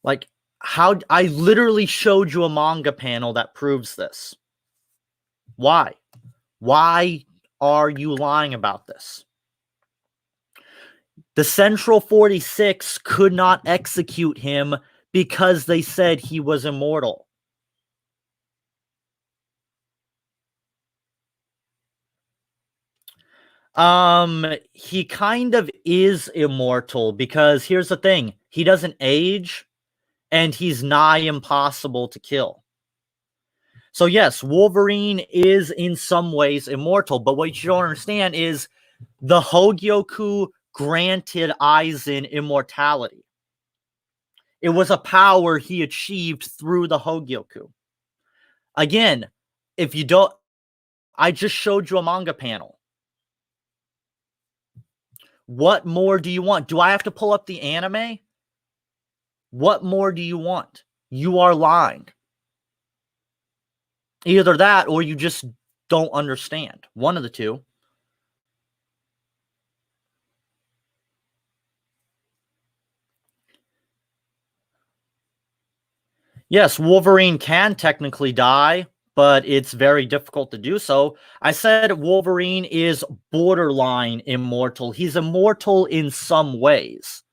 Like, how I literally showed you a manga panel that proves this. Why? Why are you lying about this? The Central 46 could not execute him because they said he was immortal. He kind of is immortal because here's the thing. He doesn't age and he's nigh impossible to kill. So yes, Wolverine is in some ways immortal, but what you don't understand is the Hogyoku granted Aizen immortality. It was a power he achieved through the Hogyoku. Again, if you don't, I just showed you a manga panel. What more do you want? Do I have to pull up the anime? What more do you want? You are lying. Either that or you just don't understand. One of the two. Yes, Wolverine can technically die, but it's very difficult to do so. I said Wolverine is borderline immortal. He's immortal in some ways.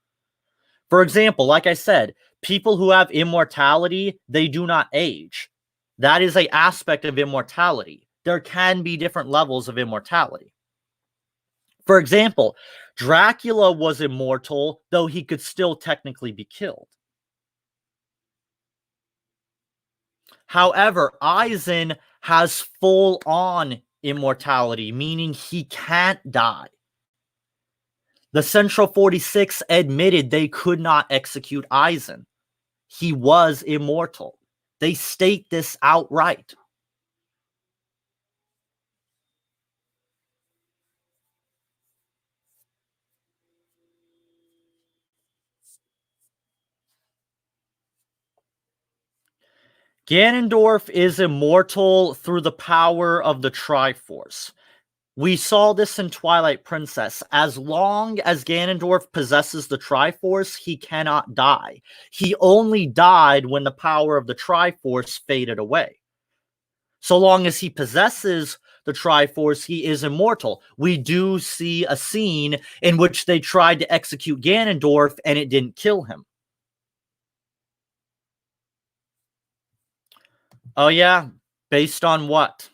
For example, like I said, people who have immortality, they do not age. That is an aspect of immortality. There can be different levels of immortality. For example, Dracula was immortal, though he could still technically be killed. However, Aizen has full-on immortality, meaning he can't die. The Central 46 admitted they could not execute Aizen. he was immortal. They state this outright. Ganondorf is immortal through the power of the Triforce. We saw this in Twilight Princess. As long as Ganondorf possesses the Triforce, he cannot die. He only died when the power of the Triforce faded away. So long as he possesses the Triforce, he is immortal. We do see a scene in which they tried to execute Ganondorf and it didn't kill him. Oh yeah? Based on what?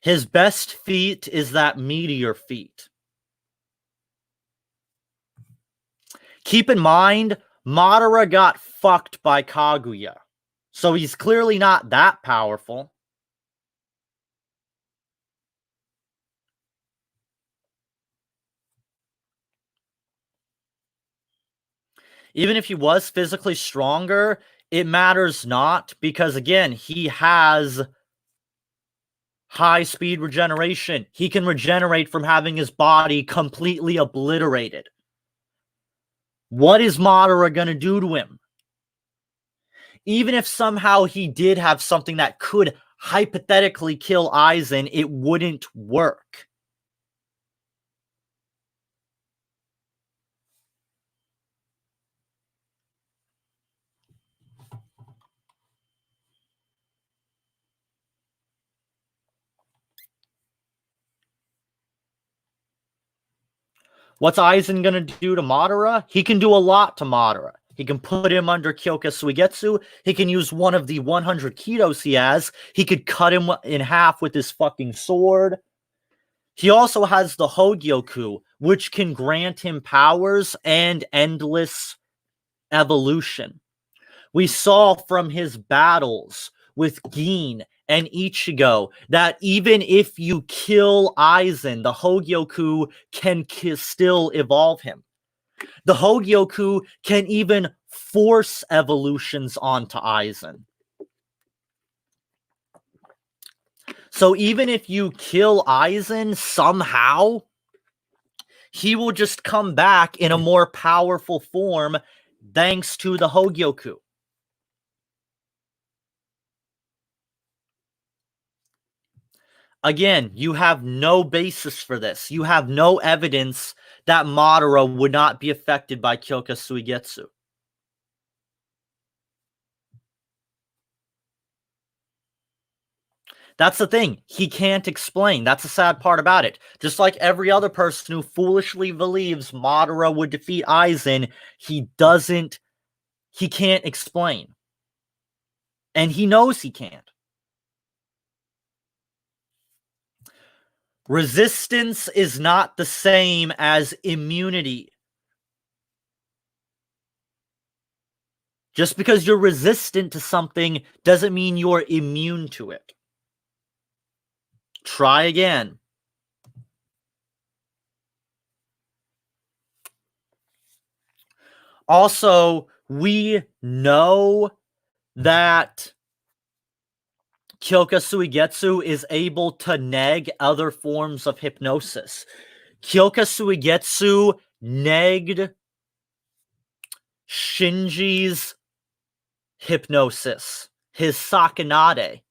His best feat is that meteor feat. Keep in mind, Madara got fucked by Kaguya. So he's clearly not that powerful. Even if he was physically stronger, it matters not because, again, he has high speed regeneration. He can regenerate from having his body completely obliterated. What is Madara going to do to him? Even if somehow he did have something that could hypothetically kill Aizen, it wouldn't work. What's Aizen going to do to Madara? He can do a lot to Madara. He can put him under Kyoka Suigetsu. He can use one of the 100 Kitos he has. He could cut him in half with his fucking sword. He also has the Hogyoku, which can grant him powers and endless evolution. We saw from his battles with Gin and Ichigo that even if you kill Aizen, the Hogyoku can still evolve him. The Hogyoku can even force evolutions onto Aizen. So even if you kill Aizen somehow, he will just come back in a more powerful form thanks to the Hogyoku. Again, you have no basis for this. You have no evidence that Madara would not be affected by Kyoka Suigetsu. That's the thing. He can't explain. That's the sad part about it. Just like every other person who foolishly believes Madara would defeat Aizen, he can't explain. And he knows he can't. Resistance is not the same as immunity. Just because you're resistant to something doesn't mean you're immune to it. Try again. Also, we know that Kyoka Suigetsu is able to neg other forms of hypnosis. Kyoka Suigetsu negged Shinji's hypnosis, his Sakanade.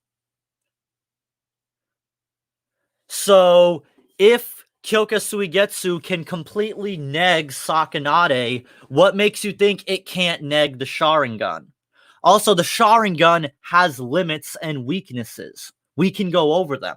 So, if Kyoka Suigetsu can completely neg Sakanade, what makes you think it can't neg the Sharingan? Also, the Sharingan has limits and weaknesses. We can go over them.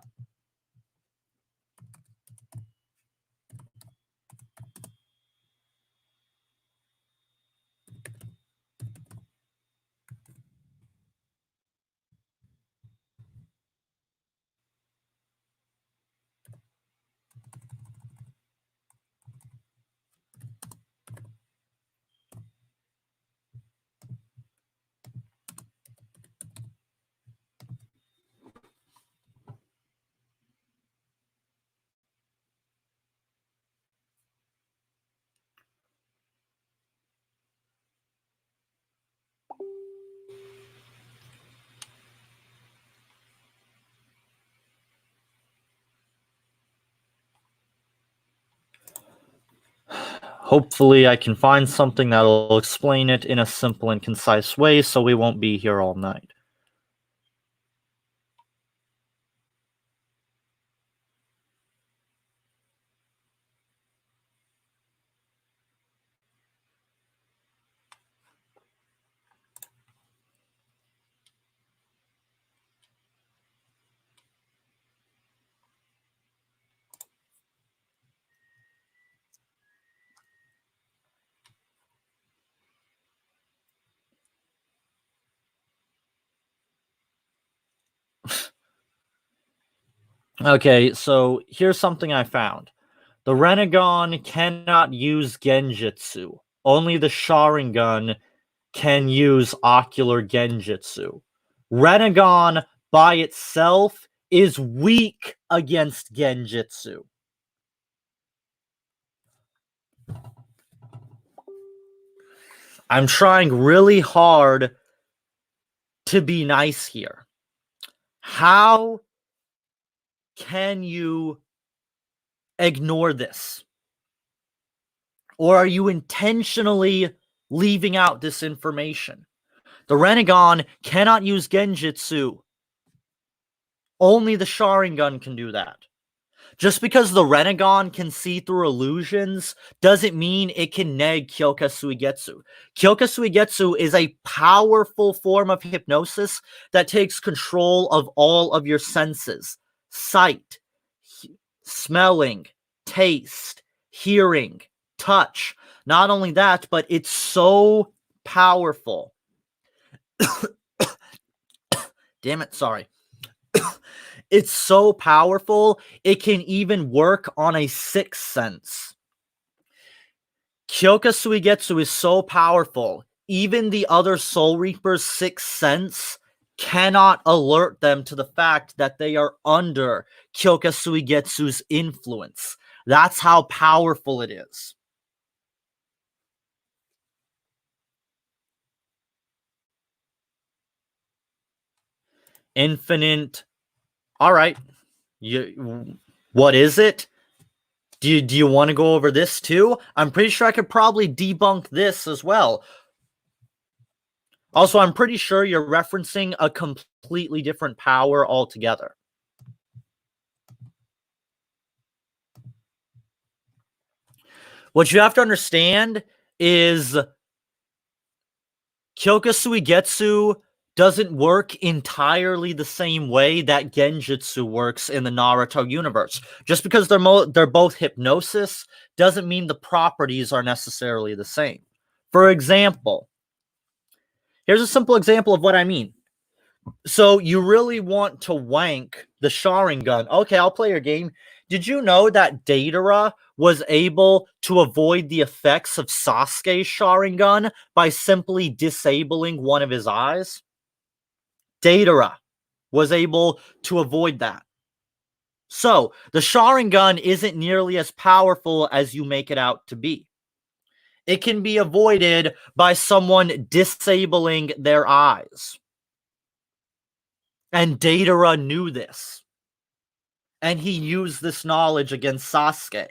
Hopefully I can find something that'll explain it in a simple and concise way so we won't be here all night. Okay, so here's something I found. The Renegon cannot use Genjutsu. Only the Sharingan can use Ocular Genjutsu. Renegon by itself is weak against Genjutsu. I'm trying really hard to be nice here. How can you ignore this? Or are you intentionally leaving out this information? The Renegon cannot use Genjutsu. Only the Sharingan can do that. Just because the Renegon can see through illusions doesn't mean it can neg Kyoka Suigetsu. Kyoka Suigetsu is a powerful form of hypnosis that takes control of all of your senses. Sight, smelling, taste, hearing, touch. Not only that, but it's so powerful. Damn it, sorry. It's so powerful, it can even work on a sixth sense. Kyoka Suigetsu is so powerful, even the other Soul Reaper's sixth sense cannot alert them to the fact that they are under Kyoka Suigetsu's influence. That's how powerful it is. Infinite. All right. What is it? Do you want to go over this too? I'm pretty sure I could probably debunk this as well. Also, I'm pretty sure you're referencing a completely different power altogether. What you have to understand is Kyoka Suigetsu doesn't work entirely the same way that Genjutsu works in the Naruto universe. Just because they're both hypnosis doesn't mean the properties are necessarily the same. For example, here's a simple example of what I mean. So you really want to wank the Sharingan. Okay, I'll play your game. Did you know that Datara was able to avoid the effects of Sasuke's Sharingan by simply disabling one of his eyes? Datara was able to avoid that. So, the Sharingan isn't nearly as powerful as you make it out to be. It can be avoided by someone disabling their eyes. And Datara knew this. And he used this knowledge against Sasuke.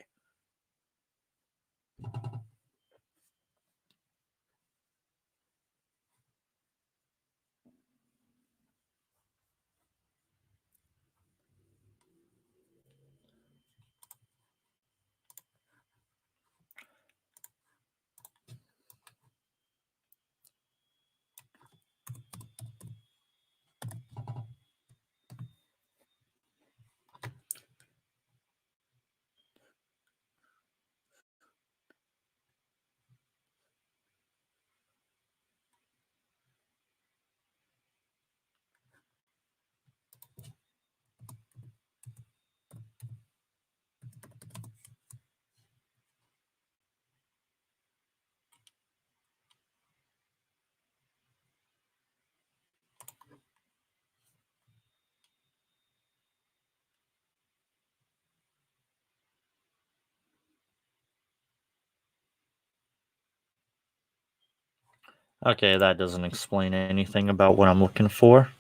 Okay, that doesn't explain anything about what I'm looking for.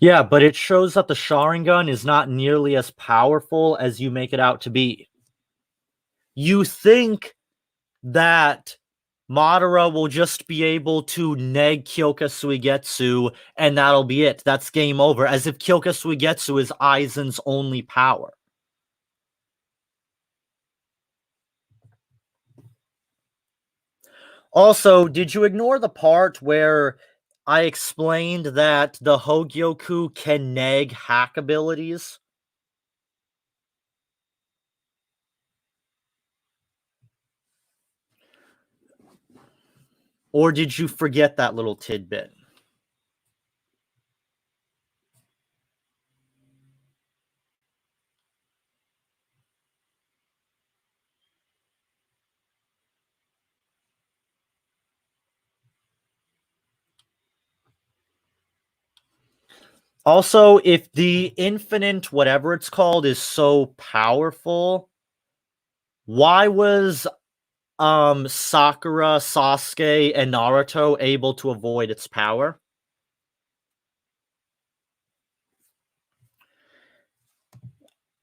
Yeah, but it shows that the Sharingan is not nearly as powerful as you make it out to be. You think that Madara will just be able to neg Kyoka Suigetsu and that'll be it. That's game over. As if Kyoka Suigetsu is Aizen's only power. Also, did you ignore the part where I explained that the Hogyoku can neg hack abilities? Or did you forget that little tidbit? Also, if the infinite, whatever it's called, is so powerful, why was Sakura, Sasuke, and Naruto able to avoid its power?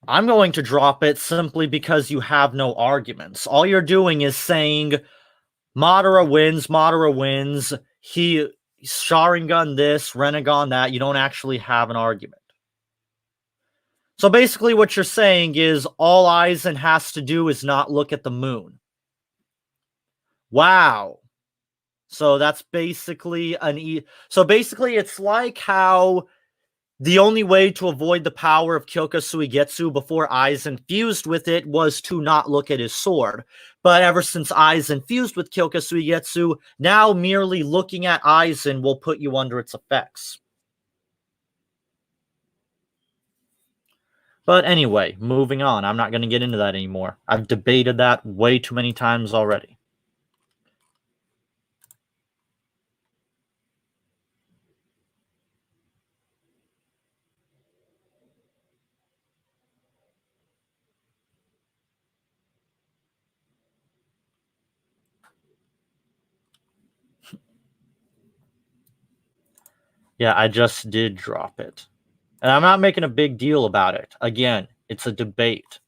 I'm going to drop it simply because you have no arguments. All you're doing is saying Madara wins, he Sharingan this, Renegon that. You don't actually have an argument. So basically what you're saying is all Aizen has to do is not look at the moon. Wow. So that's basically so basically it's like how the only way to avoid the power of Kyoka Suigetsu before Aizen fused with it was to not look at his sword. But ever since Aizen fused with Kyoka Suigetsu, now merely looking at Aizen will put you under its effects. But anyway, moving on. I'm not going to get into that anymore. I've debated that way too many times already. Yeah, I just did drop it. And I'm not making a big deal about it. Again, it's a debate.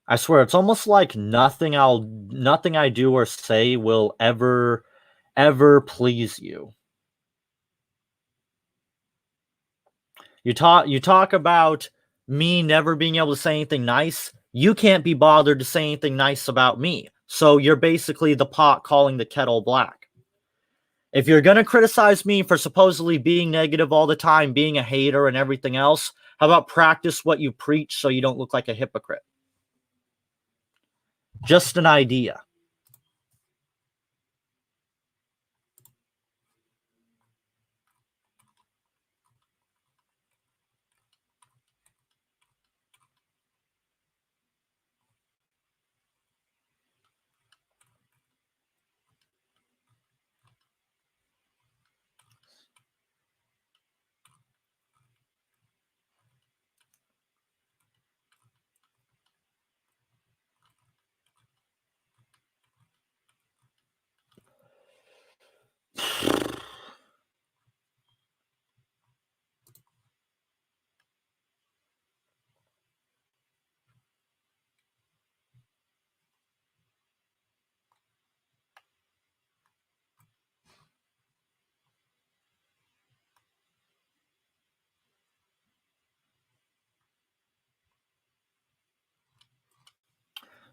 I swear, it's almost like nothing I do or say will ever please you. You talk about me never being able to say anything nice. You can't be bothered to say anything nice about me. So you're basically the pot calling the kettle black. If you're going to criticize me for supposedly being negative all the time, being a hater and everything else, how about practice what you preach so you don't look like a hypocrite? Just an idea.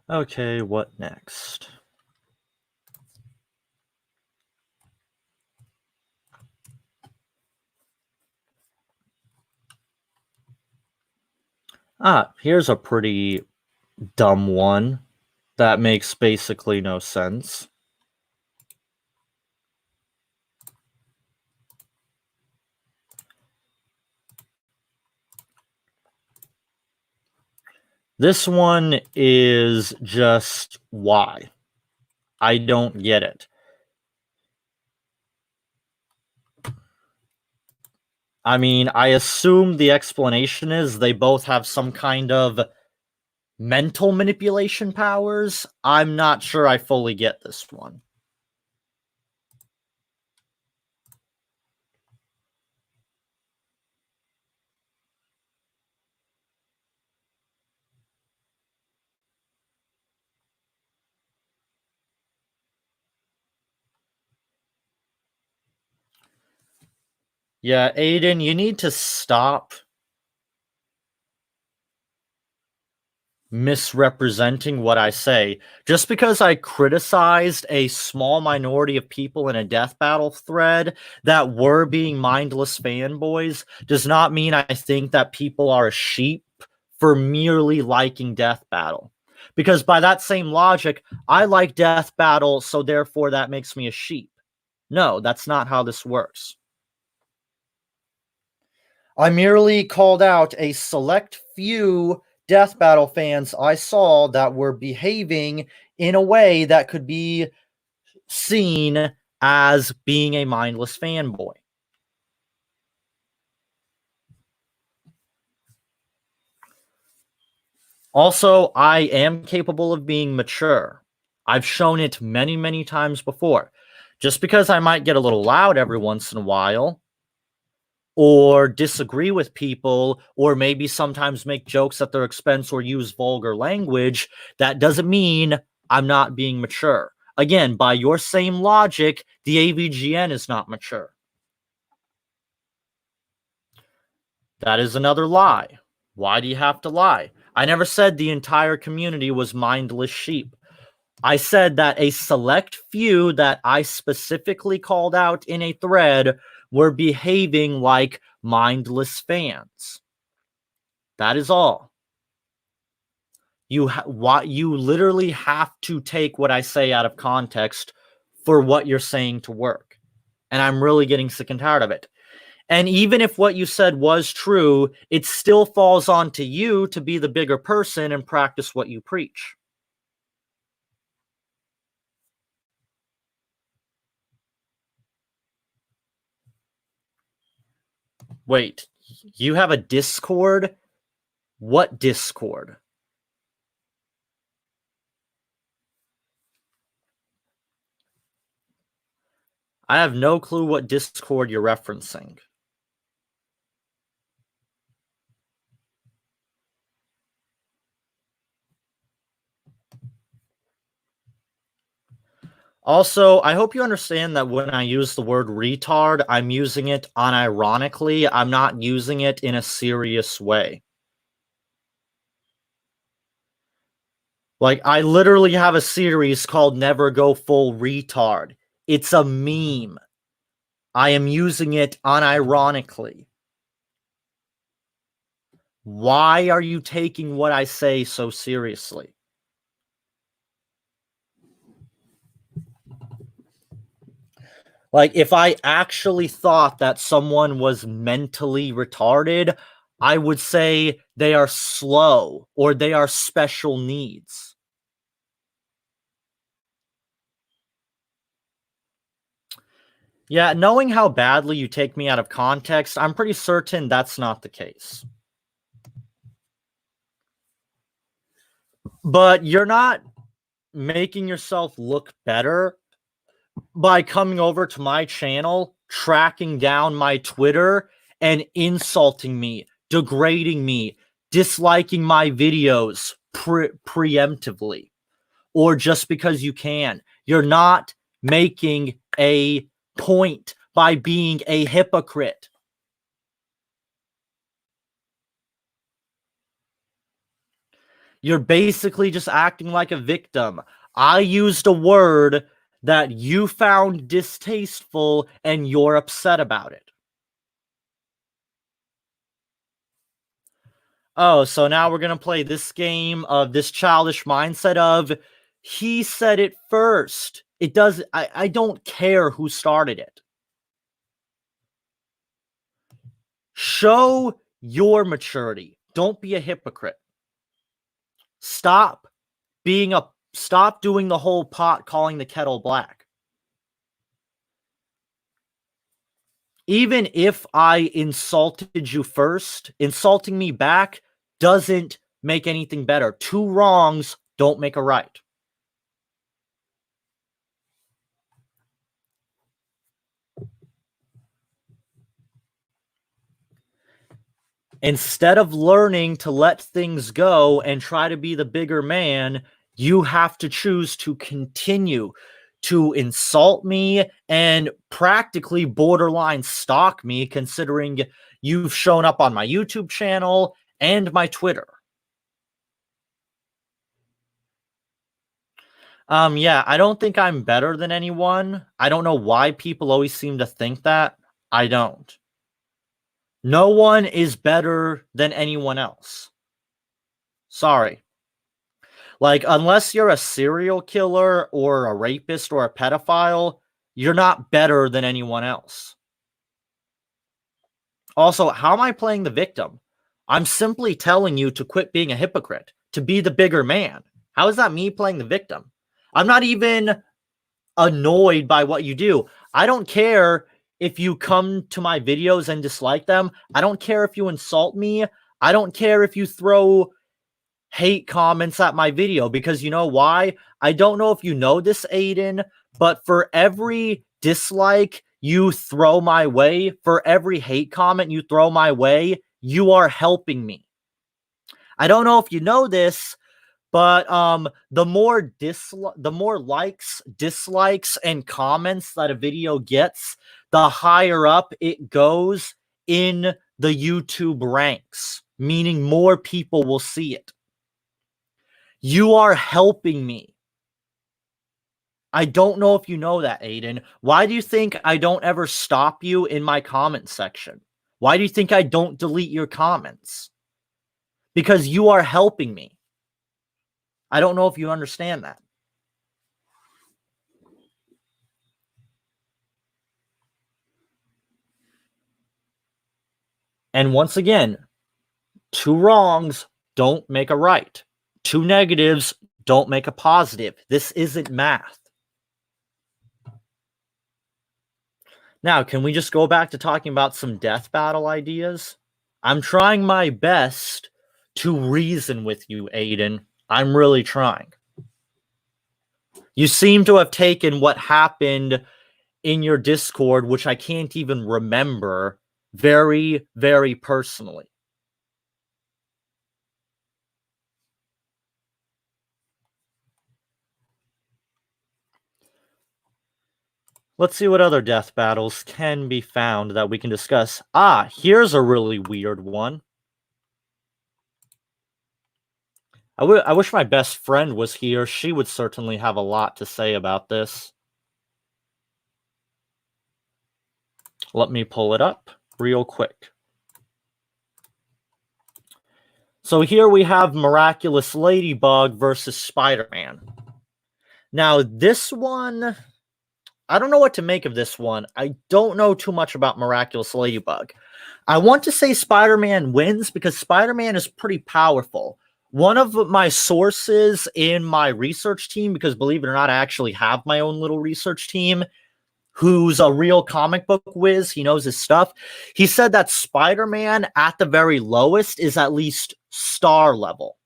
Okay, what next? Here's a pretty dumb one that makes basically no sense. This one is just why. I don't get it. I mean, I assume the explanation is they both have some kind of mental manipulation powers. I'm not sure I fully get this one. Yeah, Aiden, you need to stop misrepresenting what I say. Just because I criticized a small minority of people in a death battle thread that were being mindless fanboys does not mean I think that people are a sheep for merely liking death battle. Because by that same logic, I like death battle, so therefore that makes me a sheep. No, that's not how this works. I merely called out a select few death battle fans I saw that were behaving in a way that could be seen as being a mindless fanboy. Also, I am capable of being mature. I've shown it many, many times before. Just because I might get a little loud every once in a while, or disagree with people, or maybe sometimes make jokes at their expense or use vulgar language, that doesn't mean I'm not being mature. Again, by your same logic, the AVGN is not mature. That is another lie. Why do you have to lie? I never said the entire community was mindless sheep. I said that a select few that I specifically called out in a thread were behaving like mindless fans. That is all. You literally have to take what I say out of context for what you're saying to work. And I'm really getting sick and tired of it. And even if what you said was true, it still falls onto you to be the bigger person and practice what you preach. Wait, you have a Discord? What Discord? I have no clue what Discord you're referencing. Also, I hope you understand that when I use the word retard, I'm using it unironically. I'm not using it in a serious way. Like, I literally have a series called Never Go Full Retard. It's a meme. I am using it unironically. Why are you taking what I say so seriously? Like, if I actually thought that someone was mentally retarded, I would say they are slow or they are special needs. Yeah, knowing how badly you take me out of context, I'm pretty certain that's not the case. But you're not making yourself look better by coming over to my channel, tracking down my Twitter, and insulting me, degrading me, disliking my videos preemptively, or just because you can. You're not making a point by being a hypocrite. You're basically just acting like a victim. I used a word that you found distasteful and you're upset about it. Oh, so now we're going to play this game of this childish mindset of he said it first. It does. I don't care who started it. Show your maturity. Don't be a hypocrite. Stop doing the whole pot calling the kettle black. Even if I insulted you first, insulting me back doesn't make anything better. Two wrongs don't make a right. Instead of learning to let things go and try to be the bigger man, you have to choose to continue to insult me and practically borderline stalk me, considering you've shown up on my YouTube channel and my Twitter. Yeah, I don't think I'm better than anyone. I don't know why people always seem to think that. I don't. No one is better than anyone else. Sorry. Like, unless you're a serial killer or a rapist or a pedophile, you're not better than anyone else. Also, how am I playing the victim? I'm simply telling you to quit being a hypocrite, to be the bigger man. How is that me playing the victim? I'm not even annoyed by what you do. I don't care if you come to my videos and dislike them. I don't care if you insult me. I don't care if you throw hate comments at my video, because you know why? I don't know if you know this, Aiden, but for every dislike you throw my way, for every hate comment you throw my way, you are helping me. I don't know if you know this, but the more likes, dislikes, and comments that a video gets, the higher up it goes in the YouTube ranks, meaning more people will see it. You are helping me. I don't know if you know that, Aiden. Why do you think I don't ever stop you in my comment section? Why do you think I don't delete your comments? Because you are helping me. I don't know if you understand that. And once again, two wrongs don't make a right. Two negatives don't make a positive. This isn't math. Now, can we just go back to talking about some death battle ideas? I'm trying my best to reason with you, Aiden. I'm really trying. You seem to have taken what happened in your Discord, which I can't even remember, very, very personally. Let's see what other death battles can be found that we can discuss. Ah, here's a really weird one. I wish my best friend was here. She would certainly have a lot to say about this. Let me pull it up real quick. So here we have Miraculous Ladybug versus Spider-Man. Now, this one, I don't know what to make of this one. I don't know too much about Miraculous Ladybug. I want to say Spider-Man wins because Spider-Man is pretty powerful. One of my sources in my research team, because believe it or not, I actually have my own little research team, who's a real comic book whiz, he knows his stuff. He said that Spider-Man at the very lowest is at least star level.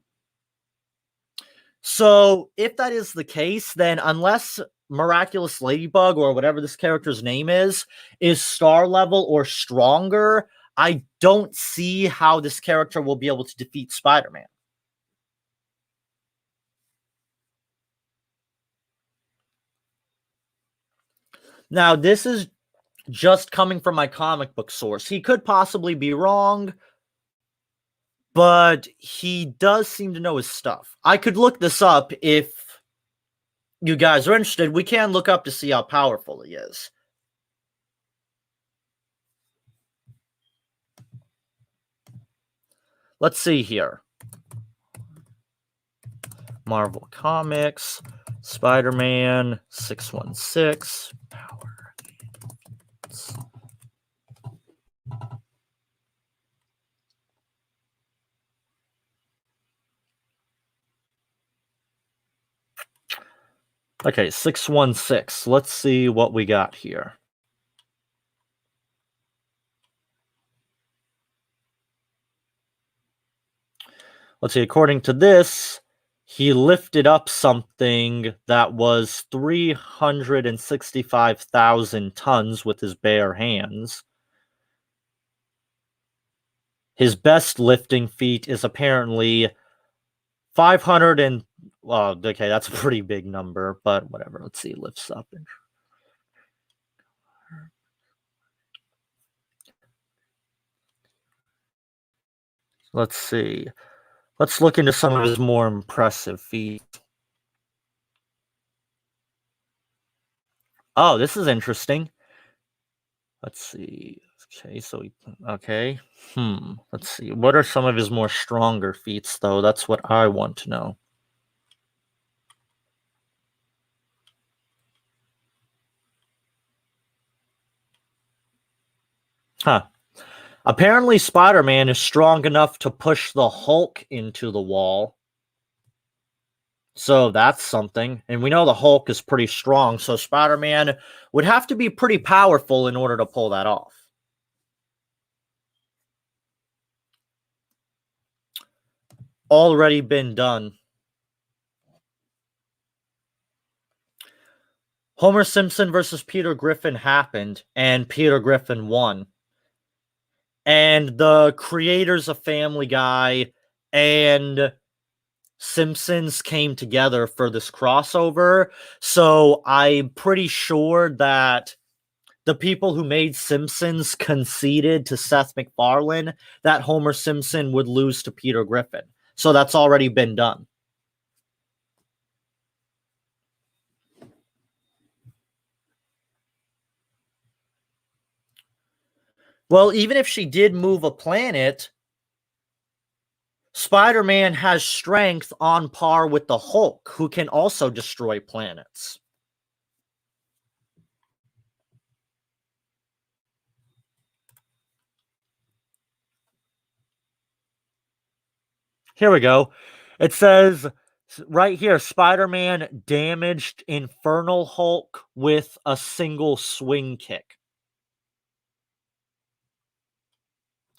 So if that is the case, then unless Miraculous Ladybug, or whatever this character's name is star level or stronger, I don't see how this character will be able to defeat Spider-Man. Now, this is just coming from my comic book source. He could possibly be wrong, but he does seem to know his stuff. I could look this up if you guys are interested. We can look up to see how powerful he is. Let's see here. Marvel Comics, Spider-Man 616, power. Okay, 616. Let's see what we got here. Let's see, according to this, he lifted up something that was 365,000 tons with his bare hands. His best lifting feat is apparently 500 and Well, okay, that's a pretty big number, but whatever. Let's see. Lifts up. Let's see. Let's look into some of his more impressive feats. Oh, this is interesting. Let's see. Okay. Let's see. What are some of his more stronger feats, though? That's what I want to know. Huh. Apparently, Spider-Man is strong enough to push the Hulk into the wall. So that's something. And we know the Hulk is pretty strong, so Spider-Man would have to be pretty powerful in order to pull that off. Already been done. Homer Simpson versus Peter Griffin happened, and Peter Griffin won. And the creators of Family Guy and Simpsons came together for this crossover. So I'm pretty sure that the people who made Simpsons conceded to Seth MacFarlane that Homer Simpson would lose to Peter Griffin. So that's already been done. Well, even if she did move a planet, Spider-Man has strength on par with the Hulk, who can also destroy planets. Here we go. It says right here, Spider-Man damaged Infernal Hulk with a single swing kick.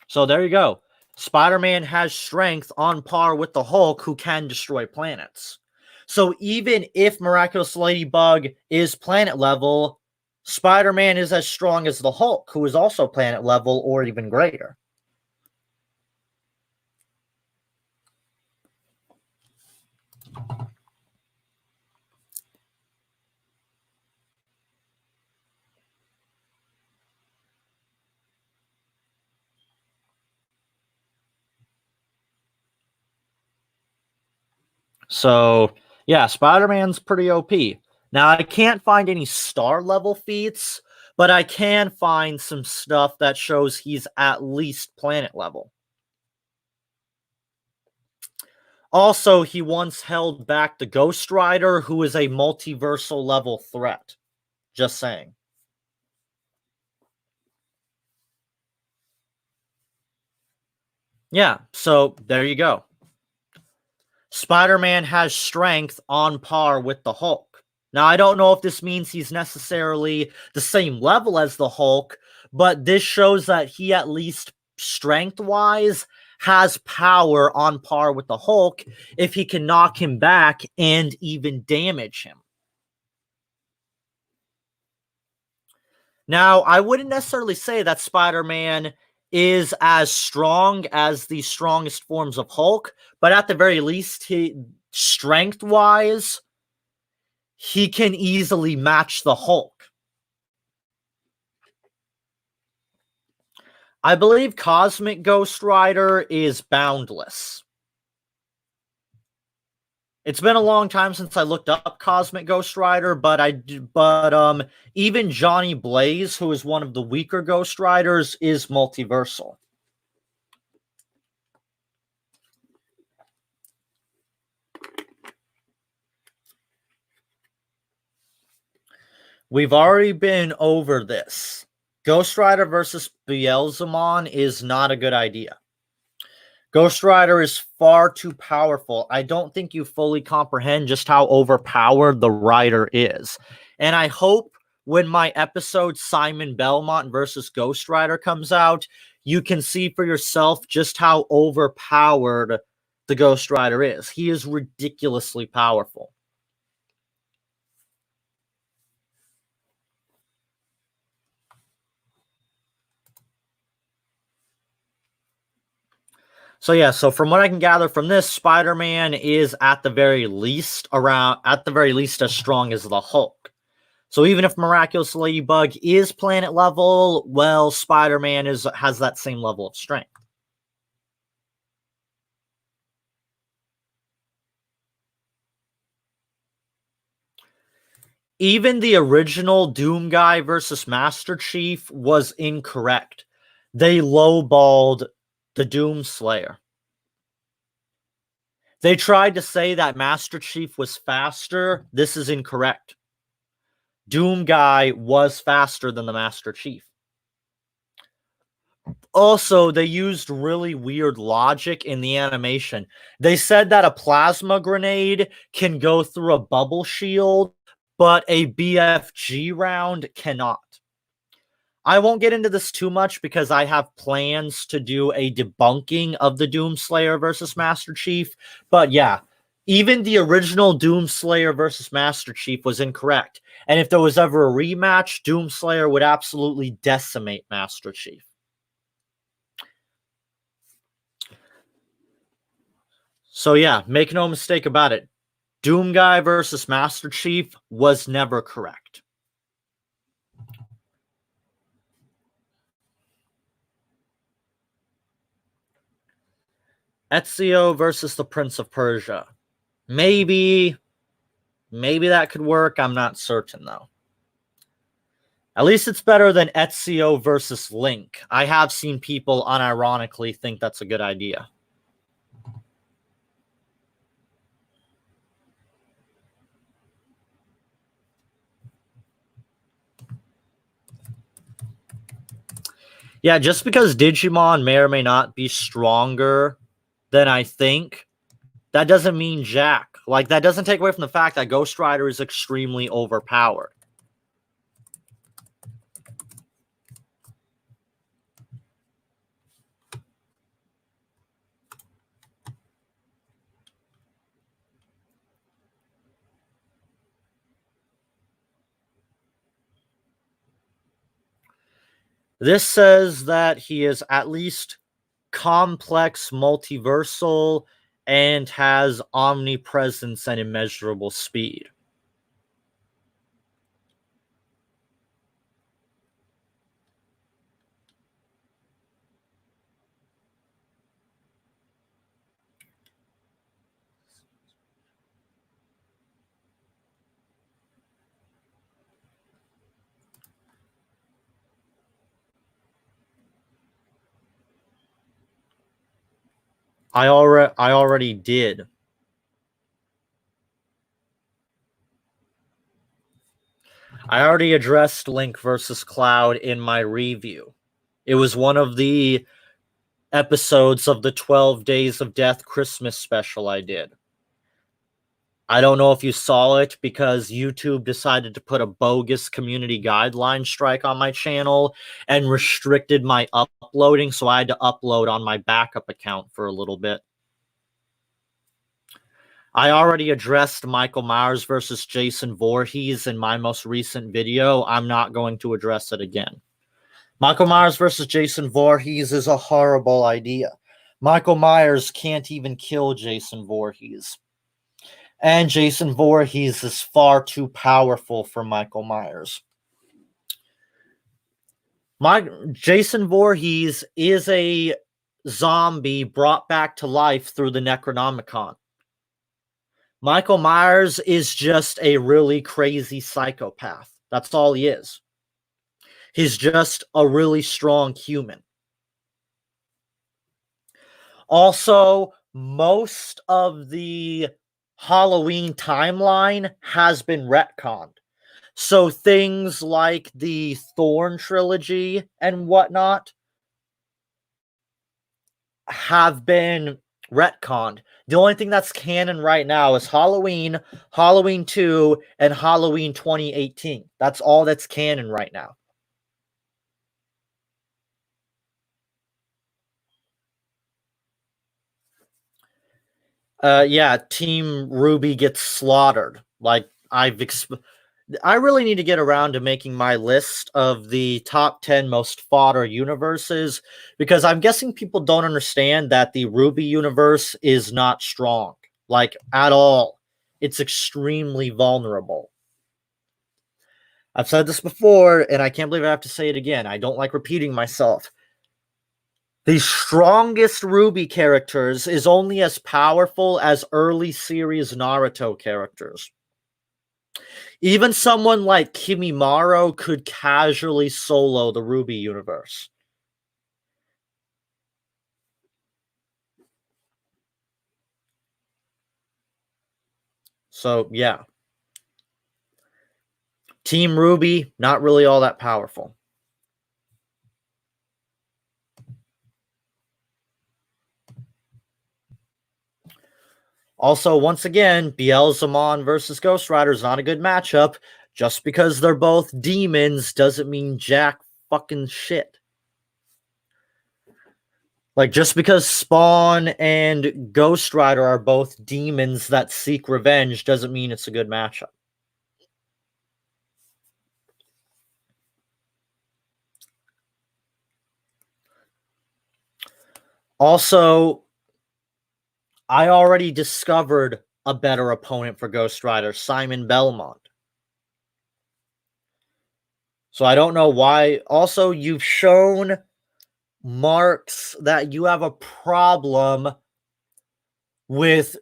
So there you go. Spider-Man has strength on par with the Hulk, who can destroy planets. So even if Miraculous Ladybug is planet level, Spider-Man is as strong as the Hulk, who is also planet level or even greater. So, yeah, Spider-Man's pretty OP. Now, I can't find any star level feats, but I can find some stuff that shows he's at least planet level. Also, he once held back the Ghost Rider, who is a multiversal level threat. Just saying. Yeah, so there you go. Spider-Man has strength on par with the Hulk. Now, I don't know if this means he's necessarily the same level as the Hulk, but this shows that he, at least strength-wise, has power on par with the Hulk if he can knock him back and even damage him. Now, I wouldn't necessarily say that Spider-Man is as strong as the strongest forms of Hulk, but at the very least, strength-wise, he can easily match the Hulk. I believe Cosmic Ghost Rider is boundless. It's been a long time since I looked up Cosmic Ghost Rider, but even Johnny Blaze, who is one of the weaker Ghost Riders, is multiversal. We've already been over this. Ghost Rider versus Beelzemon is not a good idea. Ghost Rider is far too powerful. I don't think you fully comprehend just how overpowered the rider is. And I hope when my episode Simon Belmont versus Ghost Rider comes out, you can see for yourself just how overpowered the Ghost Rider is. He is ridiculously powerful. So yeah, so from what I can gather from this, Spider-Man is at the very least as strong as the Hulk. So even if Miraculous Ladybug is planet level, well, Spider-Man has that same level of strength. Even the original Doom Guy versus Master Chief was incorrect. They lowballed the Doom Slayer. They tried to say that Master Chief was faster. This is incorrect. Doom Guy was faster than the Master Chief. Also, they used really weird logic in the animation. They said that a plasma grenade can go through a bubble shield, but a BFG round cannot. I won't get into this too much because I have plans to do a debunking of the Doomslayer versus Master Chief. But yeah, even the original Doomslayer versus Master Chief was incorrect. And if there was ever a rematch, Doomslayer would absolutely decimate Master Chief. So yeah, make no mistake about it. Doom Guy versus Master Chief was never correct. Ezio versus the Prince of Persia. Maybe that could work. I'm not certain, though. At least it's better than Ezio versus Link. I have seen people unironically think that's a good idea. Yeah, just because Digimon may or may not be stronger than I think, that doesn't mean jack. Like, that doesn't take away from the fact that Ghost Rider is extremely overpowered. This says that he is at least complex, multiversal, and has omnipresence and immeasurable speed. I already did. I already addressed Link versus Cloud in my review. It was one of the episodes of the 12 Days of Death Christmas special I did. I don't know if you saw it because YouTube decided to put a bogus community guideline strike on my channel and restricted my uploading, so I had to upload on my backup account for a little bit. I already addressed Michael Myers versus Jason Voorhees in my most recent video. I'm not going to address it again. Michael Myers versus Jason Voorhees is a horrible idea. Michael Myers can't even kill Jason Voorhees. And Jason Voorhees is far too powerful for Michael Myers. Jason Voorhees is a zombie brought back to life through the Necronomicon. Michael Myers is just a really crazy psychopath. That's all he is. He's just a really strong human. Also, most of the Halloween timeline has been retconned. So things like the Thorn trilogy and whatnot have been retconned. The only thing that's canon right now is Halloween, Halloween 2, and Halloween 2018. That's all that's canon right now. Yeah, Team RWBY gets slaughtered. Like, I really need to get around to making my list of the top 10 most fodder universes, because I'm guessing people don't understand that the RWBY universe is not strong, like, at all. It's extremely vulnerable. I've said this before, and I can't believe I have to say it again. I don't like repeating myself. The strongest RWBY characters is only as powerful as early series Naruto characters. Even someone like Kimimorra could casually solo the RWBY universe. So, yeah. Team RWBY, not really all that powerful. Also, once again, Beelzemon versus Ghost Rider is not a good matchup. Just because they're both demons doesn't mean jack fucking shit. Like, just because Spawn and Ghost Rider are both demons that seek revenge doesn't mean it's a good matchup. Also, I already discovered a better opponent for Ghost Rider, Simon Belmont. So I don't know why. Also, you've shown Marks that you have a problem with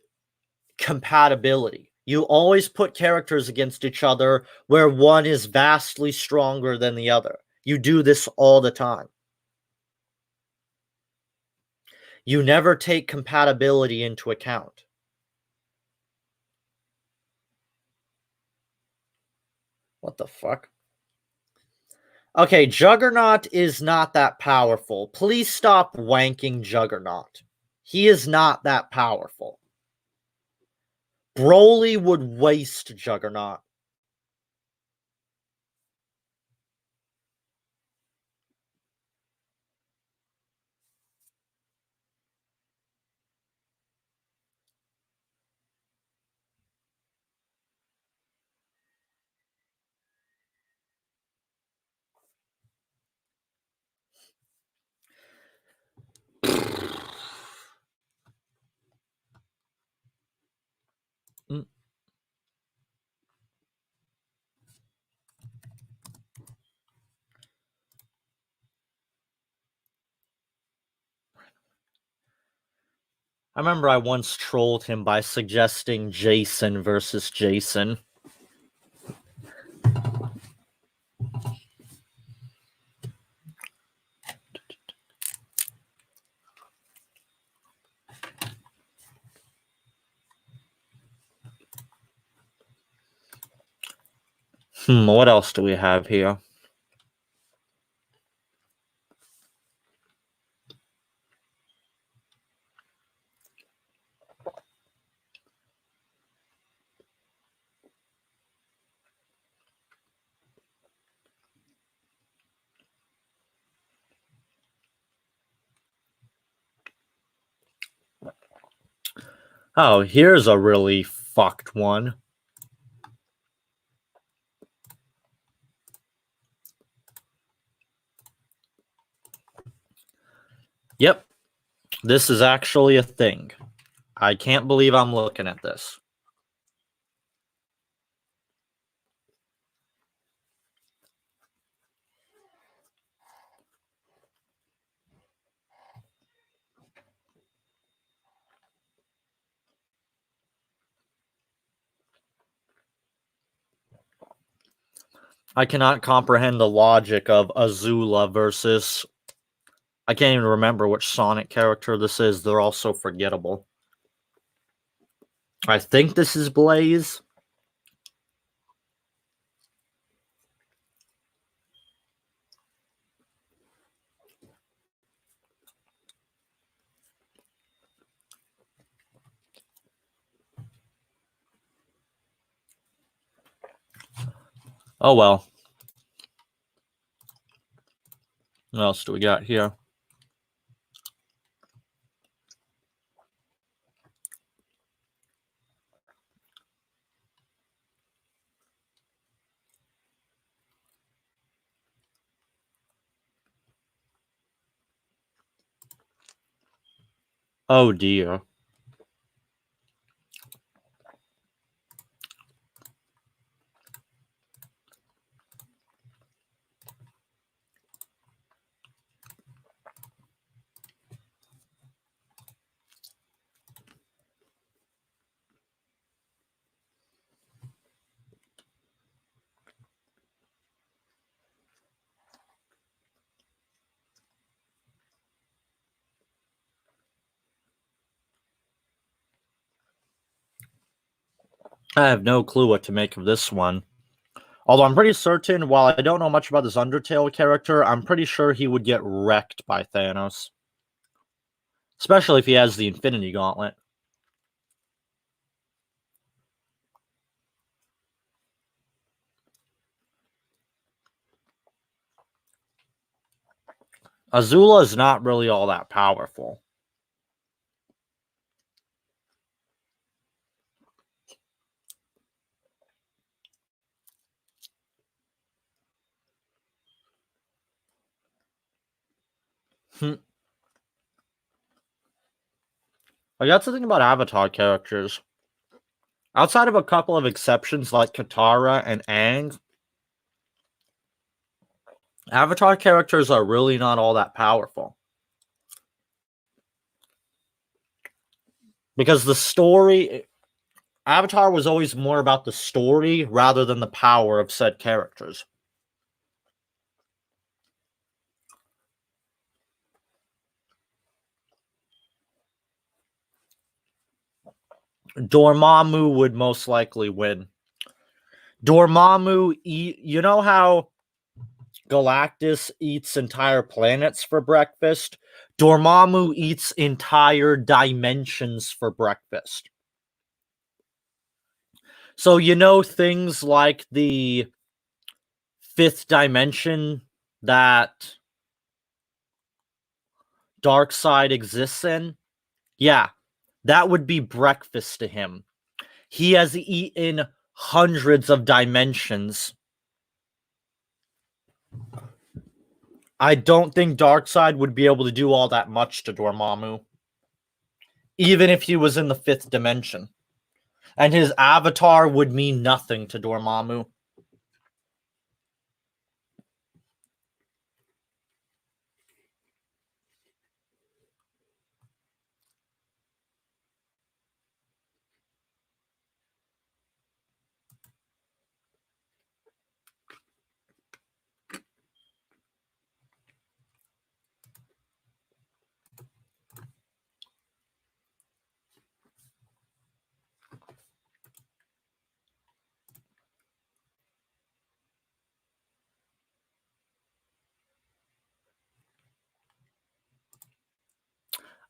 compatibility. You always put characters against each other where one is vastly stronger than the other. You do this all the time. You never take compatibility into account. What the fuck? Okay, Juggernaut is not that powerful. Please stop wanking Juggernaut. He is not that powerful. Broly would waste Juggernaut. I remember I once trolled him by suggesting Jason versus Jason. What else do we have here? Oh, here's a really fucked one. Yep, this is actually a thing. I can't believe I'm looking at this. I cannot comprehend the logic of Azula versus... I can't even remember which Sonic character this is. They're all so forgettable. I think this is Blaze. Oh well. What else do we got here? Oh dear. I have no clue what to make of this one. Although I'm pretty certain, while I don't know much about this Undertale character, I'm pretty sure he would get wrecked by Thanos. Especially if he has the Infinity Gauntlet. Azula is not really all that powerful. Like, that's the thing about Avatar characters. Outside of a couple of exceptions like Katara and Aang, Avatar characters are really not all that powerful. Because the story... Avatar was always more about the story rather than the power of said characters. Dormammu would most likely win. Dormammu, you know how Galactus eats entire planets for breakfast? Dormammu eats entire dimensions for breakfast. So, you know, things like the fifth dimension that Darkseid exists in? Yeah, that would be breakfast to him. He has eaten hundreds of dimensions. I don't think Darkseid would be able to do all that much to Dormammu, even if he was in the fifth dimension. And his avatar would mean nothing to Dormammu.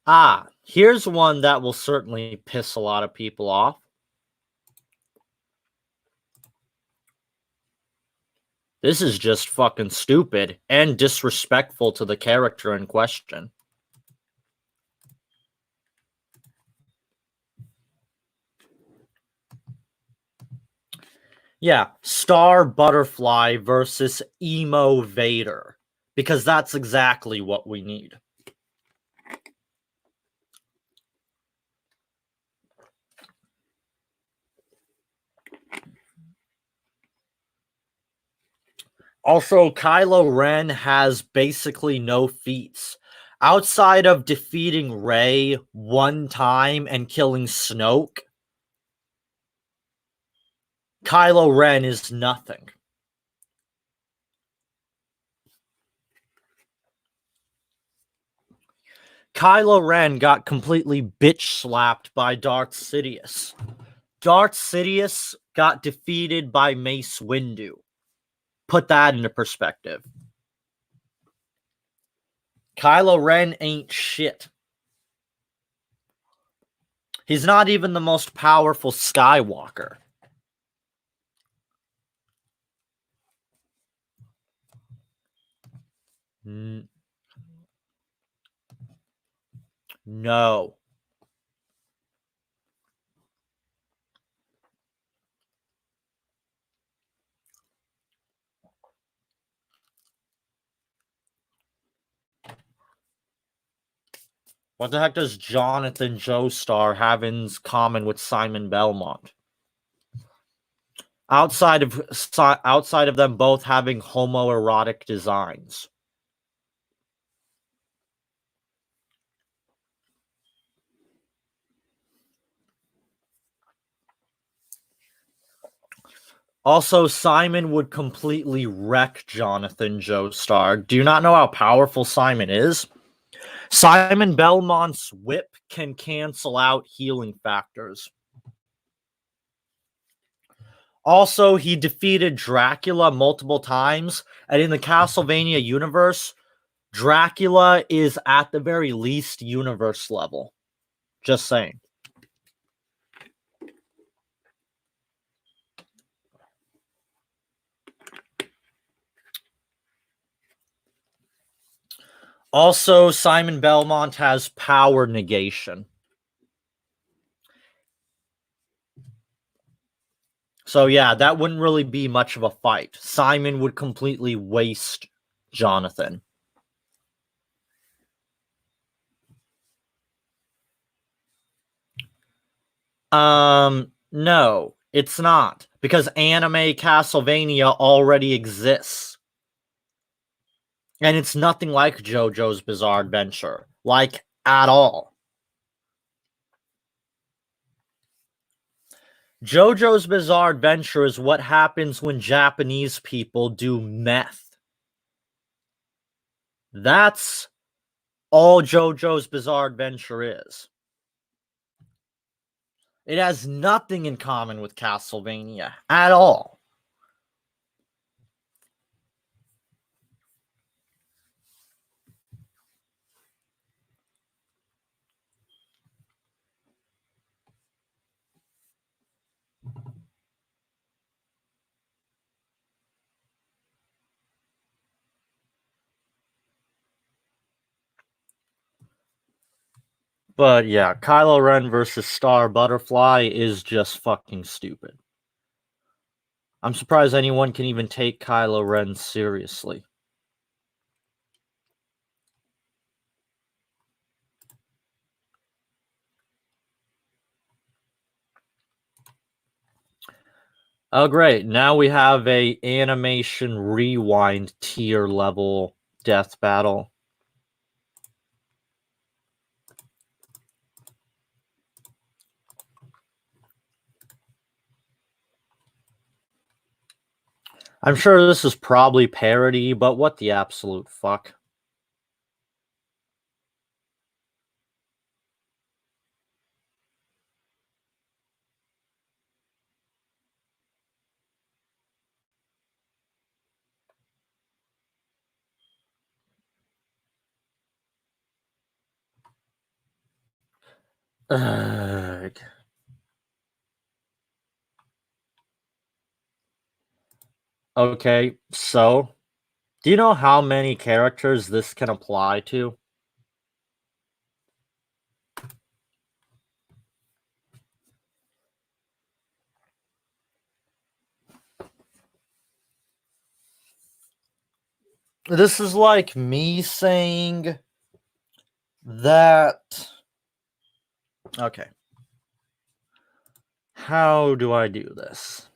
Ah, here's one that will certainly piss a lot of people off. This is just fucking stupid and disrespectful to the character in question. Yeah, Star Butterfly versus Emo Vader. Because that's exactly what we need. Also, Kylo Ren has basically no feats. Outside of defeating Rey one time and killing Snoke, Kylo Ren is nothing. Kylo Ren got completely bitch-slapped by Darth Sidious. Darth Sidious got defeated by Mace Windu. Put that into perspective. Kylo Ren ain't shit. He's not even the most powerful Skywalker. No. What the heck does Jonathan Joestar have in common with Simon Belmont? Outside of them both having homoerotic designs. Also, Simon would completely wreck Jonathan Joestar. Do you not know how powerful Simon is? Simon Belmont's whip can cancel out healing factors. Also, he defeated Dracula multiple times, and in the Castlevania universe, Dracula is at the very least universe level. Just saying. Also, Simon Belmont has power negation. So yeah, that wouldn't really be much of a fight. Simon would completely waste Jonathan. No, it's not. Because anime Castlevania already exists. And it's nothing like JoJo's Bizarre Adventure. Like, at all. JoJo's Bizarre Adventure is what happens when Japanese people do meth. That's all JoJo's Bizarre Adventure is. It has nothing in common with Castlevania at all. But yeah, Kylo Ren versus Star Butterfly is just fucking stupid. I'm surprised anyone can even take Kylo Ren seriously. Oh great, now we have a animation rewind tier level death battle. I'm sure this is probably parody, but what the absolute fuck? Ugh. Okay, so do you know how many characters this can apply to? This is like me saying that... Okay. How do I do this?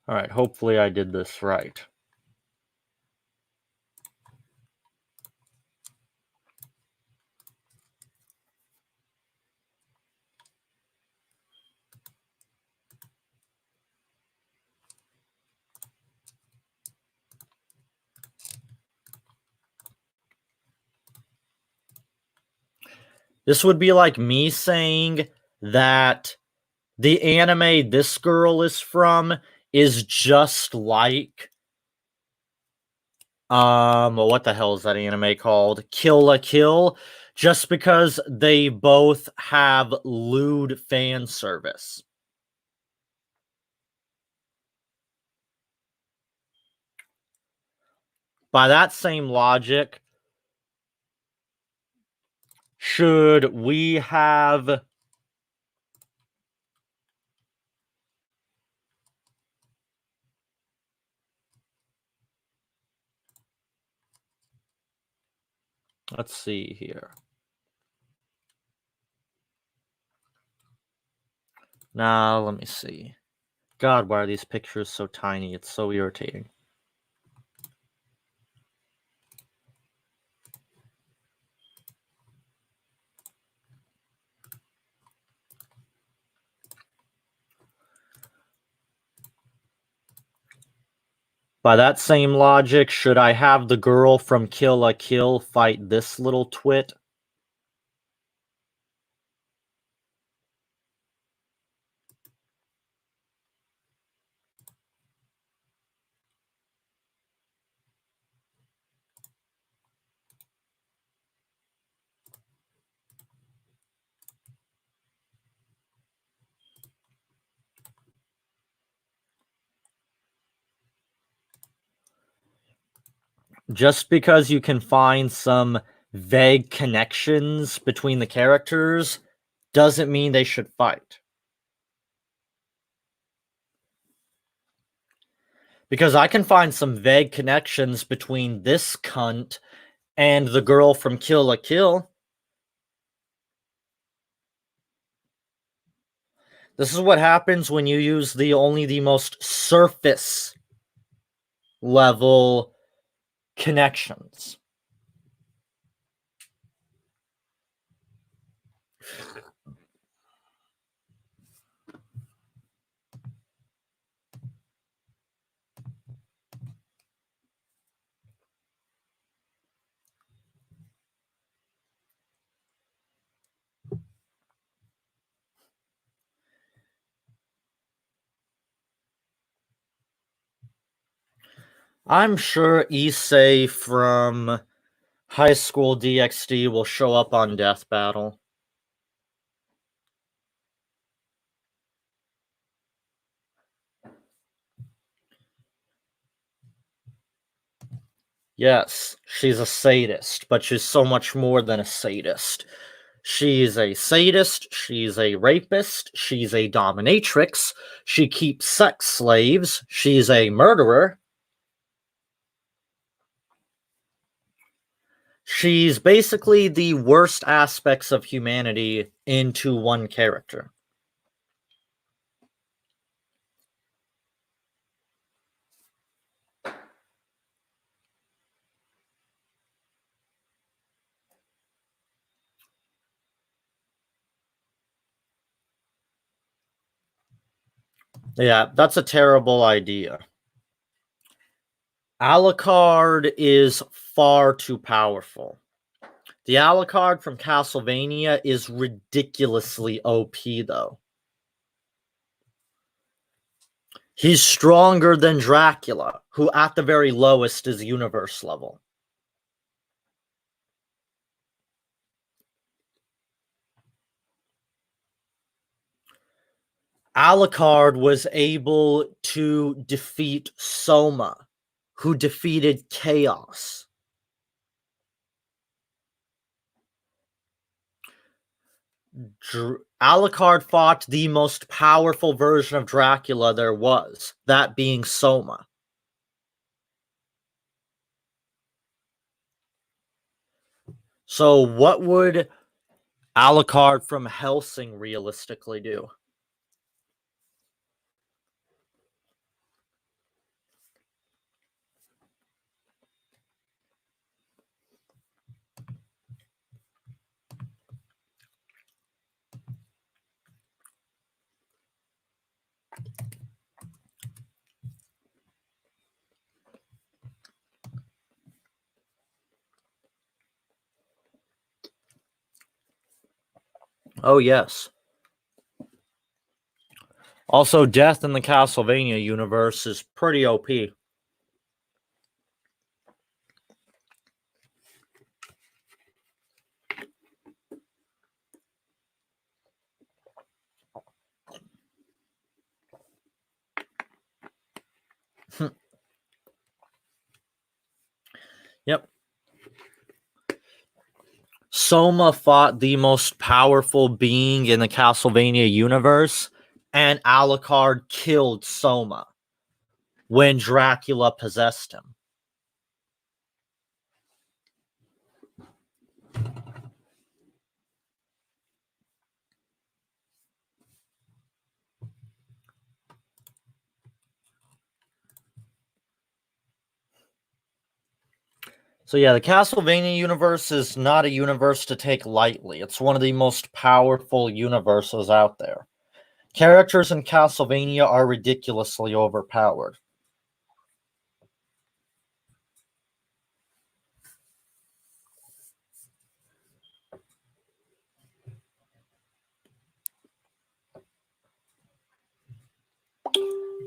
Alright, hopefully I did this right. This would be like me saying that the anime this girl is from is just like what the hell is that anime called? Kill la Kill, just because they both have lewd fan service. By that same logic, Should we have... Let's see here. Now, let me see. God, why are these pictures so tiny? It's so irritating. By that same logic, should I have the girl from Kill la Kill fight this little twit? Just because you can find some vague connections between the characters doesn't mean they should fight. Because I can find some vague connections between this cunt and the girl from Kill la Kill. This is what happens when you use only the most surface level connections. I'm sure Issei from High School DxD will show up on Death Battle. Yes, she's a sadist, but she's so much more than a sadist. She's a sadist, she's a rapist, she's a dominatrix, she keeps sex slaves, she's a murderer. She's basically the worst aspects of humanity into one character. Yeah, that's a terrible idea. Alucard is far too powerful. The Alucard from Castlevania is ridiculously OP, though. He's stronger than Dracula, who at the very lowest is universe level. Alucard was able to defeat Soma, who defeated Chaos. Alucard fought the most powerful version of Dracula there was, that being Soma. So what would Alucard from Hellsing realistically do? Oh, yes. Also, Death in the Castlevania universe is pretty OP. Yep. Soma fought the most powerful being in the Castlevania universe, and Alucard killed Soma when Dracula possessed him. So yeah, the Castlevania universe is not a universe to take lightly. It's one of the most powerful universes out there. Characters in Castlevania are ridiculously overpowered.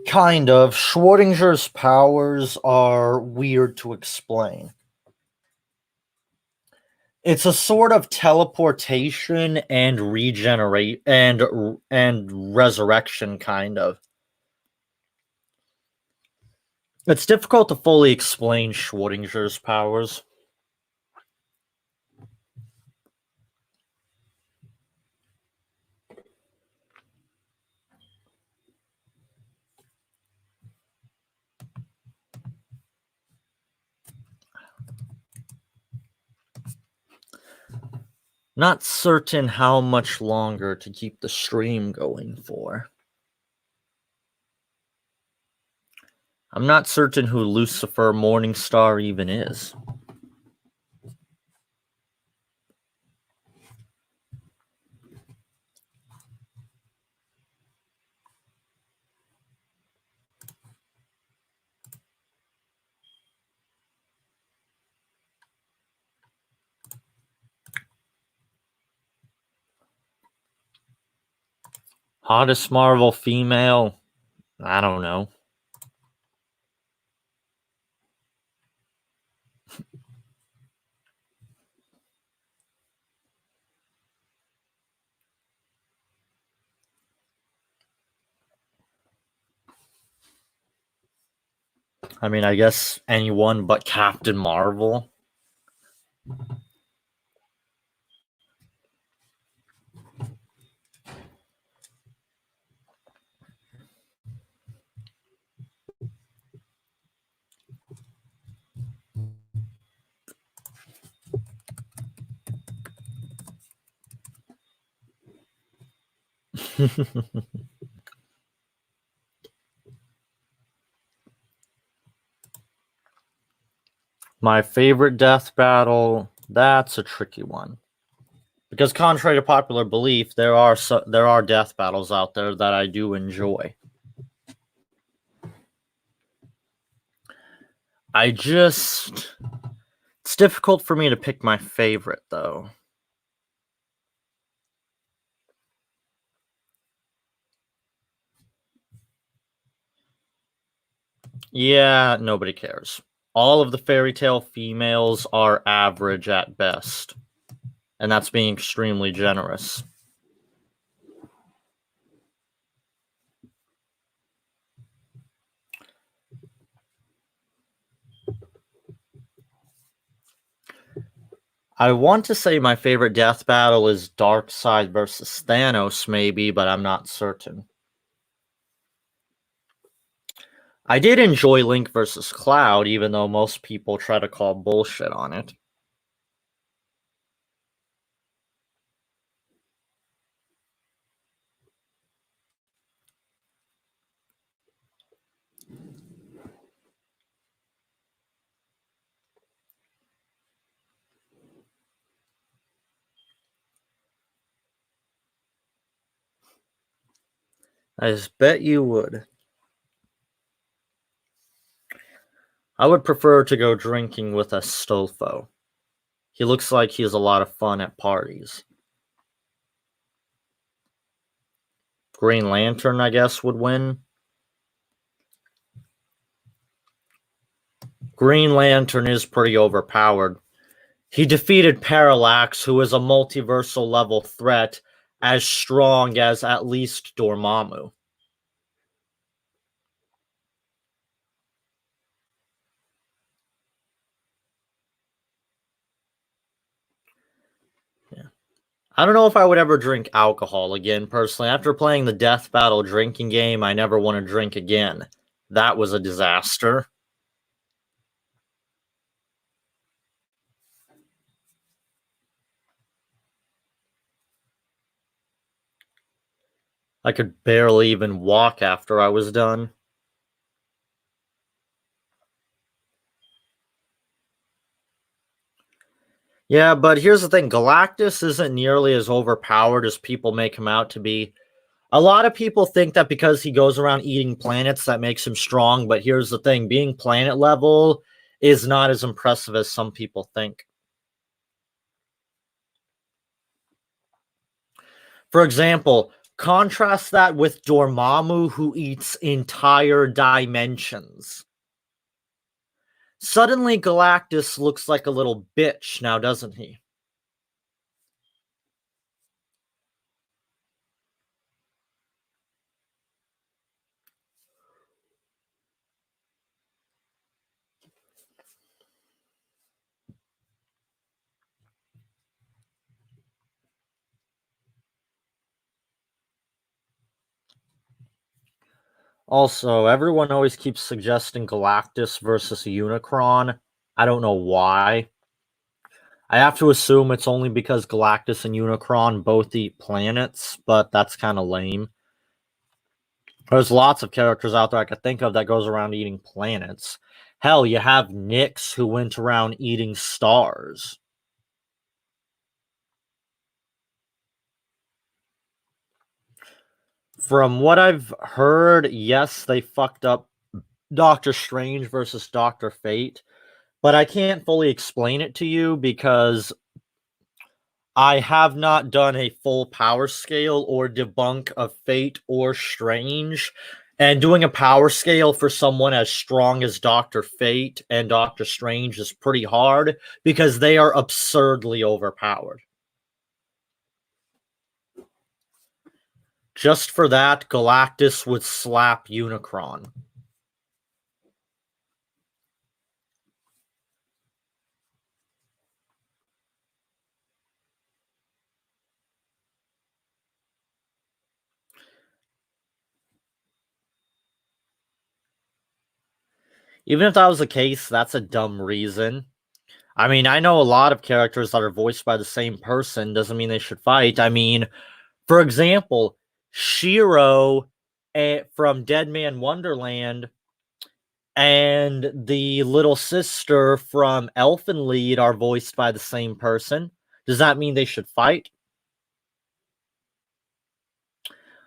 Kind of. Schrodinger's powers are weird to explain. It's a sort of teleportation and regenerate and resurrection kind of. It's difficult to fully explain Schrodinger's powers. Not certain how much longer to keep the stream going for. I'm not certain who Lucifer Morningstar even is. Hottest Marvel female? I don't know. I mean, I guess anyone but Captain Marvel. My favorite death battle, that's a tricky one. Because contrary to popular belief, there are death battles out there that I do enjoy. It's difficult for me to pick my favorite though. Yeah, nobody cares. All of the fairy tale females are average at best. And that's being extremely generous. I want to say my favorite death battle is Darkseid versus Thanos, maybe, but I'm not certain. I did enjoy Link versus Cloud, even though most people try to call bullshit on it. I just bet you would. I would prefer to go drinking with Astolfo. He looks like he has a lot of fun at parties. Green Lantern, I guess, would win. Green Lantern is pretty overpowered. He defeated Parallax, who is a multiversal level threat as strong as at least Dormammu. I don't know if I would ever drink alcohol again, personally. After playing the Death Battle drinking game, I never want to drink again. That was a disaster. I could barely even walk after I was done. Yeah, but here's the thing. Galactus isn't nearly as overpowered as people make him out to be. A lot of people think that because he goes around eating planets that makes him strong, but here's the thing. Being planet level is not as impressive as some people think. For example, contrast that with Dormammu, who eats entire dimensions. Suddenly, Galactus looks like a little bitch now, doesn't he? Also, everyone always keeps suggesting Galactus versus Unicron. I don't know why. I have to assume it's only because Galactus and Unicron both eat planets, but that's kind of lame. There's lots of characters out there I could think of that goes around eating planets. Hell, you have Nyx who went around eating stars. From what I've heard, yes, they fucked up Doctor Strange versus Doctor Fate, but I can't fully explain it to you because I have not done a full power scale or debunk of Fate or Strange. And doing a power scale for someone as strong as Dr. Fate and Dr. Strange is pretty hard because they are absurdly overpowered. Just for that, Galactus would slap Unicron. Even if that was the case, that's a dumb reason. I mean, I know a lot of characters that are voiced by the same person, doesn't mean they should fight. I mean, for example, Shiro from Dead Man Wonderland and the little sister from Elfen Lied are voiced by the same person. Does that mean they should fight?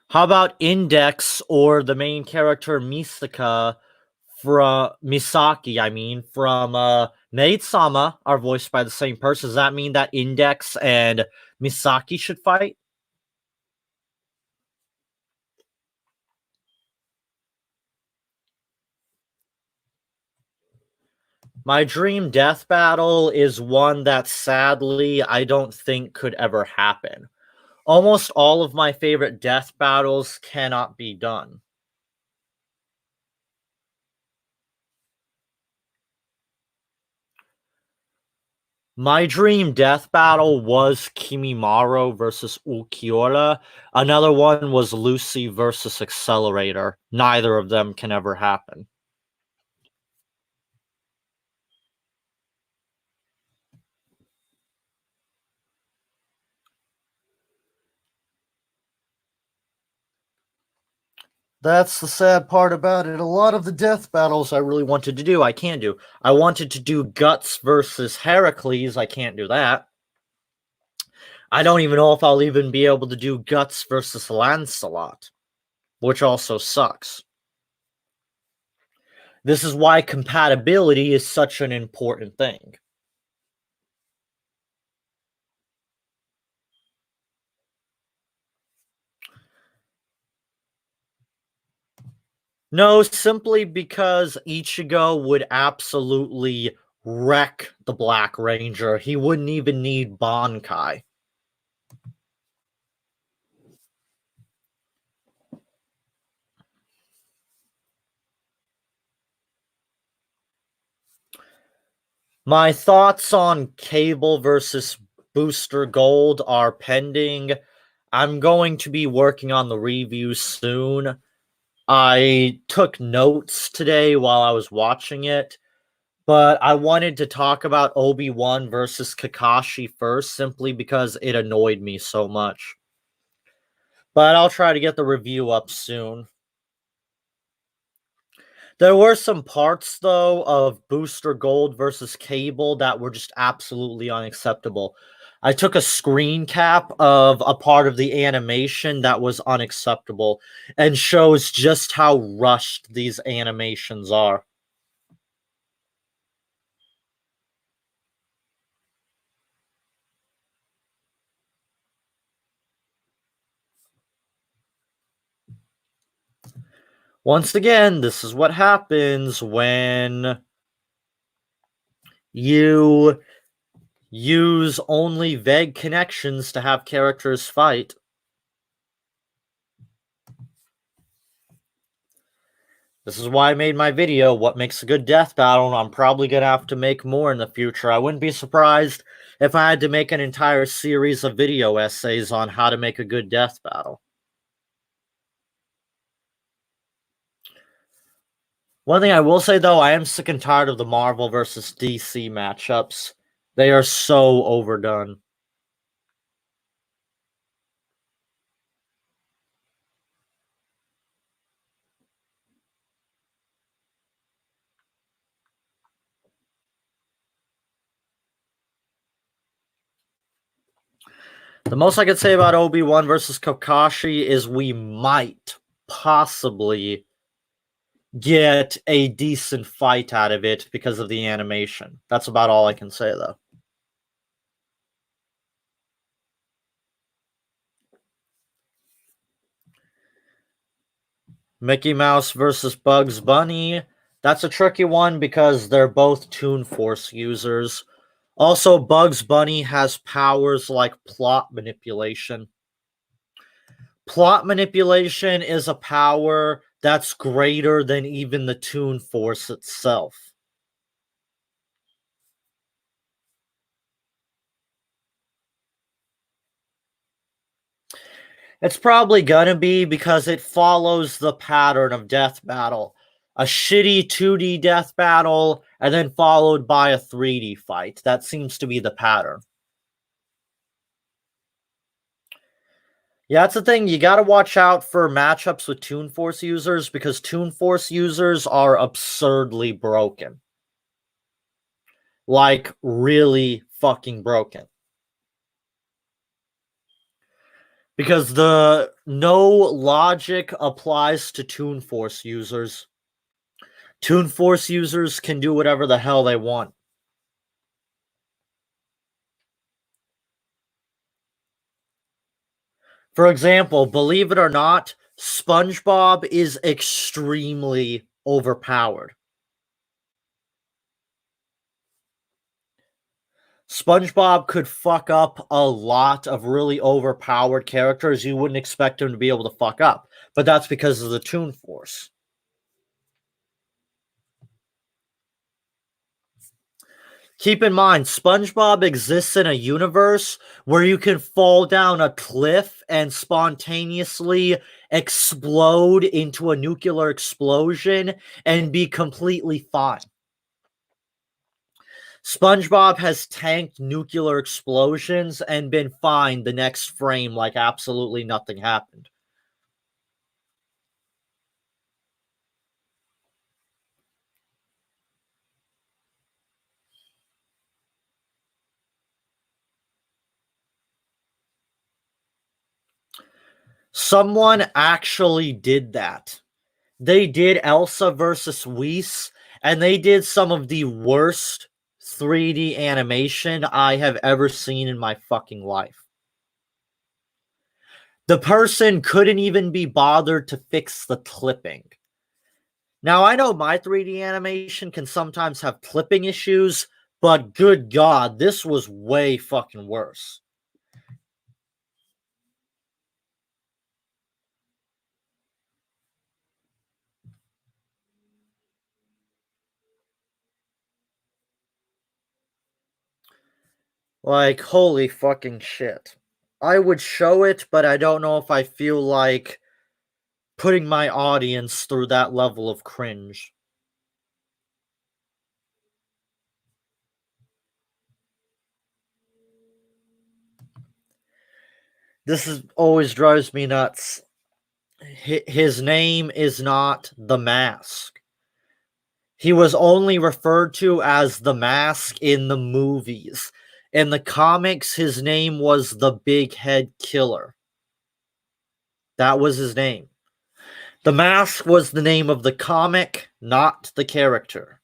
How about Index or the main character Misaka from Misaki, I mean, from Maid-sama are voiced by the same person. Does that mean that Index and Misaki should fight? My dream death battle is one that sadly I don't think could ever happen. Almost all of my favorite death battles cannot be done. My dream death battle was Kimimorra versus Ulquiorra. Another one was Lucy versus Accelerator. Neither of them can ever happen. That's the sad part about it. A lot of the death battles I really wanted to do, I can't do. I wanted to do Guts versus Heracles. I can't do that. I don't even know if I'll even be able to do Guts versus Lancelot, which also sucks. This is why compatibility is such an important thing. No, simply because Ichigo would absolutely wreck the Black Ranger. He wouldn't even need Bankai. My thoughts on Cable versus Booster Gold are pending. I'm going to be working on the review soon. I took notes today while I was watching it, but I wanted to talk about Obi-Wan versus Kakashi first, simply because it annoyed me so much. But I'll try to get the review up soon. There were some parts, though, of Booster Gold versus Cable that were just absolutely unacceptable. I took a screen cap of a part of the animation that was unacceptable and shows just how rushed these animations are. Once again, this is what happens when you use only vague connections to have characters fight. This is why I made my video, What Makes a Good Death Battle, and I'm probably going to have to make more in the future. I wouldn't be surprised if I had to make an entire series of video essays on how to make a good death battle. One thing I will say, though, I am sick and tired of the Marvel versus DC matchups. They are so overdone. The most I could say about Obi-Wan versus Kakashi is we might possibly get a decent fight out of it because of the animation. That's about all I can say, though. Mickey Mouse versus Bugs Bunny. That's a tricky one because they're both Toon Force users. Also, Bugs Bunny has powers like plot manipulation. Plot manipulation is a power that's greater than even the Toon Force itself. It's probably gonna be because it follows the pattern of death battle. A shitty 2D death battle, and then followed by a 3D fight. That seems to be the pattern. Yeah, that's the thing. You gotta watch out for matchups with Toon Force users, because Toon Force users are absurdly broken. Like, really fucking broken. Because the no logic applies to Toon Force users. Toon Force users can do whatever the hell they want. For example, believe it or not, SpongeBob is extremely overpowered. SpongeBob could fuck up a lot of really overpowered characters you wouldn't expect him to be able to fuck up. But that's because of the Toon Force. Keep in mind, SpongeBob exists in a universe where you can fall down a cliff and spontaneously explode into a nuclear explosion and be completely fine. SpongeBob has tanked nuclear explosions and been fine the next frame like absolutely nothing happened. Someone actually did that. They did Elsa versus Whis, and they did some of the worst 3D animation I have ever seen in my fucking life. The person couldn't even be bothered to fix the clipping. Now, I know my 3D animation can sometimes have clipping issues, but good God, this was way fucking worse. Like, holy fucking shit. I would show it, but I don't know if I feel like putting my audience through that level of cringe. Always drives me nuts. His name is not the Mask. He was only referred to as the Mask in the movies. In the comics, his name was the Big Head Killer. That was his name. The Mask was the name of the comic, not the character.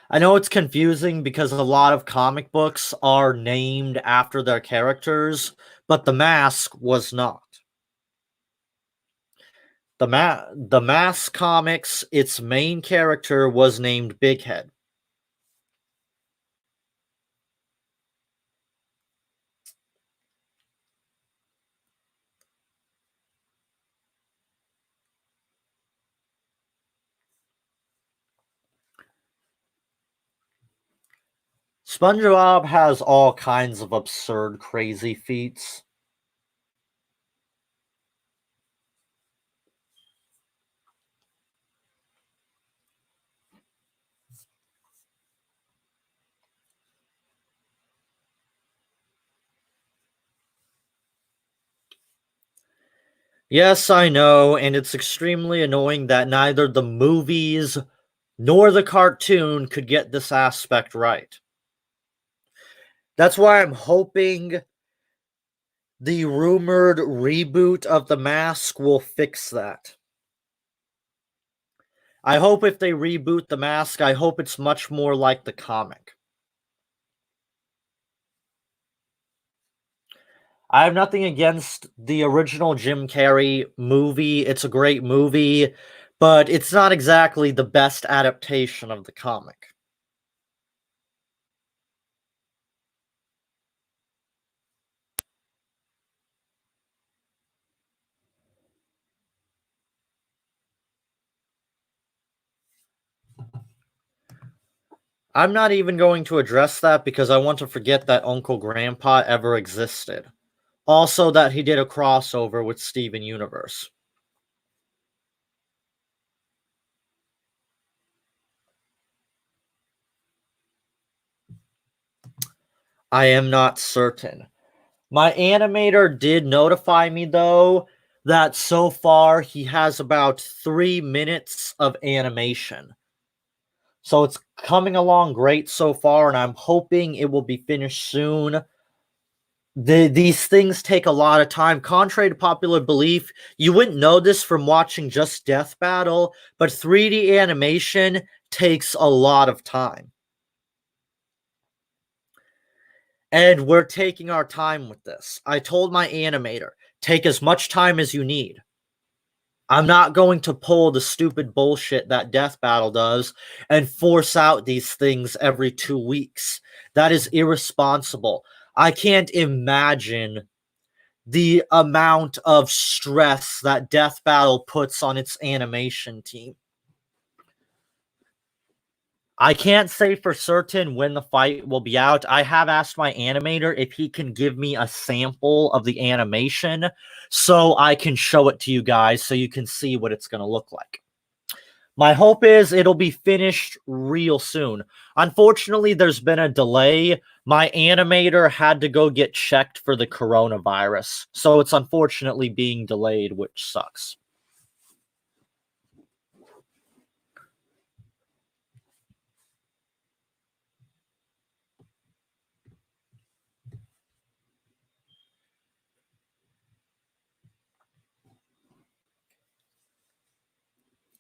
I know it's confusing because a lot of comic books are named after their characters, but the Mask was not. The Mask comics, its main character was named Big Head. SpongeBob has all kinds of absurd, crazy feats. Yes, I know, and it's extremely annoying that neither the movies nor the cartoon could get this aspect right. That's why I'm hoping the rumored reboot of The Mask will fix that. I hope if they reboot The Mask, I hope it's much more like the comic. I have nothing against the original Jim Carrey movie. It's a great movie, but it's not exactly the best adaptation of the comic. I'm not even going to address that because I want to forget that Uncle Grandpa ever existed. Also, that he did a crossover with Steven Universe. I am not certain. My animator did notify me, though, that so far he has about 3 minutes of animation. So it's coming along great so far, and I'm hoping it will be finished soon. These things take a lot of time. Contrary to popular belief, you wouldn't know this from watching just Death Battle, but 3D animation takes a lot of time. And we're taking our time with this. I told my animator, take as much time as you need. I'm not going to pull the stupid bullshit that Death Battle does and force out these things every 2 weeks. That is irresponsible. I can't imagine the amount of stress that Death Battle puts on its animation team. I can't say for certain when the fight will be out. I have asked my animator if he can give me a sample of the animation so I can show it to you guys so you can see what it's going to look like. My hope is it'll be finished real soon. Unfortunately, there's been a delay. My animator had to go get checked for the coronavirus, so it's unfortunately being delayed, which sucks.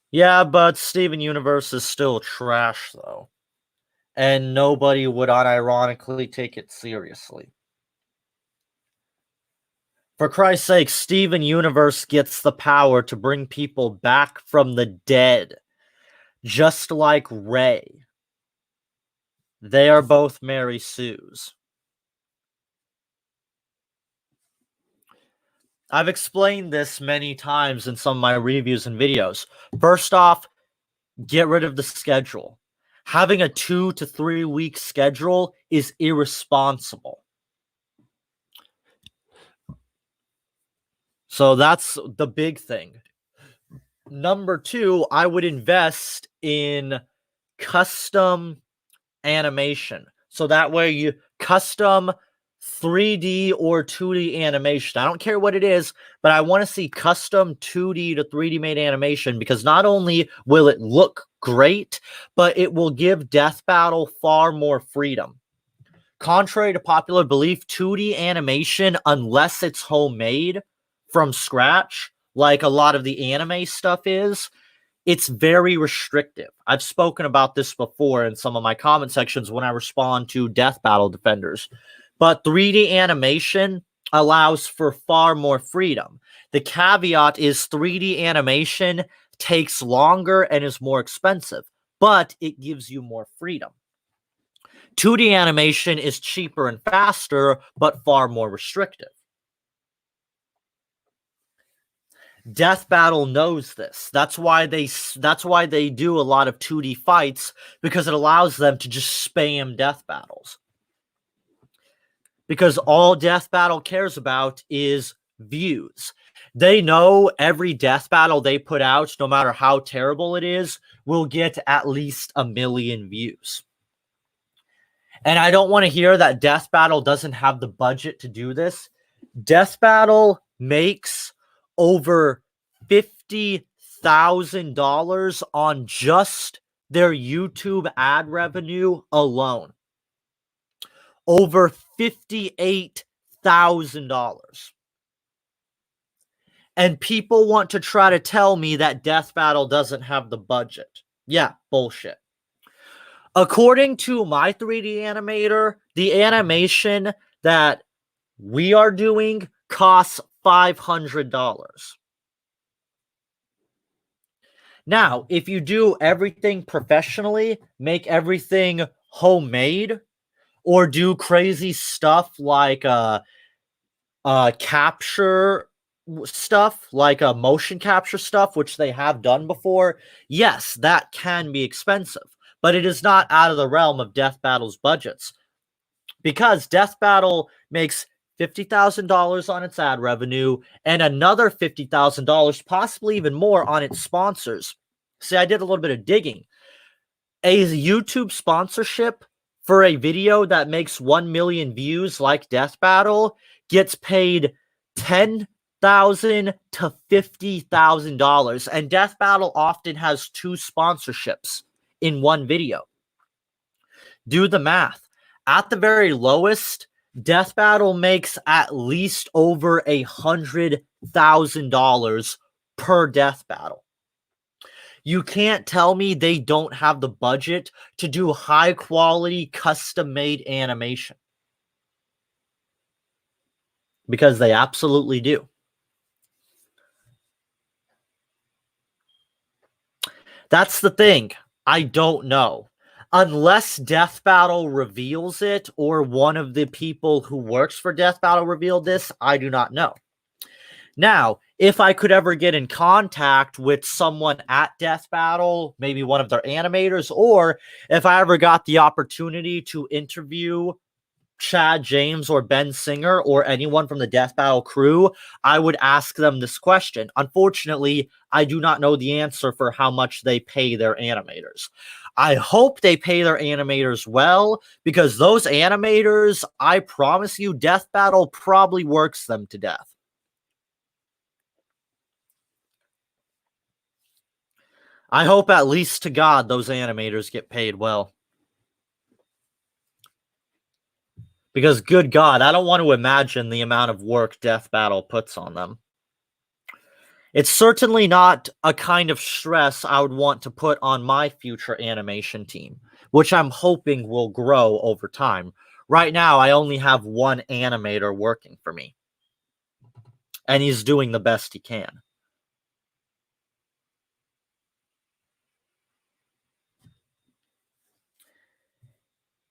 Yeah, but Steven Universe is still trash, though. And nobody would unironically take it seriously. For Christ's sake, Steven Universe gets the power to bring people back from the dead, just like Rey. They are both Mary Sue's. I've explained this many times in some of my reviews and videos. First off, get rid of the schedule. Having a 2 to 3 week schedule is irresponsible. So that's the big thing. Number 2, I would invest in custom animation. So that way you custom 3D or 2D animation. I don't care what it is, but I want to see custom 2D to 3D made animation, because not only will it look great, but it will give Death Battle far more freedom. Contrary to popular belief, 2D animation, unless it's homemade from scratch, like a lot of the anime stuff is, it's very restrictive. I've spoken about this before in some of my comment sections when I respond to Death Battle defenders. But 3D animation allows for far more freedom. The caveat is 3D animation takes longer and is more expensive, but it gives you more freedom. 2D animation is cheaper and faster, but far more restrictive. Death Battle knows this. That's why they do a lot of 2D fights, because it allows them to just spam Death Battles. Because all Death Battle cares about is views. They know every Death Battle they put out, no matter how terrible it is, will get at least 1 million views. And I don't want to hear that Death Battle doesn't have the budget to do this. Death Battle makes over $50,000 on just their YouTube ad revenue alone. Over $58,000. And people want to try to tell me that Death Battle doesn't have the budget. Yeah, bullshit. According to my 3D animator, the animation that we are doing costs $500. Now, if you do everything professionally, make everything homemade, or do crazy stuff like capture stuff, like motion capture stuff, which they have done before, yes, that can be expensive. But it is not out of the realm of Death Battle's budgets, because Death Battle makes $50,000 on its ad revenue and another $50,000, possibly even more, on its sponsors. See, I did a little bit of digging. A YouTube sponsorship for a video that makes 1 million views, like Death Battle, gets paid $10,000 to $50,000, and Death Battle often has 2 sponsorships in one video. Do the math. At the very lowest, Death Battle makes at least over $100,000 per Death Battle. You can't tell me they don't have the budget to do high quality custom made animation, because they absolutely do. That's the thing. I don't know. Unless Death Battle reveals it, or one of the people who works for Death Battle revealed this, I do not know. Now, if I could ever get in contact with someone at Death Battle, maybe one of their animators, or if I ever got the opportunity to interview Chad James or Ben Singer or anyone from the Death Battle crew, I would ask them this question. Unfortunately, I do not know the answer for how much they pay their animators. I hope they pay their animators well, because those animators, I promise you, Death Battle probably works them to death. I hope, at least to God, those animators get paid well. Because, good God, I don't want to imagine the amount of work Death Battle puts on them. It's certainly not a kind of stress I would want to put on my future animation team, which I'm hoping will grow over time. Right now, I only have one animator working for me, and he's doing the best he can.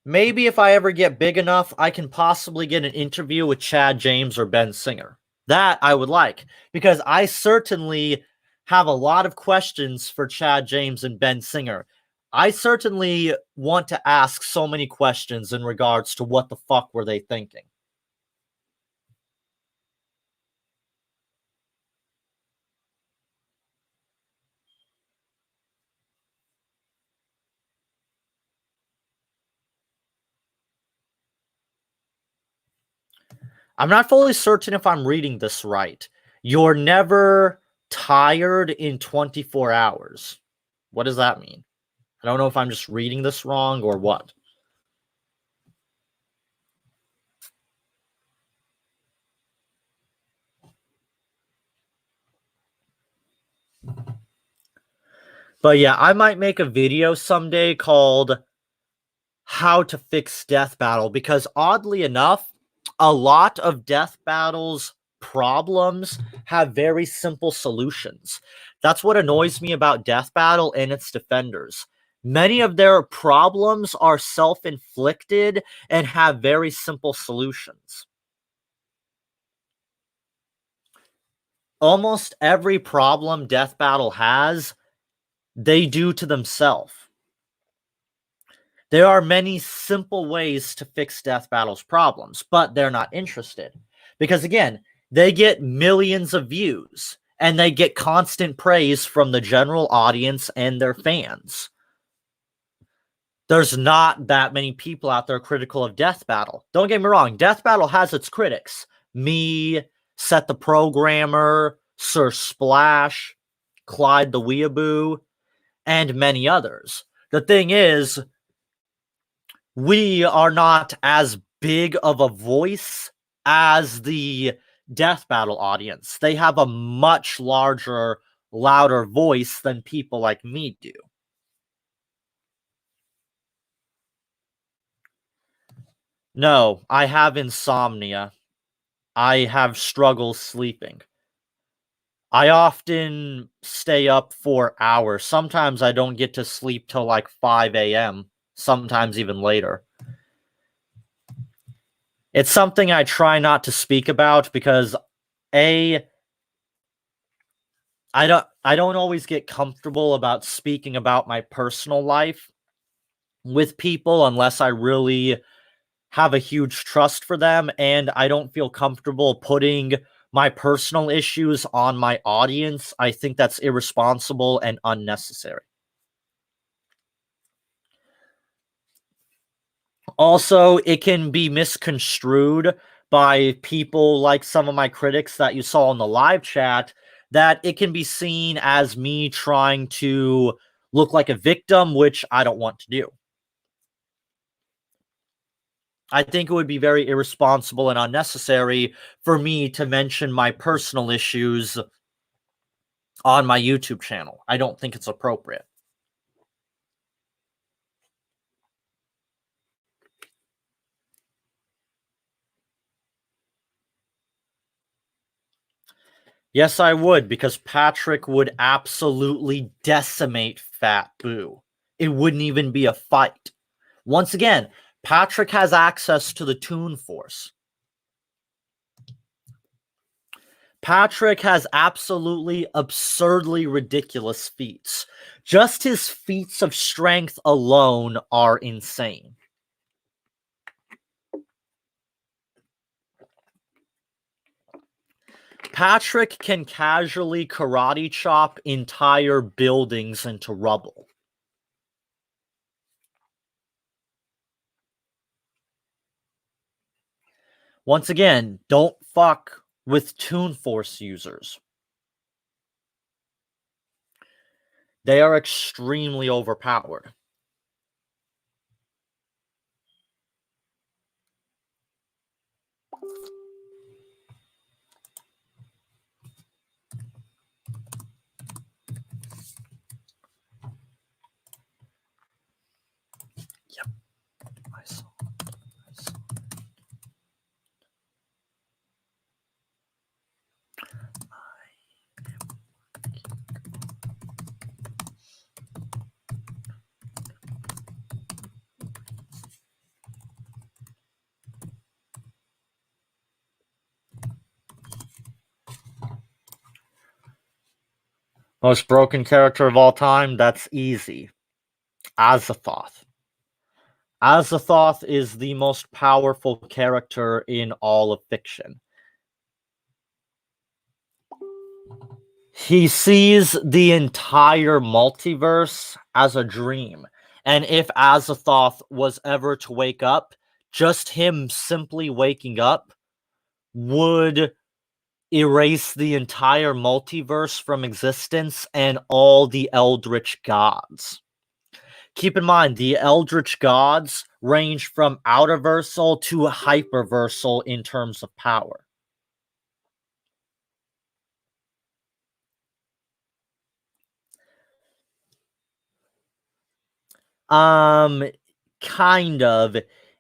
Maybe if I ever get big enough, I can possibly get an interview with Chad James or Ben Singer. That I would like, because I certainly have a lot of questions for Chad James and Ben Singer. I certainly want to ask so many questions in regards to what the fuck were they thinking. I'm not fully certain if I'm reading this right. You're never tired in 24 hours. What does that mean? I don't know if I'm just reading this wrong or what. But yeah, I might make a video someday called How to Fix Death Battle, because oddly enough, a lot of Death Battle's problems have very simple solutions. That's what annoys me about Death Battle and its defenders. Many of their problems are self-inflicted and have very simple solutions. Almost every problem Death Battle has, they do to themselves. There are many simple ways to fix Death Battle's problems, but they're not interested. Because again, they get millions of views, and they get constant praise from the general audience and their fans. There's not that many people out there critical of Death Battle. Don't get me wrong, Death Battle has its critics. Me, Set the Programmer, Sir Splash, Clyde the Weeaboo, and many others. The thing is, we are not as big of a voice as the Death Battle audience. They have a much larger, louder voice than people like me do. No, I have insomnia. I have struggles sleeping. I often stay up for hours. Sometimes I don't get to sleep till like 5 a.m., sometimes even later. It's something I try not to speak about because I don't always get comfortable about speaking about my personal life with people unless I really have a huge trust for them, and I don't feel comfortable putting my personal issues on my audience. I think that's irresponsible and unnecessary. Also, it can be misconstrued by people like some of my critics that you saw in the live chat, that it can be seen as me trying to look like a victim, which I don't want to do. I think it would be very irresponsible and unnecessary for me to mention my personal issues on my YouTube channel. I don't think it's appropriate. Yes, I would, because Patrick would absolutely decimate Fat Boo. It wouldn't even be a fight. Once again, Patrick has access to the Toon Force. Patrick has absolutely absurdly ridiculous feats. Just his feats of strength alone are insane. Patrick can casually karate chop entire buildings into rubble. Once again, don't fuck with Toon Force users. They are extremely overpowered. Yep, I saw. Most broken character of all time? That's easy. Azathoth. Azathoth is the most powerful character in all of fiction. He sees the entire multiverse as a dream. And if Azathoth was ever to wake up, just him simply waking up would erase the entire multiverse from existence and all the Eldritch gods. Keep in mind, the Eldritch gods range from outerversal to hyperversal in terms of power. Kind of.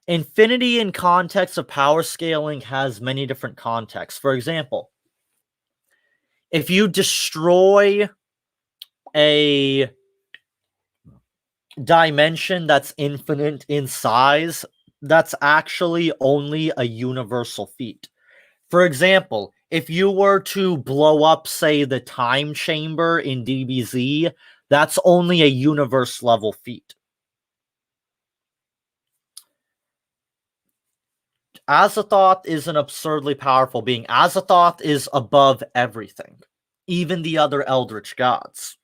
Infinity in context of power scaling has many different contexts. For example, if you destroy a dimension that's infinite in size, that's actually only a universal feat. For example, if you were to blow up, say, the time chamber in DBZ, that's only a universe level feat. Azathoth is an absurdly powerful being. Azathoth is above everything, even the other Eldritch gods.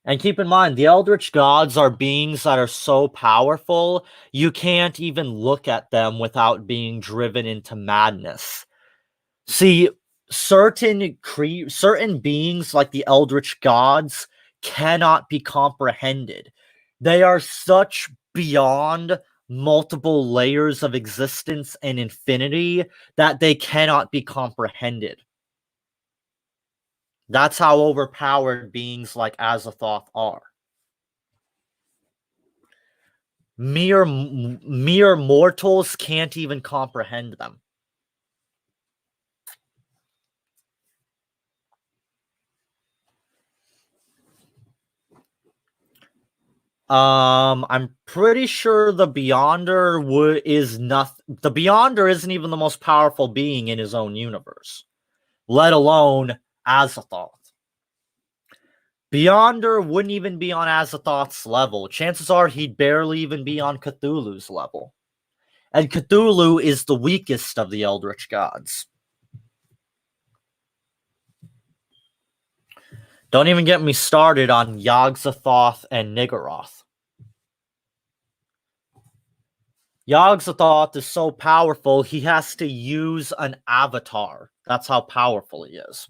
And keep in mind, the Eldritch gods are beings that are so powerful, you can't even look at them without being driven into madness. See, certain beings like the Eldritch gods cannot be comprehended. They are such beyond multiple layers of existence and infinity that they cannot be comprehended. That's how overpowered beings like Azathoth are. Mere mortals can't even comprehend them. I'm pretty sure the Beyonder is nothing. The Beyonder isn't even the most powerful being in his own universe, let alone Azathoth. Beyonder wouldn't even be on Azathoth's level. Chances are he'd barely even be on Cthulhu's level. And Cthulhu is the weakest of the Eldritch gods. Don't even get me started on Yog-Sothoth and Niggeroth. Yog-Sothoth is so powerful, he has to use an avatar. That's how powerful he is.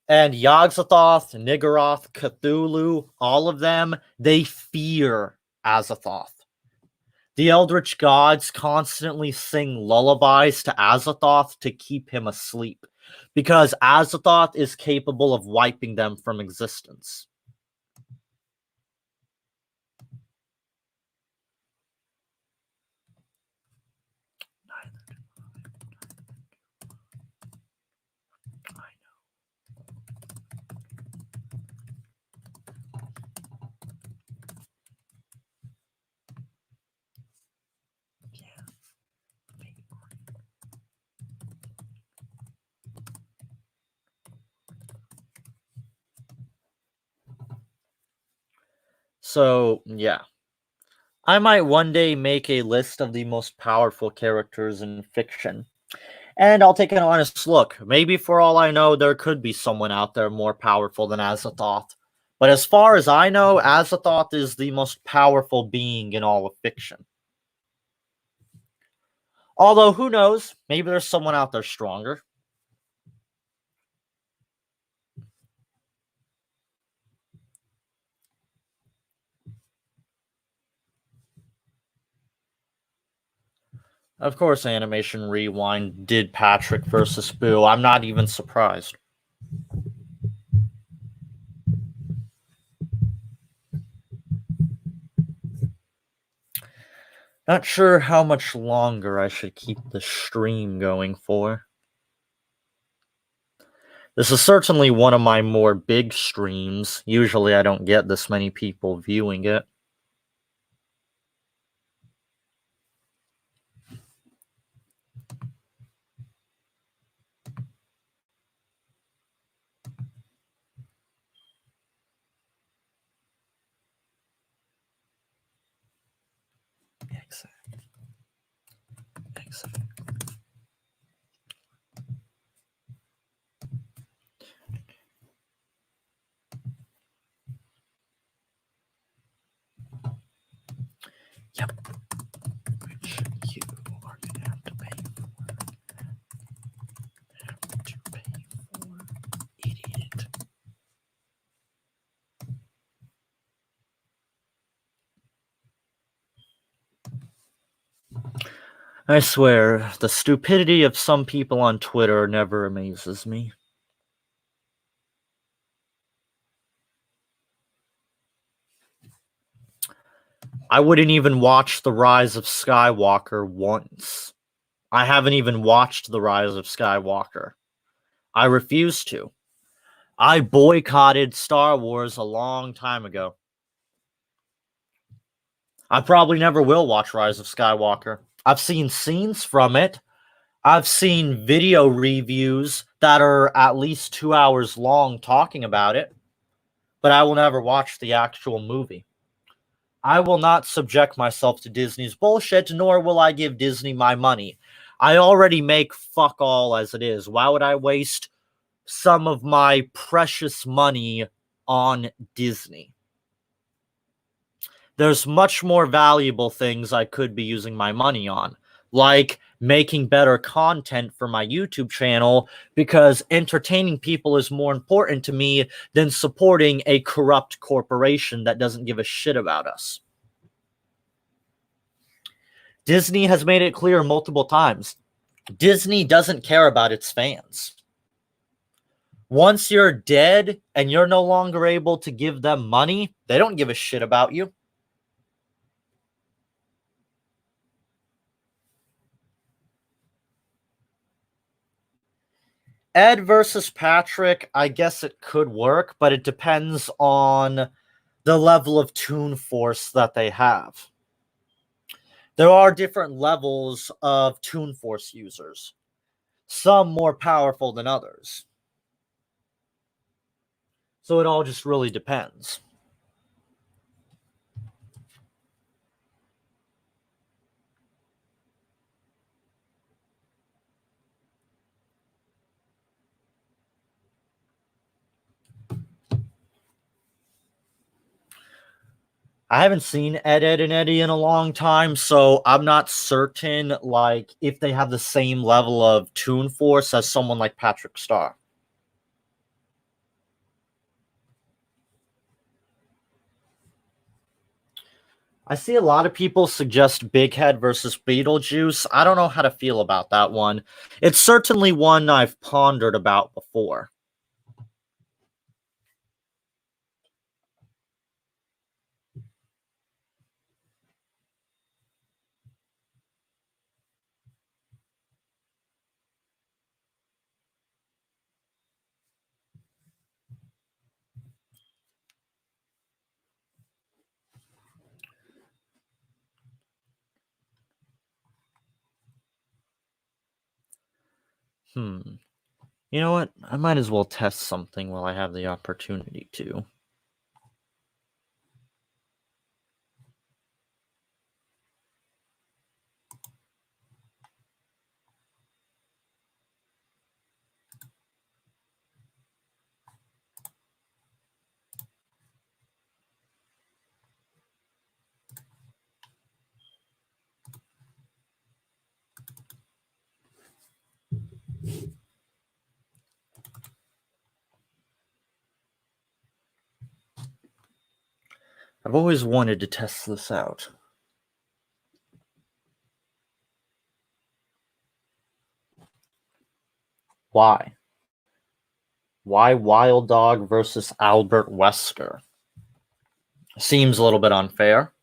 And Yog-Sothoth, Niggeroth, Cthulhu, all of them, they fear Azathoth. The Eldritch gods constantly sing lullabies to Azathoth to keep him asleep, because Azathoth is capable of wiping them from existence. So, yeah. I might one day make a list of the most powerful characters in fiction. And I'll take an honest look. Maybe for all I know, there could be someone out there more powerful than Azathoth. But as far as I know, Azathoth is the most powerful being in all of fiction. Although, who knows? Maybe there's someone out there stronger. Of course, Animation Rewind did Patrick versus Boo. I'm not even surprised. Not sure how much longer I should keep the stream going for. This is certainly one of my more big streams. Usually I don't get this many people viewing it. Yep. Which you are going to have to pay for. Idiot. I swear, the stupidity of some people on Twitter never amazes me. I wouldn't even watch The Rise of Skywalker once. I haven't even watched The Rise of Skywalker. I refuse to. I boycotted Star Wars a long time ago. I probably never will watch Rise of Skywalker. I've seen scenes from it. I've seen video reviews that are at least 2 hours long talking about it, but I will never watch the actual movie. I will not subject myself to Disney's bullshit, nor will I give Disney my money. I already make fuck all as it is. Why would I waste some of my precious money on Disney? There's much more valuable things I could be using my money on, like making better content for my YouTube channel, because entertaining people is more important to me than supporting a corrupt corporation that doesn't give a shit about us. Disney has made it clear multiple times. Disney doesn't care about its fans. Once you're dead and you're no longer able to give them money, they don't give a shit about you. Ed versus Patrick, I guess it could work, but it depends on the level of Toon Force that they have. There are different levels of Toon Force users, some more powerful than others. So it all just really depends. I haven't seen Ed, Ed, and Eddie in a long time, so I'm not certain, like, if they have the same level of Toon Force as someone like Patrick Star. I see a lot of people suggest Big Head versus Beetlejuice. I don't know how to feel about that one. It's certainly one I've pondered about before. You know what? I might as well test something while I have the opportunity to. I've always wanted to test this out. Why? Why Wild Dog versus Albert Wesker? Seems a little bit unfair.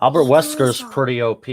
Albert Wesker's pretty OP.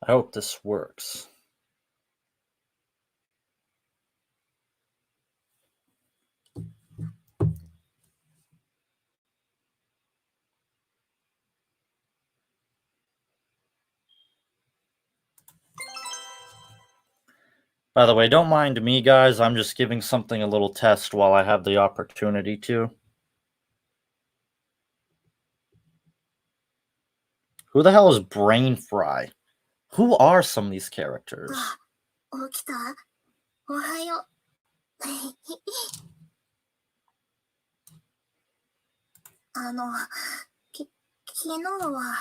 I hope this works. By the way, don't mind me, guys. I'm just giving something a little test while I have the opportunity to. Who the hell is Brain Fry? Who are some of these characters? 起きた？おはよう。昨日は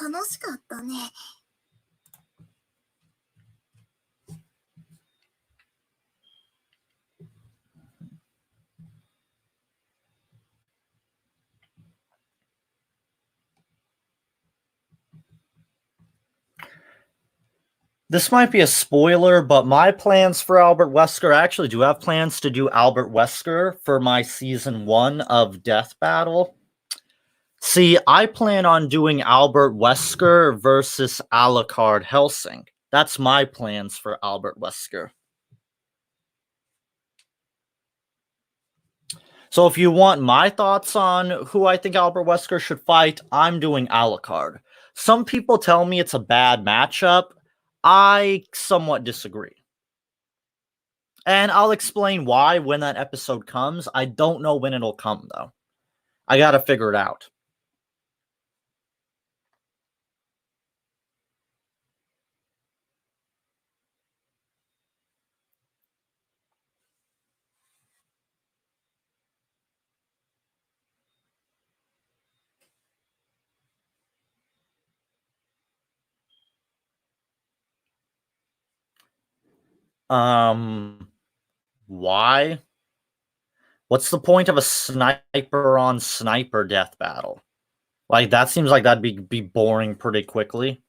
楽しかったね。This might be a spoiler, but my plans for Albert Wesker, I actually do have plans to do Albert Wesker for my season 1 of Death Battle. See, I plan on doing Albert Wesker versus Alucard Helsing. That's my plans for Albert Wesker. So if you want my thoughts on who I think Albert Wesker should fight, I'm doing Alucard. Some people tell me it's a bad matchup. I somewhat disagree. And I'll explain why when that episode comes. I don't know when it'll come, though. I gotta figure it out. Why? What's the point of a sniper on sniper death battle? Like, that seems like that'd be boring pretty quickly.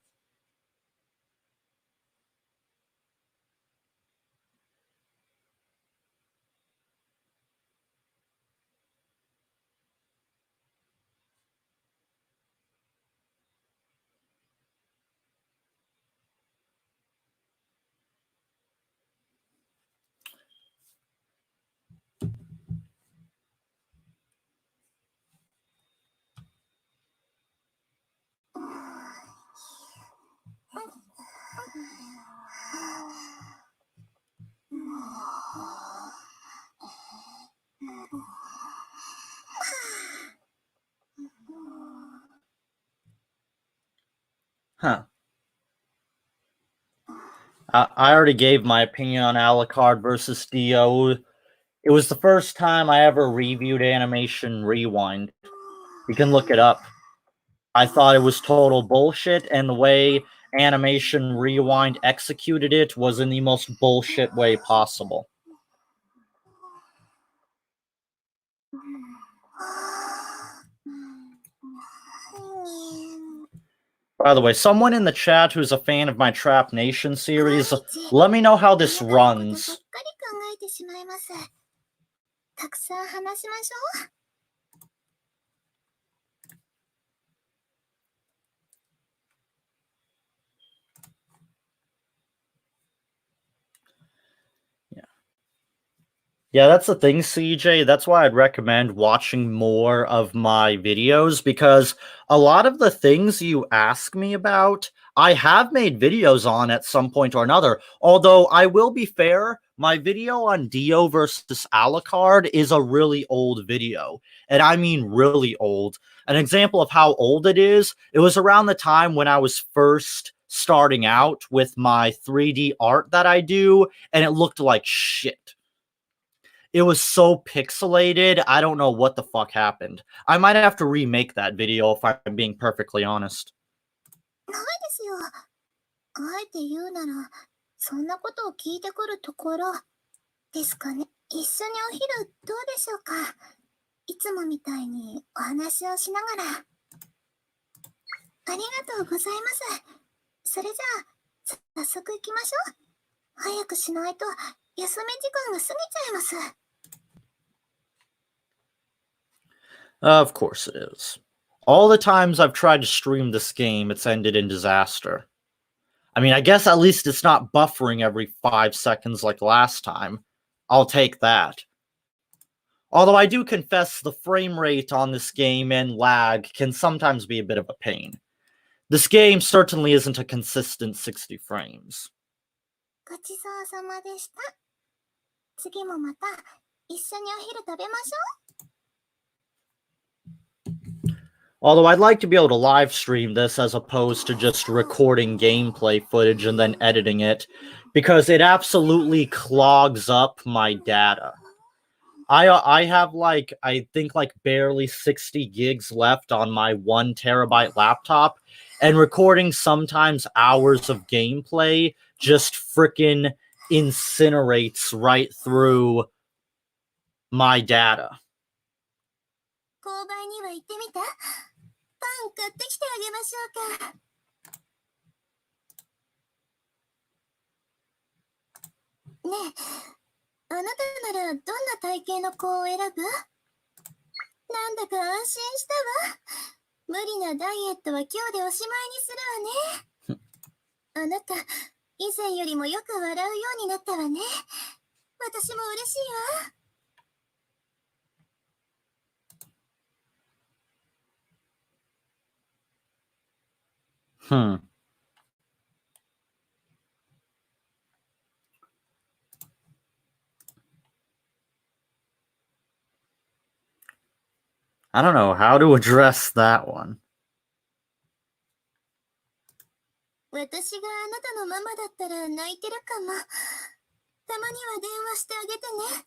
Huh. I already gave my opinion on Alucard versus Dio. It was the first time I ever reviewed Animation Rewind. You can look it up. I thought it was total bullshit, and the way Animation Rewind executed it was in the most bullshit way possible. By the way, someone in the chat who's a fan of my Trap Nation series, let me know how this runs. たくさん話しましょう。Yeah, that's the thing, CJ. That's why I'd recommend watching more of my videos, because a lot of the things you ask me about, I have made videos on at some point or another. Although, I will be fair, my video on Dio versus Alucard is a really old video. And I mean really old. An example of how old it was around the time when I was first starting out with my 3D art that I do, and it looked like shit. It was so pixelated, I don't know what the fuck happened. I might have to remake that video if I'm being perfectly honest. ないですよ。あえて言うなら、そんなことを聞いてくるところですかね。一緒にお昼どうでしょうか。いつもみたいにお話をしながら。ありがとうございます。それじゃあ、早速行きましょう。早くしないと休み時間が過ぎちゃいます。Of course it is. All the times I've tried to stream this game, it's ended in disaster. I mean, I guess at least it's not buffering every 5 seconds like last time. I'll take that. Although I do confess the frame rate on this game and lag can sometimes be a bit of a pain. This game certainly isn't a consistent 60 frames. ごちそうさまでした。次もまた一緒にお昼食べましょう。 Although I'd like to be able to live stream this as opposed to just recording gameplay footage and then editing it, because it absolutely clogs up my data. I have like, I think like barely 60 gigs left on my 1 terabyte laptop, and recording sometimes hours of gameplay just frickin' incinerates right through my data. 購買には行ってみた？パン買ってきてあげましょうか。ねえ。 あなたならどんな体型の子を選ぶ？なんだか安心したわ。無理なダイエットは今日でおしまいにするわね。あなた、以前よりもよく笑うようになったわね。私も嬉しいわ。I don't know how to address that one. 私があなたのママだったら泣いてるかも。たまには電話してあげてね。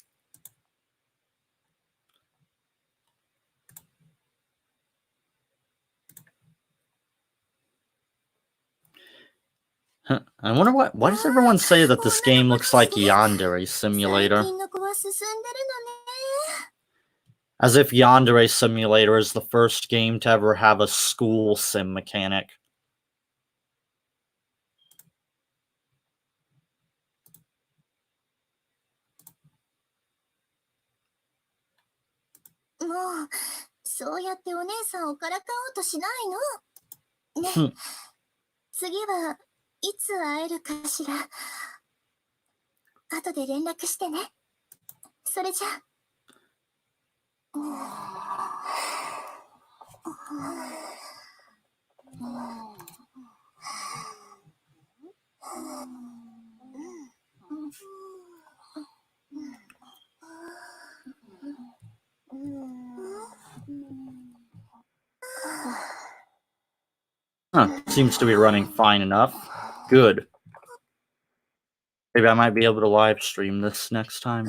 I wonder why does everyone say that this game looks like Yandere Simulator? As if Yandere Simulator is the first game to ever have a school sim mechanic. Oh, そうやってお姉さんをからかおうとしないの。ね。次はいつ会えるかしら。後で連絡してね。それじゃ。Huh, seems to be running fine enough. Good. Maybe I might be able to live stream this next time.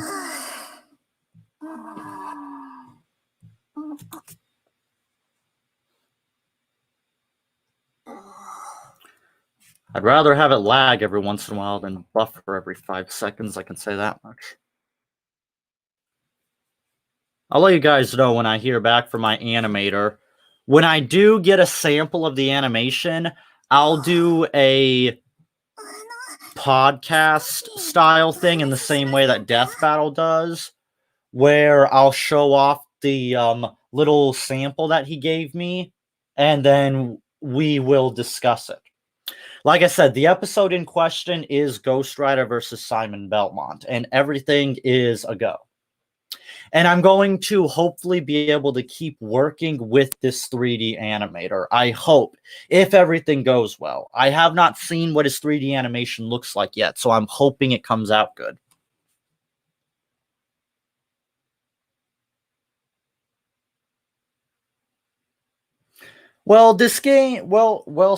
I'd rather have it lag every once in a while than buffer every 5 seconds, I can say that much. I'll let you guys know when I hear back from my animator. When I do get a sample of the animation, I'll do a podcast style thing in the same way that Death Battle does, where I'll show off the little sample that he gave me, and then we will discuss it. Like I said, the episode in question is Ghost Rider versus Simon Belmont, and everything is a go. And I'm going to hopefully be able to keep working with this 3D animator. I hope, if everything goes well. I have not seen what his 3D animation looks like yet, so I'm hoping it comes out good. Well, this game,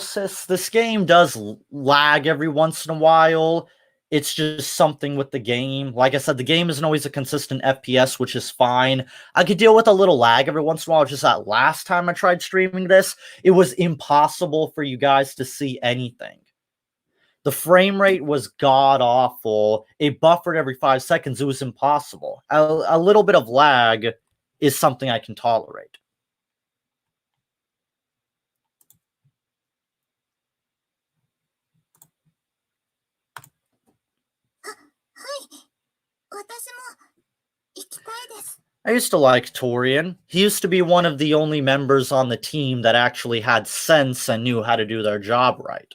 sis, this game does lag every once in a while. It's just something with the game. Like I said, the game isn't always a consistent FPS, which is fine. I could deal with a little lag every once in a while. Just that last time I tried streaming this, it was impossible for you guys to see anything. The frame rate was god-awful. It buffered every 5 seconds. It was impossible. A little bit of lag is something I can tolerate. I used to like Torian. He used to be one of the only members on the team that actually had sense and knew how to do their job right.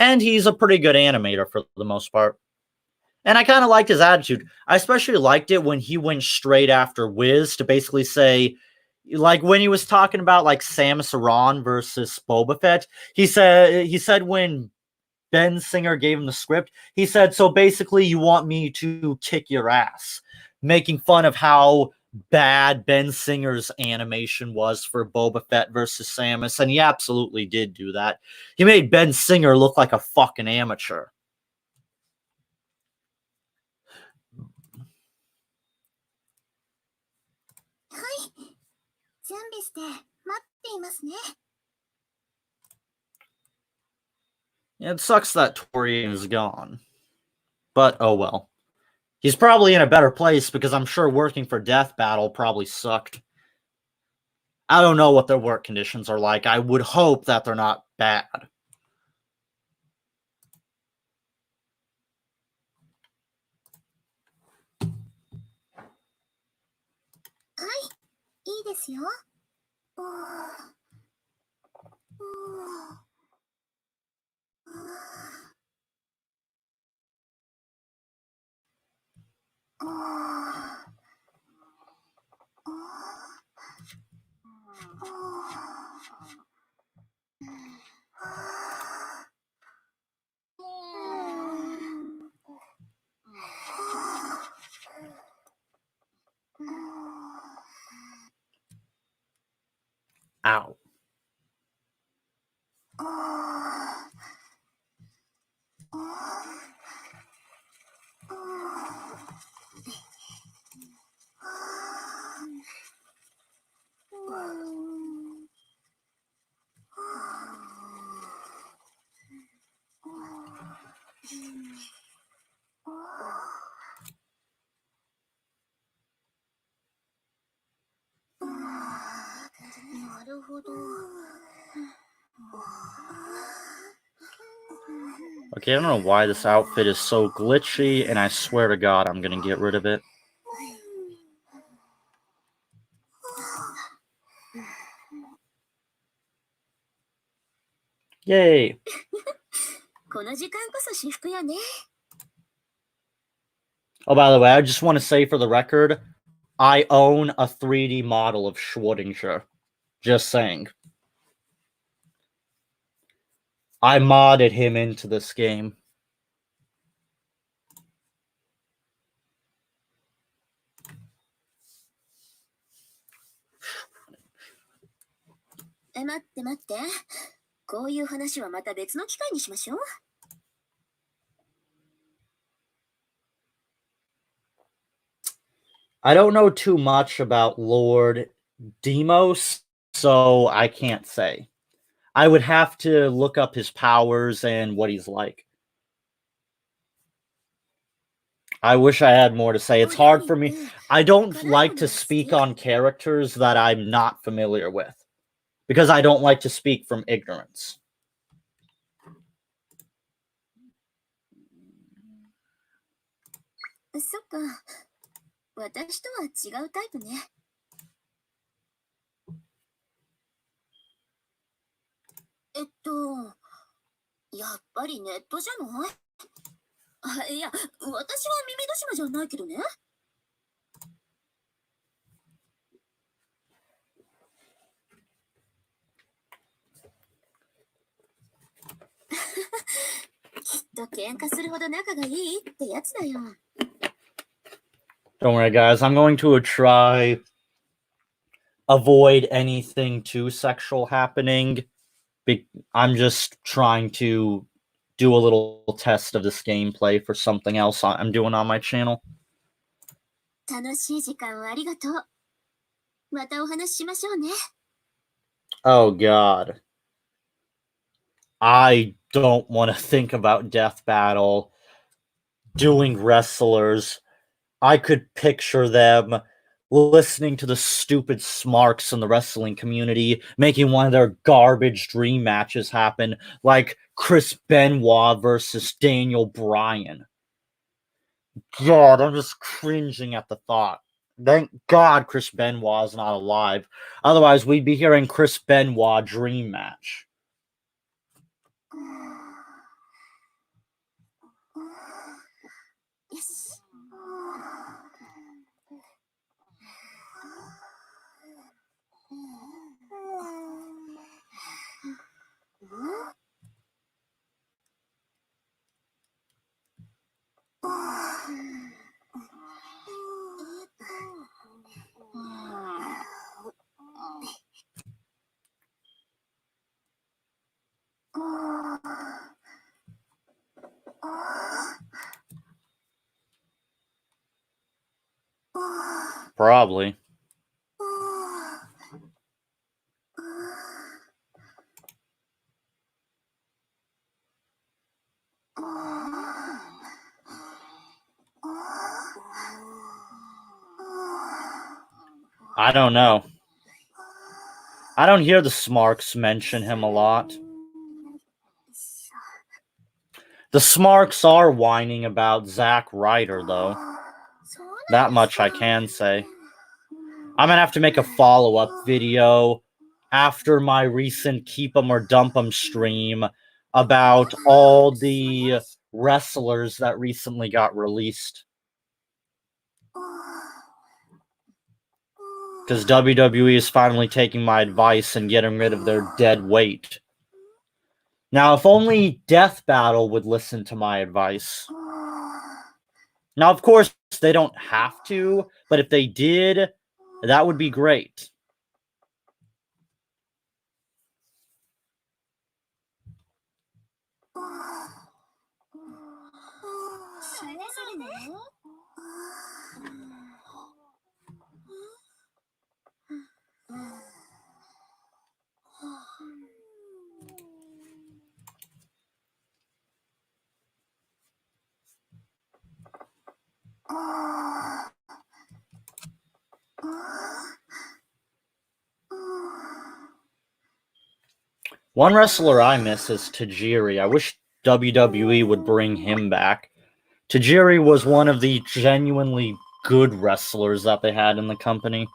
And he's a pretty good animator for the most part. And I kind of liked his attitude. I especially liked it when he went straight after Wiz to basically say, like when he was talking about like Samus Aran versus Boba Fett, he said when Ben Singer gave him the script, he said, so basically you want me to kick your ass, making fun of how bad Ben Singer's animation was for Boba Fett versus Samus, and he absolutely did do that. He made Ben Singer look like a fucking amateur. 準備して待っていますね。 It sucks that Torian is gone. But, oh well. He's probably in a better place because I'm sure working for Death Battle probably sucked. I don't know what their work conditions are like. I would hope that they're not bad. Hi, いいですよ。Ow. Okay, I don't know why this outfit is so glitchy, and I swear to God I'm gonna get rid of it. Yay! Oh, by the way, I just want to say for the record, I own a 3D model of Schrodinger. Just saying. I modded him into this game. I don't know too much about Lord Demos, so I can't say. I would have to look up his powers and what he's like. I wish I had more to say. It's hard for me. I don't like to speak on characters that I'm not familiar with, because I don't like to speak from ignorance. Don't worry, guys. I'm going to try avoid anything too sexual happening. I'm just trying to do a little test of this gameplay for something else I'm doing on my channel. Oh, God. I don't want to think about Death Battle doing wrestlers. I could picture them listening to the stupid smarks in the wrestling community, making one of their garbage dream matches happen, like Chris Benoit versus Daniel Bryan. God, I'm just cringing at the thought. Thank God Chris Benoit is not alive. Otherwise, we'd be hearing Chris Benoit dream match. Probably. I don't know. I don't hear the Smarks mention him a lot. The Smarks are whining about Zack Ryder, though. That much I can say. I'm gonna have to make a follow-up video after my recent Keep 'em or Dump 'em stream about all the wrestlers that recently got released. Because WWE is finally taking my advice and getting rid of their dead weight. Now, if only Death Battle would listen to my advice. Now, of course, they don't have to, but if they did, that would be great. One wrestler I miss is Tajiri. I wish WWE would bring him back. Tajiri was one of the genuinely good wrestlers that they had in the company.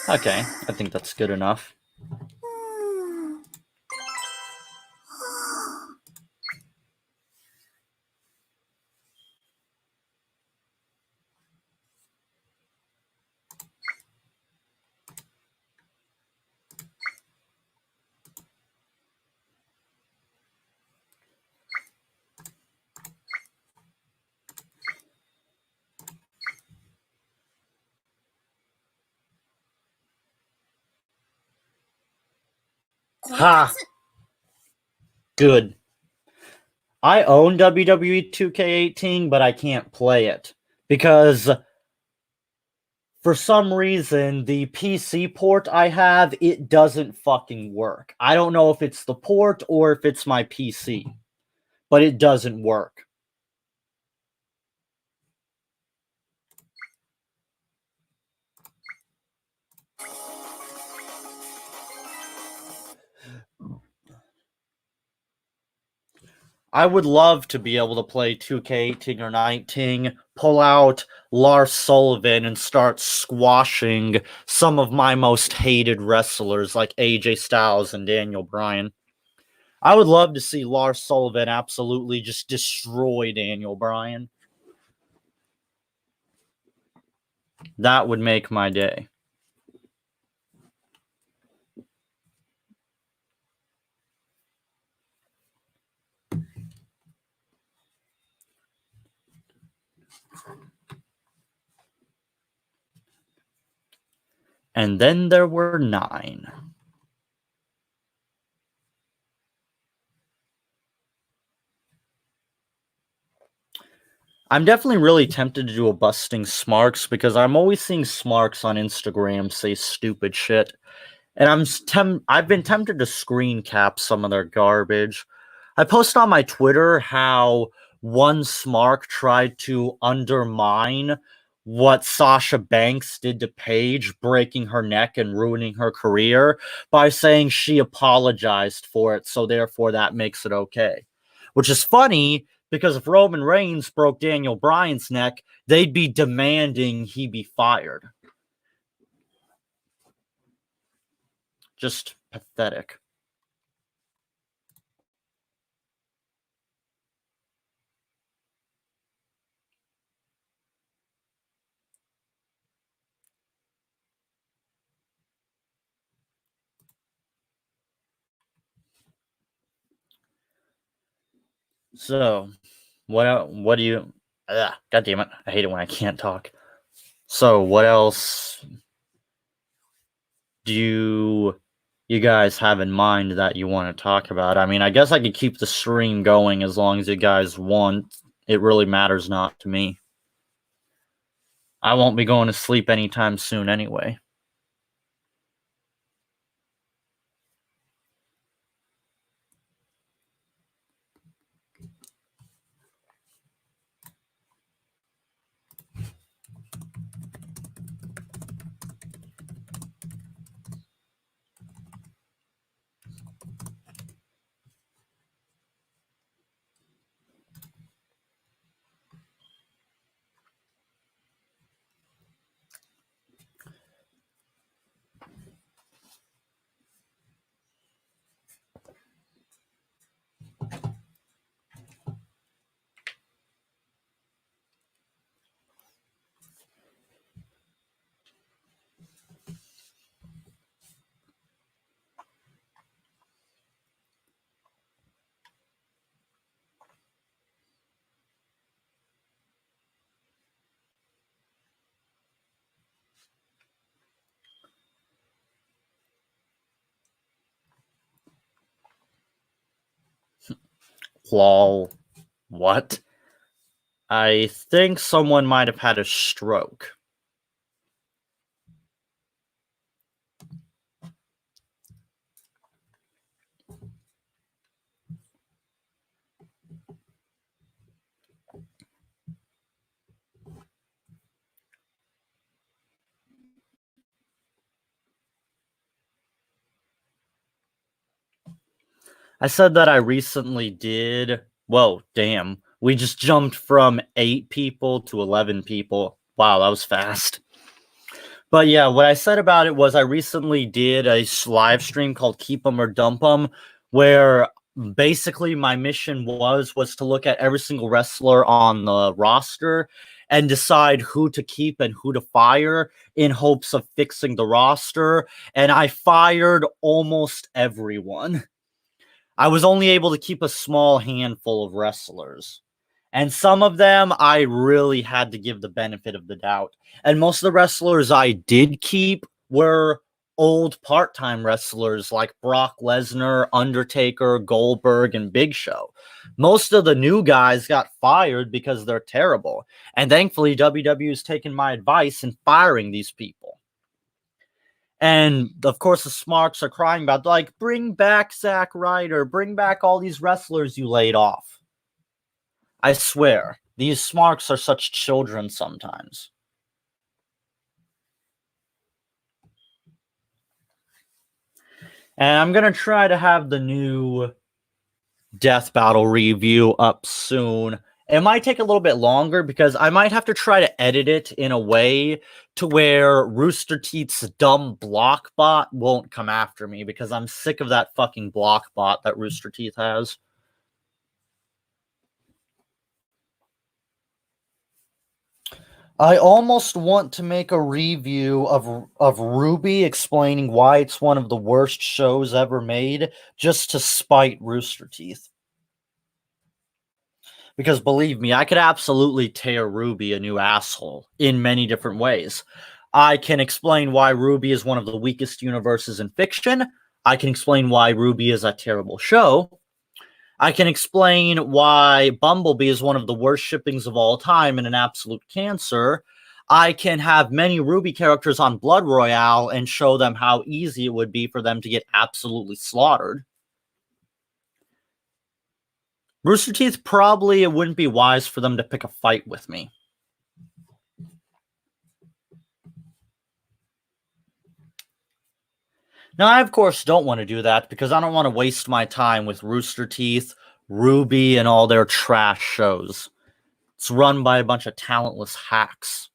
Okay, I think that's good enough. Ha! Good. I own WWE 2K18, but I can't play it. Because for some reason, the PC port I have, it doesn't fucking work. I don't know if it's the port or if it's my PC. But it doesn't work. I would love to be able to play 2K18 or 19, pull out Lars Sullivan and start squashing some of my most hated wrestlers like AJ Styles and Daniel Bryan. I would love to see Lars Sullivan absolutely just destroy Daniel Bryan. That would make my day. And then there were 9. I'm definitely really tempted to do a busting Smarks because I'm always seeing Smarks on Instagram say stupid shit. And I've been tempted to screen cap some of their garbage. I post on my Twitter how one Smark tried to undermine what Sasha Banks did to Paige, breaking her neck and ruining her career, by saying she apologized for it, so therefore that makes it okay. Which is funny, because if Roman Reigns broke Daniel Bryan's neck, they'd be demanding he be fired. Just pathetic. So, what do you... God damn it. I hate it when I can't talk. So, what else do you guys have in mind that you want to talk about? I mean, I guess I could keep the stream going as long as you guys want. It really matters not to me. I won't be going to sleep anytime soon anyway. Lol. What? I think someone might have had a stroke. I said that I recently did. Whoa, damn. We just jumped from 8 people to 11 people. Wow, that was fast. But yeah, what I said about it was I recently did a live stream called Keep 'em or Dump 'em, where basically my mission was to look at every single wrestler on the roster and decide who to keep and who to fire in hopes of fixing the roster. And I fired almost everyone. I was only able to keep a small handful of wrestlers. And some of them I really had to give the benefit of the doubt. And most of the wrestlers I did keep were old part-time wrestlers like Brock Lesnar, Undertaker, Goldberg, and Big Show. Most of the new guys got fired because they're terrible. And thankfully, WWE has taken my advice in firing these people. And of course, the Smarks are crying about, like, bring back Zack Ryder, bring back all these wrestlers you laid off. I swear, these Smarks are such children sometimes. And I'm going to try to have the new Death Battle review up soon. It might take a little bit longer because I might have to try to edit it in a way to where Rooster Teeth's dumb block bot won't come after me because I'm sick of that fucking block bot that Rooster Teeth has. I almost want to make a review of RWBY explaining why it's one of the worst shows ever made just to spite Rooster Teeth. Because believe me, I could absolutely tear RWBY a new asshole in many different ways. I can explain why RWBY is one of the weakest universes in fiction. I can explain why RWBY is a terrible show. I can explain why Bumblebee is one of the worst shippings of all time and an absolute cancer. I can have many RWBY characters on Blood Royale and show them how easy it would be for them to get absolutely slaughtered. Rooster Teeth, probably it wouldn't be wise for them to pick a fight with me. Now, I, of course, don't want to do that because I don't want to waste my time with Rooster Teeth, RWBY, and all their trash shows. It's run by a bunch of talentless hacks.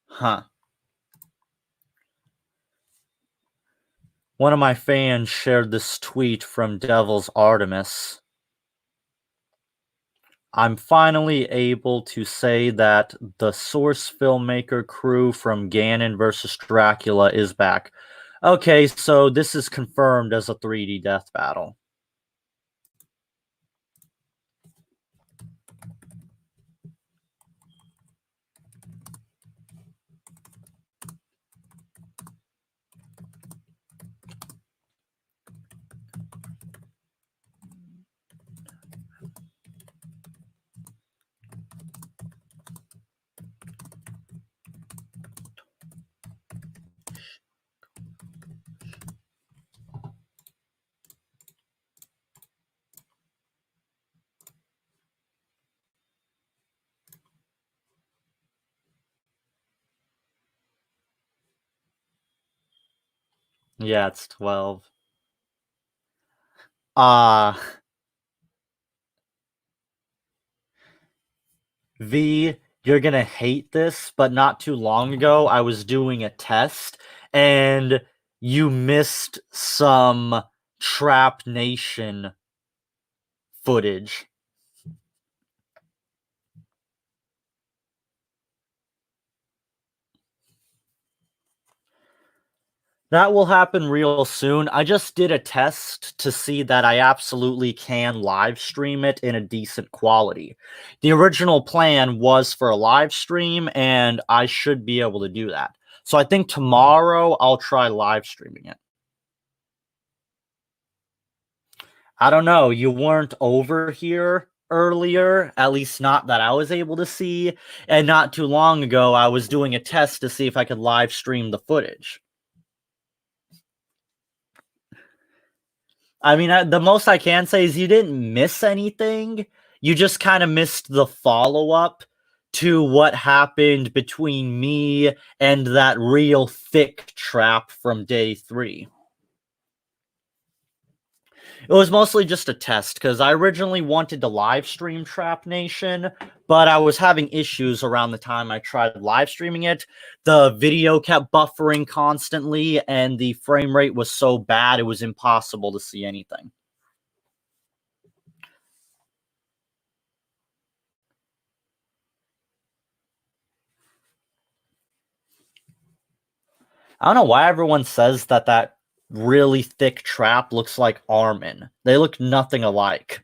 Huh. One of my fans shared this tweet from Devil's Artemis. I'm finally able to say that the source filmmaker crew from Ganon versus Dracula is back. Okay, so this is confirmed as a 3D death battle. Yeah, it's 12. V, you're gonna hate this, but not too long ago, I was doing a test, and you missed some Trap Nation footage. That will happen real soon. I just did a test to see that I absolutely can live stream it in a decent quality. The original plan was for a live stream, and I should be able to do that. So I think tomorrow I'll try live streaming it. I don't know. You weren't over here earlier, at least not that I was able to see. And not too long ago, I was doing a test to see if I could live stream the footage. I mean, the most I can say is you didn't miss anything. You just kind of missed the follow-up to what happened between me and that real thick trap from day 3. It was mostly just a test, because I originally wanted to live stream Trap Nation, but I was having issues around the time I tried live streaming it. The video kept buffering constantly, and the frame rate was so bad it was impossible to see anything. I don't know why everyone says that really thick trap looks like Armin. They look nothing alike.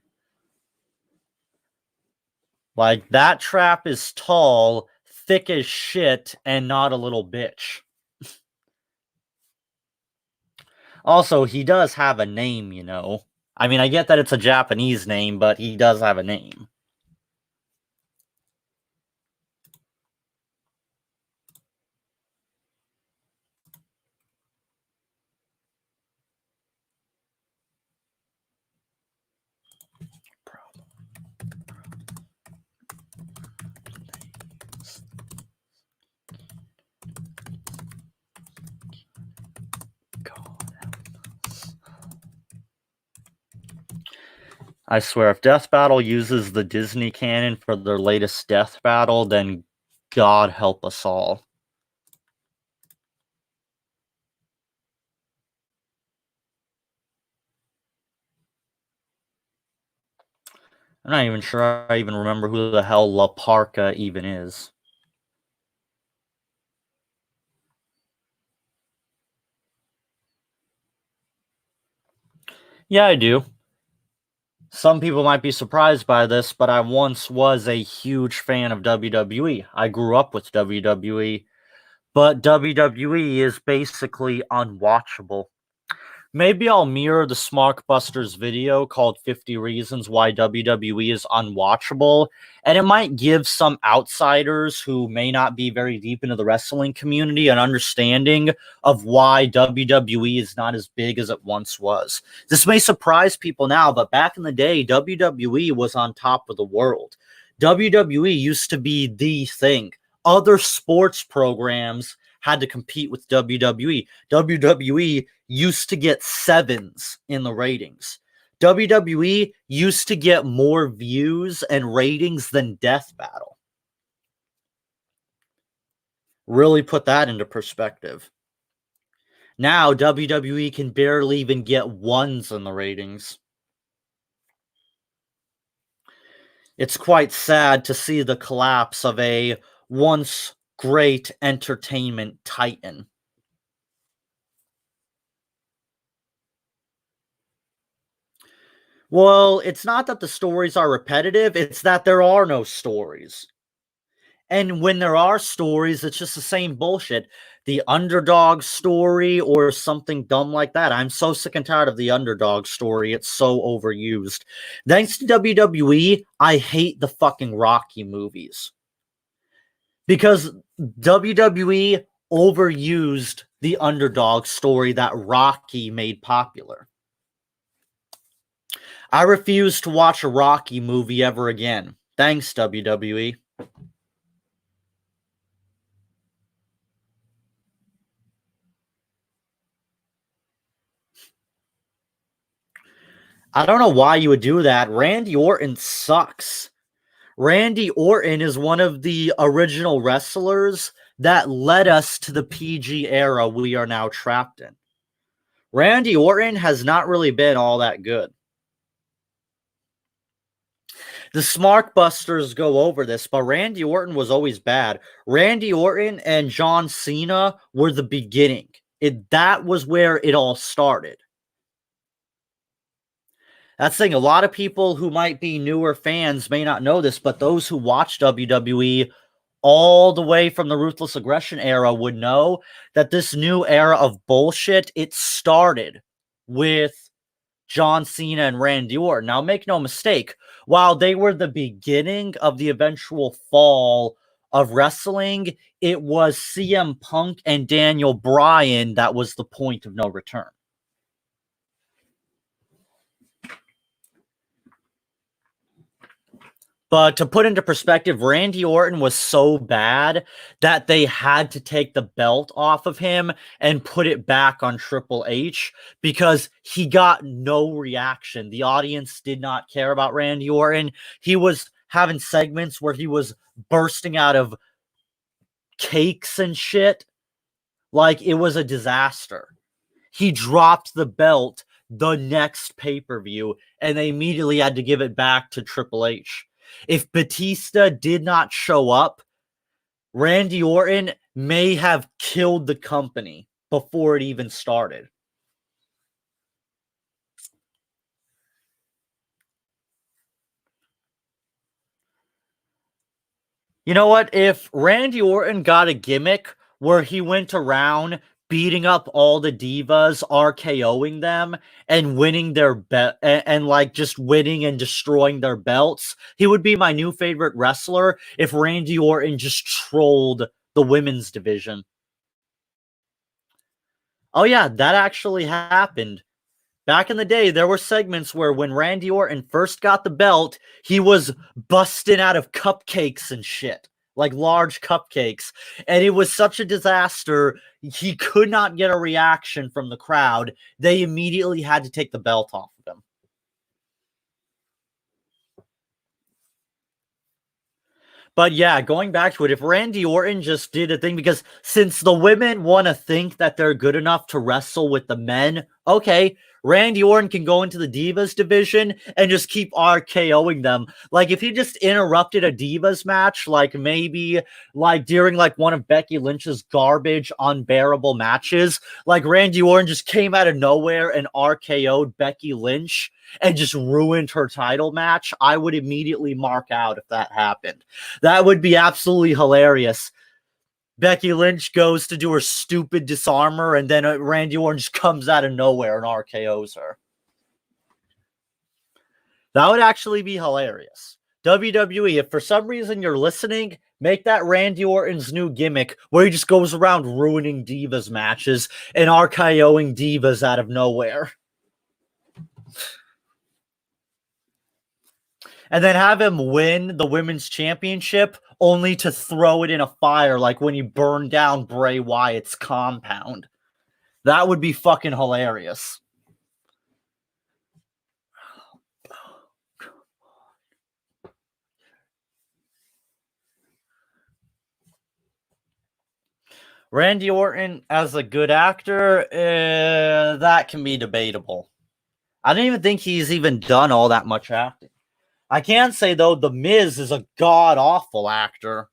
Like, that trap is tall, thick as shit, and not a little bitch. Also, he does have a name, you know. I mean, I get that it's a Japanese name, but he does have a name. I swear, if Death Battle uses the Disney canon for their latest Death Battle, then God help us all. I'm not even sure I even remember who the hell La Parka even is. Yeah, I do. Some people might be surprised by this, but I once was a huge fan of WWE. I grew up with WWE, but WWE is basically unwatchable. Maybe I'll mirror the Smarkbusters video called 50 Reasons Why WWE is Unwatchable, and it might give some outsiders who may not be very deep into the wrestling community an understanding of why WWE is not as big as it once was. This may surprise people now, but back in the day, WWE was on top of the world. WWE used to be the thing. Other sports programs had to compete with WWE. WWE used to get 7s in the ratings. WWE used to get more views and ratings than Death Battle. Really put that into perspective. Now, WWE can barely even get 1s in the ratings. It's quite sad to see the collapse of a once great entertainment titan. Well, it's not that the stories are repetitive, it's that there are no stories. And when there are stories, it's just the same bullshit. The underdog story or something dumb like that. I'm so sick and tired of the underdog story. It's so overused. Thanks to WWE, I hate the fucking Rocky movies. Because WWE overused the underdog story that Rocky made popular. I refuse to watch a Rocky movie ever again. Thanks, WWE. I don't know why you would do that. Randy Orton sucks. Randy Orton is one of the original wrestlers that led us to the PG era we are now trapped in. Randy Orton has not really been all that good. The Smarkbusters go over this, but Randy Orton was always bad. Randy Orton and John Cena were the beginning. That was where it all started. That's the thing. A lot of people who might be newer fans may not know this, but those who watch WWE all the way from the Ruthless Aggression era would know that this new era of bullshit, it started with John Cena and Randy Orton. Now, make no mistake, while they were the beginning of the eventual fall of wrestling, it was CM Punk and Daniel Bryan that was the point of no return. But to put into perspective, Randy Orton was so bad that they had to take the belt off of him and put it back on Triple H because he got no reaction. The audience did not care about Randy Orton. He was having segments where he was bursting out of cakes and shit. Like, it was a disaster. He dropped the belt the next pay-per-view, and they immediately had to give it back to Triple H. If Batista did not show up, Randy Orton may have killed the company before it even started. You know what? If Randy Orton got a gimmick where he went around beating up all the divas, RKOing them, and winning their and like just winning and destroying their belts, he would be my new favorite wrestler if Randy Orton just trolled the women's division. Oh yeah, that actually happened. Back in the day, there were segments where when Randy Orton first got the belt, he was busting out of cupcakes and shit. Like large cupcakes. And it was such a disaster, he could not get a reaction from the crowd. They immediately had to take the belt off of him. But yeah, going back to it, if Randy Orton just did a thing, because since the women want to think that they're good enough to wrestle with the men, okay, Randy Orton can go into the Divas division and just keep RKOing them. Like, if he just interrupted a Divas match, like maybe like during like one of Becky Lynch's garbage, unbearable matches, like Randy Orton just came out of nowhere and RKO'd Becky Lynch and just ruined her title match, I would immediately mark out if that happened. That would be absolutely hilarious. Becky Lynch goes to do her stupid disarmer, and then Randy Orton just comes out of nowhere and RKOs her. That would actually be hilarious. WWE, if for some reason you're listening, make that Randy Orton's new gimmick where he just goes around ruining Divas matches and RKOing Divas out of nowhere. And then have him win the women's championship only to throw it in a fire like when he burned down Bray Wyatt's compound. That would be fucking hilarious. Randy Orton as a good actor, that can be debatable. I don't even think he's even done all that much acting. I can say, though, The Miz is a god-awful actor.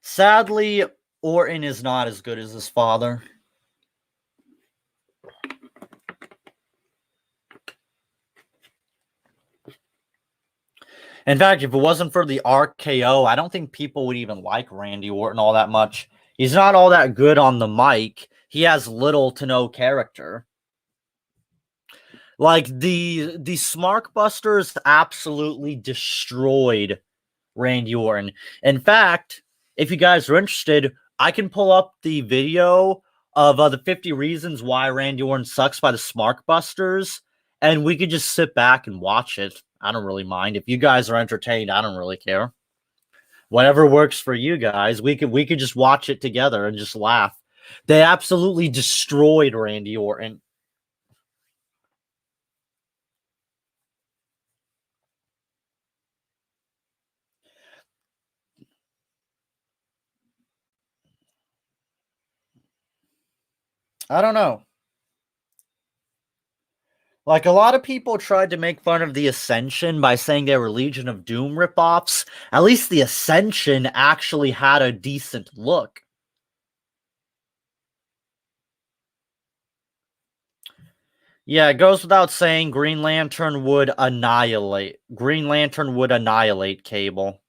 Sadly, Orton is not as good as his father. In fact, if it wasn't for the RKO, I don't think people would even like Randy Orton all that much. He's not all that good on the mic. He has little to no character. Like, the Smarkbusters absolutely destroyed Randy Orton. In fact, if you guys are interested, I can pull up the video of the 50 reasons why Randy Orton sucks by the Smarkbusters, and we could just sit back and watch it. I don't really mind. If you guys are entertained, I don't really care. Whatever works for you guys, we could just watch it together and just laugh. They absolutely destroyed Randy Orton. I don't know. Like, a lot of people tried to make fun of the Ascension by saying they were Legion of Doom ripoffs. At least the Ascension actually had a decent look. Yeah, it goes without saying Green Lantern would annihilate Cable.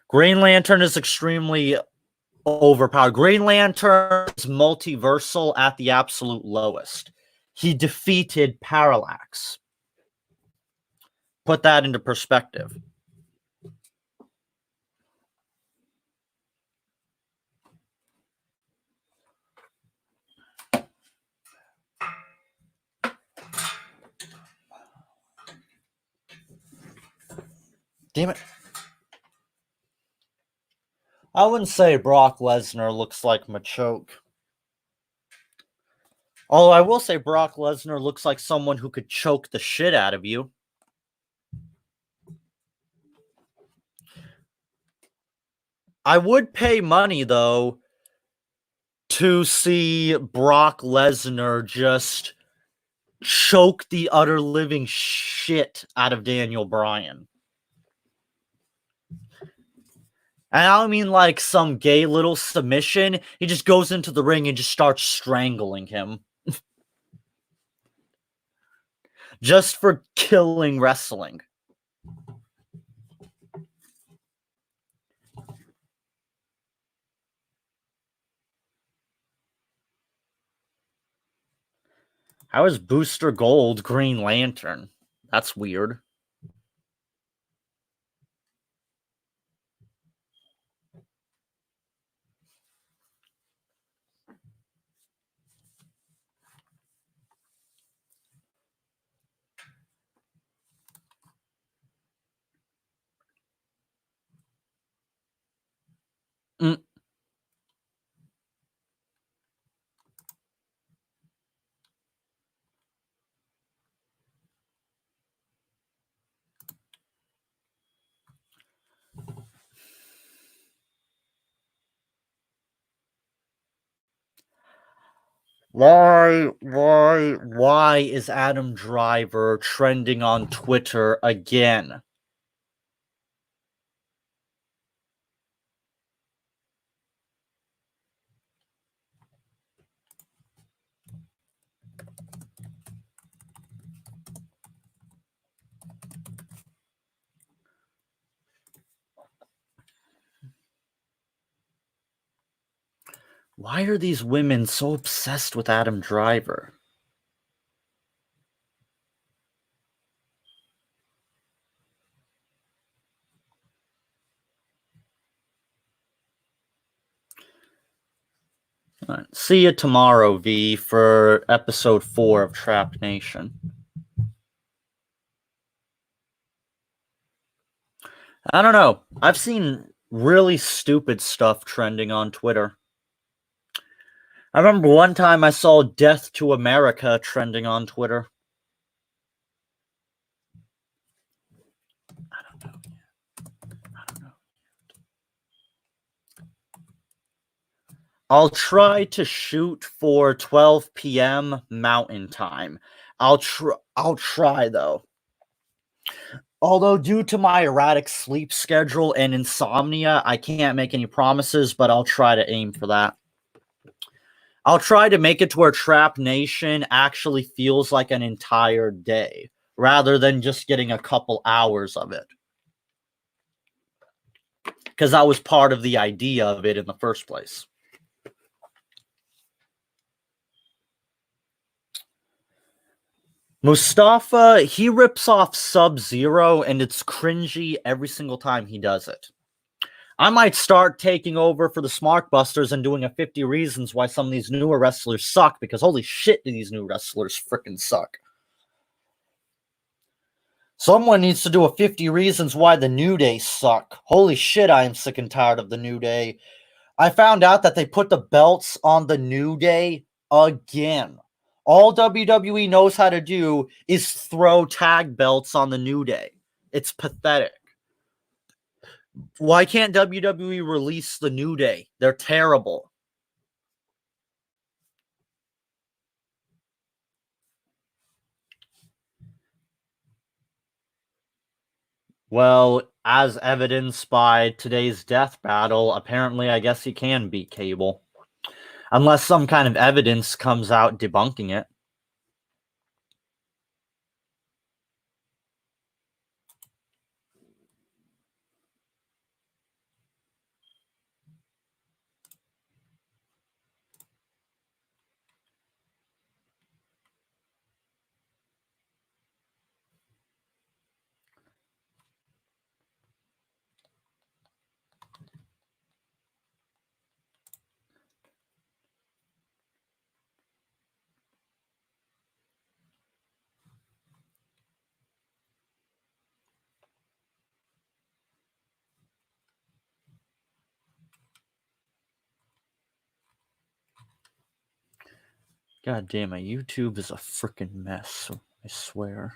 Green Lantern is extremely overpowered. Green Lantern is multiversal at the absolute lowest. He defeated Parallax. Put that into perspective. Damn it. I wouldn't say Brock Lesnar looks like Machoke. Although I will say Brock Lesnar looks like someone who could choke the shit out of you. I would pay money, though, to see Brock Lesnar just choke the utter living shit out of Daniel Bryan. And I don't mean like some gay little submission. He just goes into the ring and just starts strangling him. Just for killing wrestling. How is Booster Gold Green Lantern? That's weird. Mm. Why is Adam Driver trending on Twitter again? Why are these women so obsessed with Adam Driver? All right. See you tomorrow, V, for episode 4 of Trap Nation. I don't know. I've seen really stupid stuff trending on Twitter. I remember one time I saw Death to America trending on Twitter. I don't know. I'll try to shoot for 12 p.m. Mountain Time. I'll try though. Although due to my erratic sleep schedule and insomnia, I can't make any promises, but I'll try to aim for that. I'll try to make it to where Trap Nation actually feels like an entire day, rather than just getting a couple hours of it. Because that was part of the idea of it in the first place. Mustafa, he rips off Sub-Zero, and it's cringy every single time he does it. I might start taking over for the Smarkbusters and doing a 50 reasons why some of these newer wrestlers suck, because holy shit do these new wrestlers freaking suck. Someone needs to do a 50 reasons why the New Day suck. Holy shit, I am sick and tired of the New Day. I found out that they put the belts on the New Day again. All WWE knows how to do is throw tag belts on the New Day. It's pathetic. Why can't WWE release the New Day? They're terrible. Well, as evidenced by today's death battle, apparently I guess he can beat Cable. Unless some kind of evidence comes out debunking it. God damn it, YouTube is a freaking mess, I swear.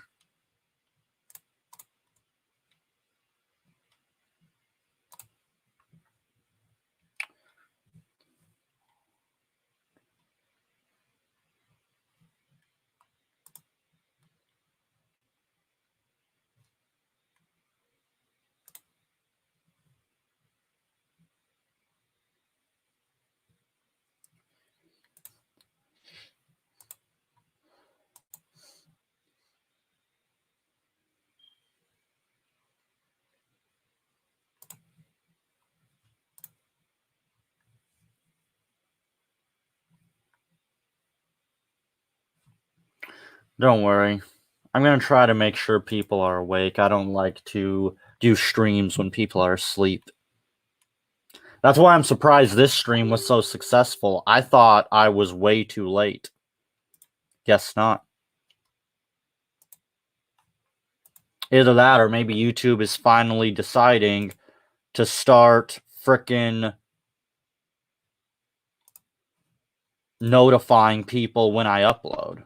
Don't worry. I'm going to try to make sure people are awake. I don't like to do streams when people are asleep. That's why I'm surprised this stream was so successful. I thought I was way too late. Guess not. Either that or maybe YouTube is finally deciding to start frickin' notifying people when I upload.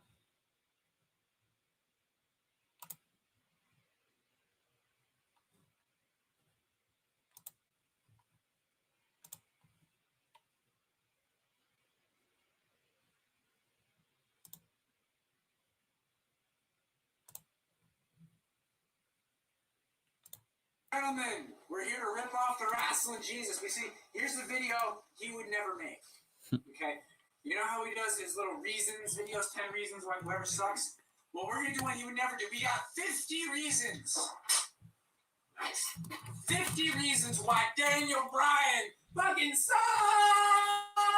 Gentlemen, we're here to rip off the wrestling Jesus. We see, here's the video he would never make. Okay? You know how he does his little reasons videos, 10 reasons why whoever sucks? Well, we're going to do what he would never do. We got 50 reasons. Nice. 50 reasons why Daniel Bryan fucking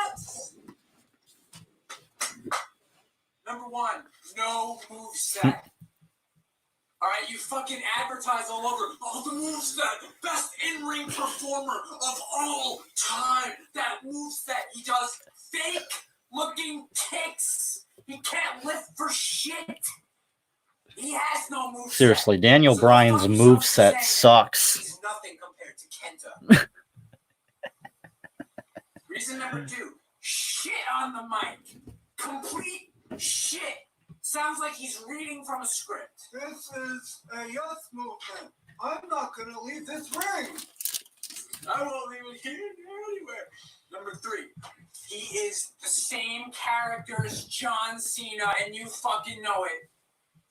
sucks! Number 1, no moveset. Alright, you fucking advertise all over. Oh, the moveset, best in-ring performer of all time. That moveset, he does fake-looking kicks. He can't lift for shit. He has no moveset. Seriously, Daniel Bryan's moveset sucks. He's nothing compared to Kenta. Reason number 2, shit on the mic. Complete shit. Sounds like he's reading from a script. This is a yes movement. I'm not going to leave this ring. I won't leave it here anywhere. Number 3, He is the same character as John Cena, and you fucking know it.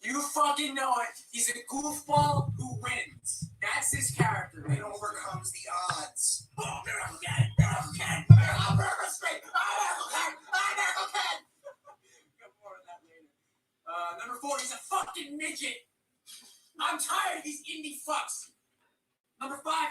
You fucking know it. He's a goofball who wins. That's his character. It overcomes the odds. Oh, Miracle Cat! Miracle Cat! Miracle Street! Miracle Cat! Miracle Cat! Got more on that later. Number 4, he's a fucking midget. I'm tired of these indie fucks. Number 5,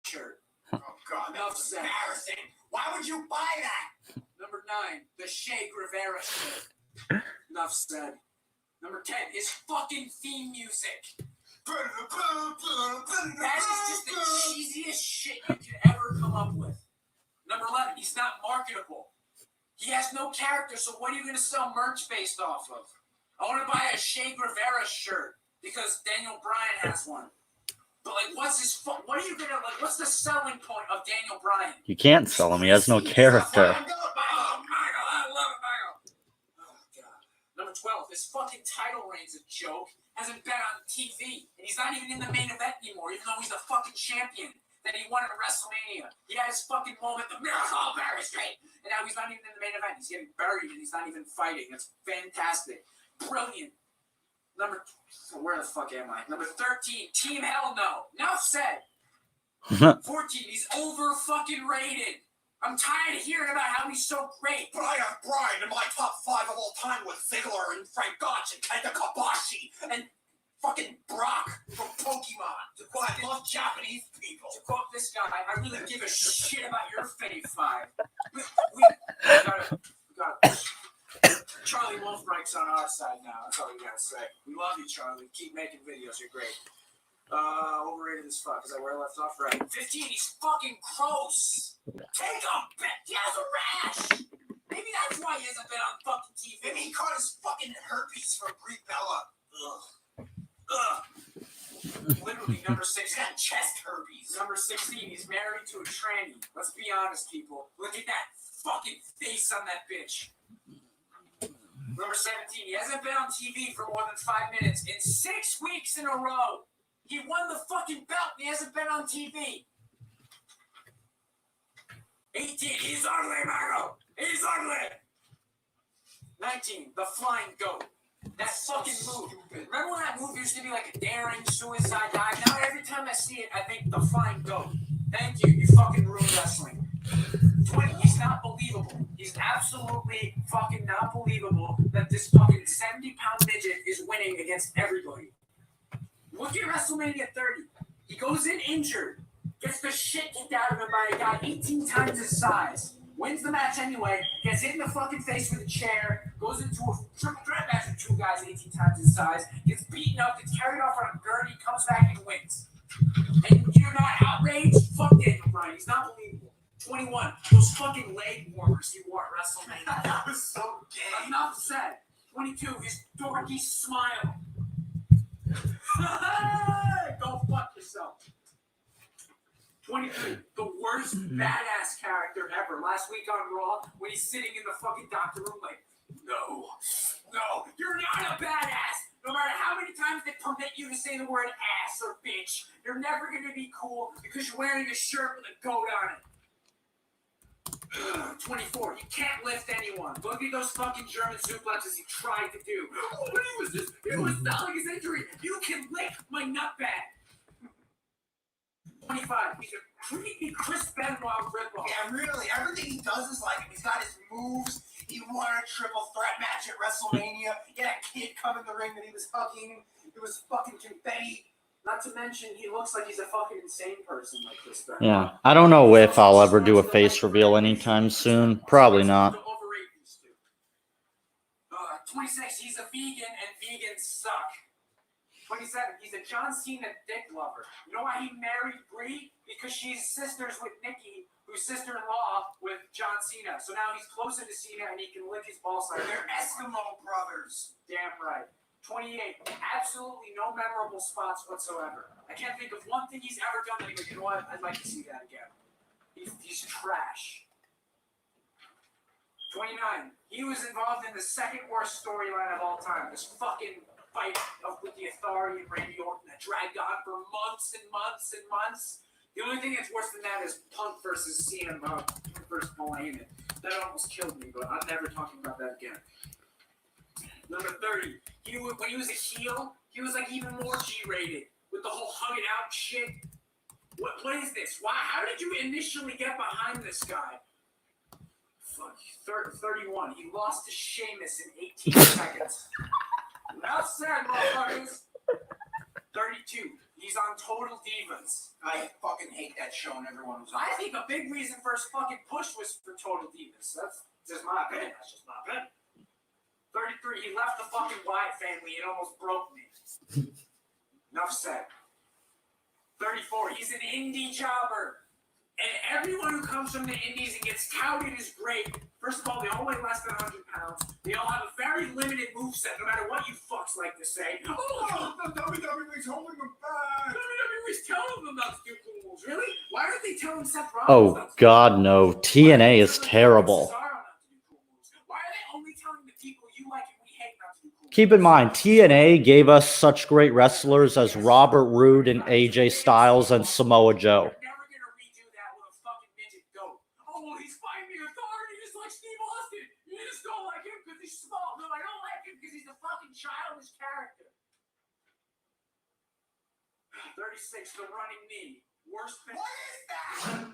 shirt. Oh God, that's embarrassing. Why would you buy that? Number 9, the Che Guevara shirt. Enough said. Number 10, his fucking theme music. That is just the cheesiest shit you could ever come up with. Number 11, he's not marketable. He has no character, so what are you going to sell merch based off of? I want to buy a Che Guevara shirt because Daniel Bryan has one. But like, what are you gonna like? What's the selling point of Daniel Bryan? You can't sell him. He has no character. Oh, Michael, I love it, Michael. Oh God. Number 12, this fucking title reign's a joke. Hasn't been on TV, and he's not even in the main event anymore, even though he's the fucking champion that he won at WrestleMania. He had his fucking moment, the Miracle Barry Street, and now he's not even in the main event. He's getting buried, and he's not even fighting. That's fantastic, brilliant. Where the fuck am I? Number 13, Team Hell No. Enough said. 14, he's over fucking rated. I'm tired of hearing about how he's so great. But I have Bryan in my top 5 of all time with Ziggler and Frank Gotch and Kenta Kobashi and fucking Brock from Pokemon. I love Japanese people. To quote this guy, I really give a shit about your fave 5. We gotta Charlie Wolfbright's on our side now. That's all we gotta say. We love you, Charlie. Keep making videos. You're great. Overrated as fuck. Is that where I left off? Right. 15. He's fucking gross. Take him. He has a rash. Maybe that's why he hasn't been on fucking TV. Maybe he caught his fucking herpes from Brie Bella. Literally, number 6. He's got chest herpes. Number 16. He's married to a tranny. Let's be honest, people. Look at that fucking face on that bitch. Number 17, he hasn't been on TV for more than 5 minutes in 6 weeks in a row. He won the fucking belt and he hasn't been on TV. 18, he's ugly, Michael. He's ugly. 19, the flying goat. That fucking move. Remember when that move used to be like a daring suicide dive? Now every time I see it, I think the flying goat. Thank you. You fucking ruined wrestling. 20, he's not believable. He's absolutely fucking not believable that this fucking 70-pound midget is winning against everybody. Look at WrestleMania 30. He goes in injured, gets the shit kicked out of him by a guy 18 times his size, wins the match anyway, gets hit in the fucking face with a chair, goes into a triple threat match with 2 guys 18 times his size, gets beaten up, gets carried off on a gurney, comes back and wins. And you're not outraged? Fuck Daniel Bryan. He's not believable. 21, those fucking leg warmers he wore at WrestleMania. That was so gay. Enough said. 22, his dorky smile. Go fuck yourself. 23, the worst badass character ever. Last week on Raw, when he's sitting in the fucking doctor room like, no, you're not a badass. No matter how many times they permit you to say the word ass or bitch, you're never going to be cool because you're wearing a shirt with a goat on it. 24, you can't lift anyone. Look at those fucking German suplexes he tried to do. Oh, what was this? He was selling his injury. You can lick my nutbag. 25, he's a creepy Chris Benoit ripoff. Yeah, really. Everything he does is like him. He's got his moves. He won a triple threat match at WrestleMania. He had a kid come in the ring that he was hugging. It was fucking confetti. Not to mention, he looks like he's a fucking insane person like Chris Benoit. Yeah, I don't know if I'll ever do a face reveal anytime soon. Probably not. 26, he's a vegan and vegans suck. 27, he's a John Cena dick lover. You know why he married Brie? Because she's sisters with Nikki, who's sister-in-law with John Cena. So now he's closer to Cena and he can lick his ball side. They're Eskimo brothers. Damn right. 28, absolutely no memorable spots whatsoever. I can't think of one thing he's ever done that he goes, you know what, I'd like to see that again. He's trash. 29, he was involved in the second worst storyline of all time. This fucking fight with the Authority and Randy Orton that dragged on for months and months and months. The only thing that's worse than that is Punk versus CM versus Paul Heyman. That almost killed me, but I'm never talking about that again. Number 30, when he was a heel, he was like even more G-rated with the whole hugging out shit. What is this? Why? How did you initially get behind this guy? Fuck, 31, he lost to Sheamus in 18 seconds. Enough said, motherfuckers. 32, he's on Total Divas. I fucking hate that show and everyone was on. I think a big reason for his fucking push was for Total Divas. That's just my opinion. That's just my opinion. 33, he left the fucking Wyatt family. It almost broke me. Enough said. 34, he's an indie jobber. And everyone who comes from the indies and gets touted is great. First of all, they all weigh less than 100 pounds. They all have a very limited moveset, no matter what you fucks like to say. Oh, the WWE's holding them back. WWE's telling them not to do cool moves. Really? Why aren't they telling Seth Rollins? Oh God, no. TNA is terrible. Why are they only telling the people you like and we hate not to do cool moves? Keep in mind, TNA gave us such great wrestlers as Robert Roode and AJ Styles and Samoa Joe. They're never gonna redo that with a fucking midget goat. Oh, well, he's fighting the Authority just like Steve Austin. You just don't like him because he's small. No, I don't like him because he's a fucking childish character. 36, the running knee. Worst finisher. What is that?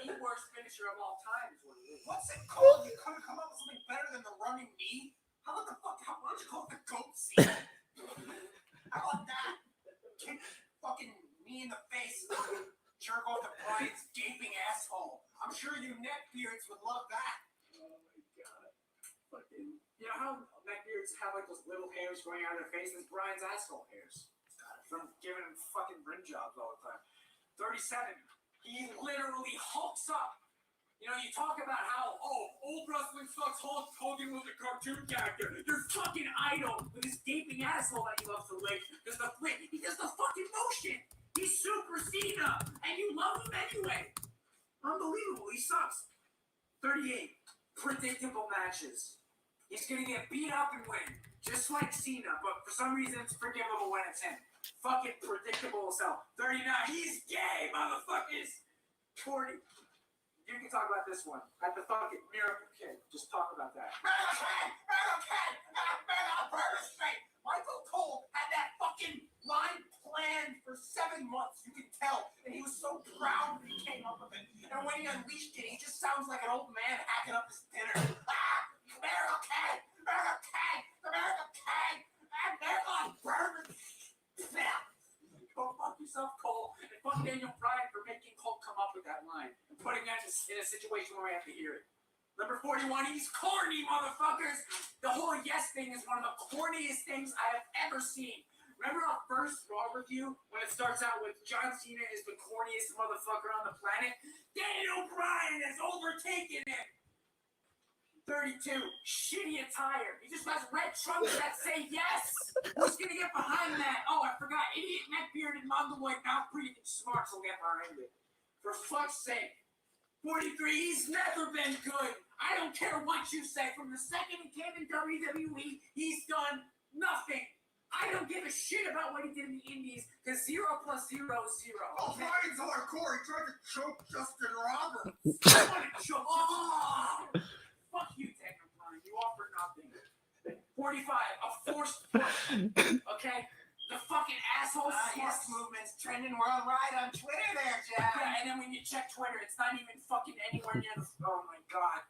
The worst finisher of all time is what it is. What's it called? You couldn't come up with something better than the running knee? How about the fuck? Why don't you call it the goat seat? How about that? Kick fucking knee in the face. Jerk off the Brian's gaping asshole. I'm sure you neckbeards would love that. Oh my god. Fucking. You know how neckbeards have like those little hairs growing out of their face? That's Brian's asshole hairs. From giving him fucking rim jobs all the time. 37. He literally hulks up. You know, you talk about how, old wrestling sucks. Hulk Hogan was a cartoon character. Your fucking idol with his gaping asshole that he loves to lick. He does the fucking motion. He's Super Cena, and you love him anyway. Unbelievable. He sucks. 38. Predictable matches. He's gonna get beat up and win, just like Cena, but for some reason it's forgivable when it's him. Fucking predictable as hell. 39. He's gay, motherfuckers. 40. You can talk about this one. At the fucking Miracle Kid. Just talk about that. Michael Cole had that fucking line planned for 7 months. You can tell. And he was so proud when he came up with it. And when he unleashed it, he just sounds like an old man hacking up his dinner. Miracle Kid! Miracle Kid! The Miracle Kid! And Miracle Burger! Go fuck yourself, Cole. And fuck Daniel Bryan for making Cole come up with that line. And putting that in a situation where we have to hear it. Number 41, he's corny, motherfuckers. The whole yes thing is one of the corniest things I have ever seen. Remember our first Raw review when it starts out with John Cena is the corniest motherfucker on the planet? Daniel Bryan has overtaken him. 32, shitty attire. He just has red trunks that say yes. Who's gonna get behind that? Oh, I forgot. Idiot neck-bearded mongoloid mouth breathing smarts will get behind it. For fuck's sake. 43, he's never been good. I don't care what you say. From the second he came in WWE, he's done nothing. I don't give a shit about what he did in the Indies, because 0 + 0 is 0. Oh, Brian's hardcore. He tried to choke Justin Roberts. I want to choke. Oh! Fuck you, Daniel Bryan. You offer nothing. 45, a forced push. Okay? The fucking asshole Yes movement's trending worldwide on Twitter there, Jack. Yeah, and then when you check Twitter, it's not even fucking anywhere near the... Oh, my God.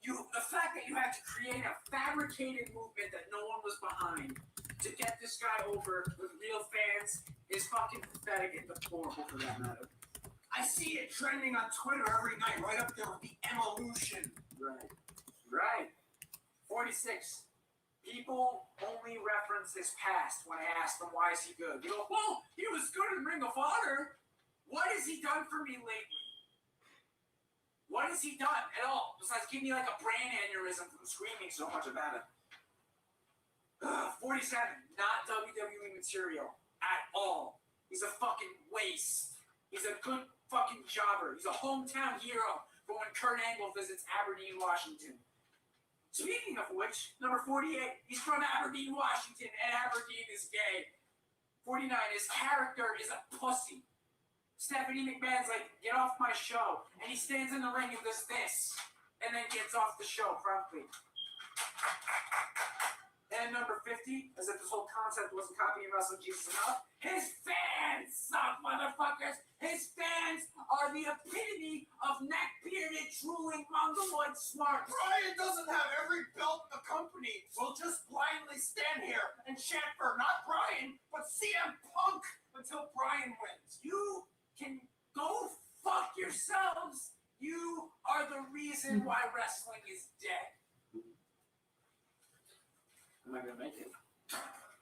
The fact that you had to create a fabricated movement that no one was behind to get this guy over with real fans is fucking pathetic and deplorable for that matter. I see it trending on Twitter every night, right up there with the evolution. Right. 46. People only reference his past when I ask them why is he good. You go, well, he was good in Ring of Honor. What has he done for me lately? What has he done at all besides give me like a brain aneurysm from screaming so much about it? 47, not WWE material at all. He's a fucking waste. He's a good fucking jobber. He's a hometown hero for when Kurt Angle visits Aberdeen, Washington. Speaking of which, number 48, he's from Aberdeen, Washington, and Aberdeen is gay. 49, his character is a pussy. Stephanie McMahon's like, get off my show. And he stands in the ring and does this. And then gets off the show promptly. And number 50, as if this whole concept wasn't copying Wrestling Jesus enough, his fans suck, motherfuckers! His fans are the epitome of neck-bearded, drooling, mongoloid smart. Brian doesn't have every belt in the company. We'll just blindly stand here and chant for not Brian, but CM Punk until Brian wins. You can go fuck yourselves. You are the reason why wrestling is dead. Am I gonna make it?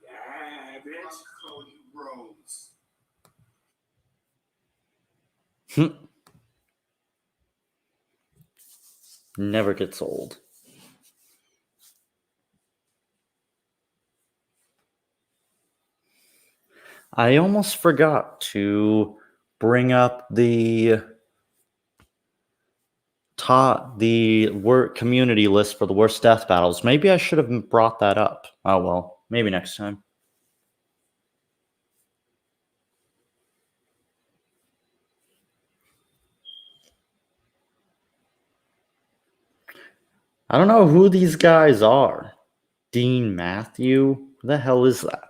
Yeah, bitch. Cody Rhodes. Never gets old. I almost forgot to bring up the community list for the worst death battles. Maybe I should have brought that up. Oh well, maybe next time. I don't know who these guys are. Dean Matthew? Who the hell is that?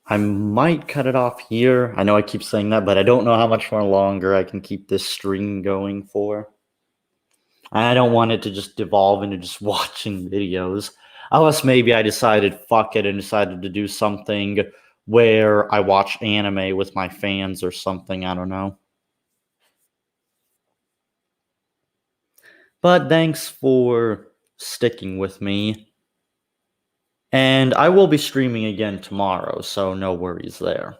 I might cut it off here. I know I keep saying that, but I don't know how much more longer I can keep this stream going for. I don't want it to just devolve into just watching videos. Unless maybe I decided, fuck it, and decided to do something where I watch anime with my fans or something. I don't know. But thanks for sticking with me. And I will be streaming again tomorrow, so no worries there.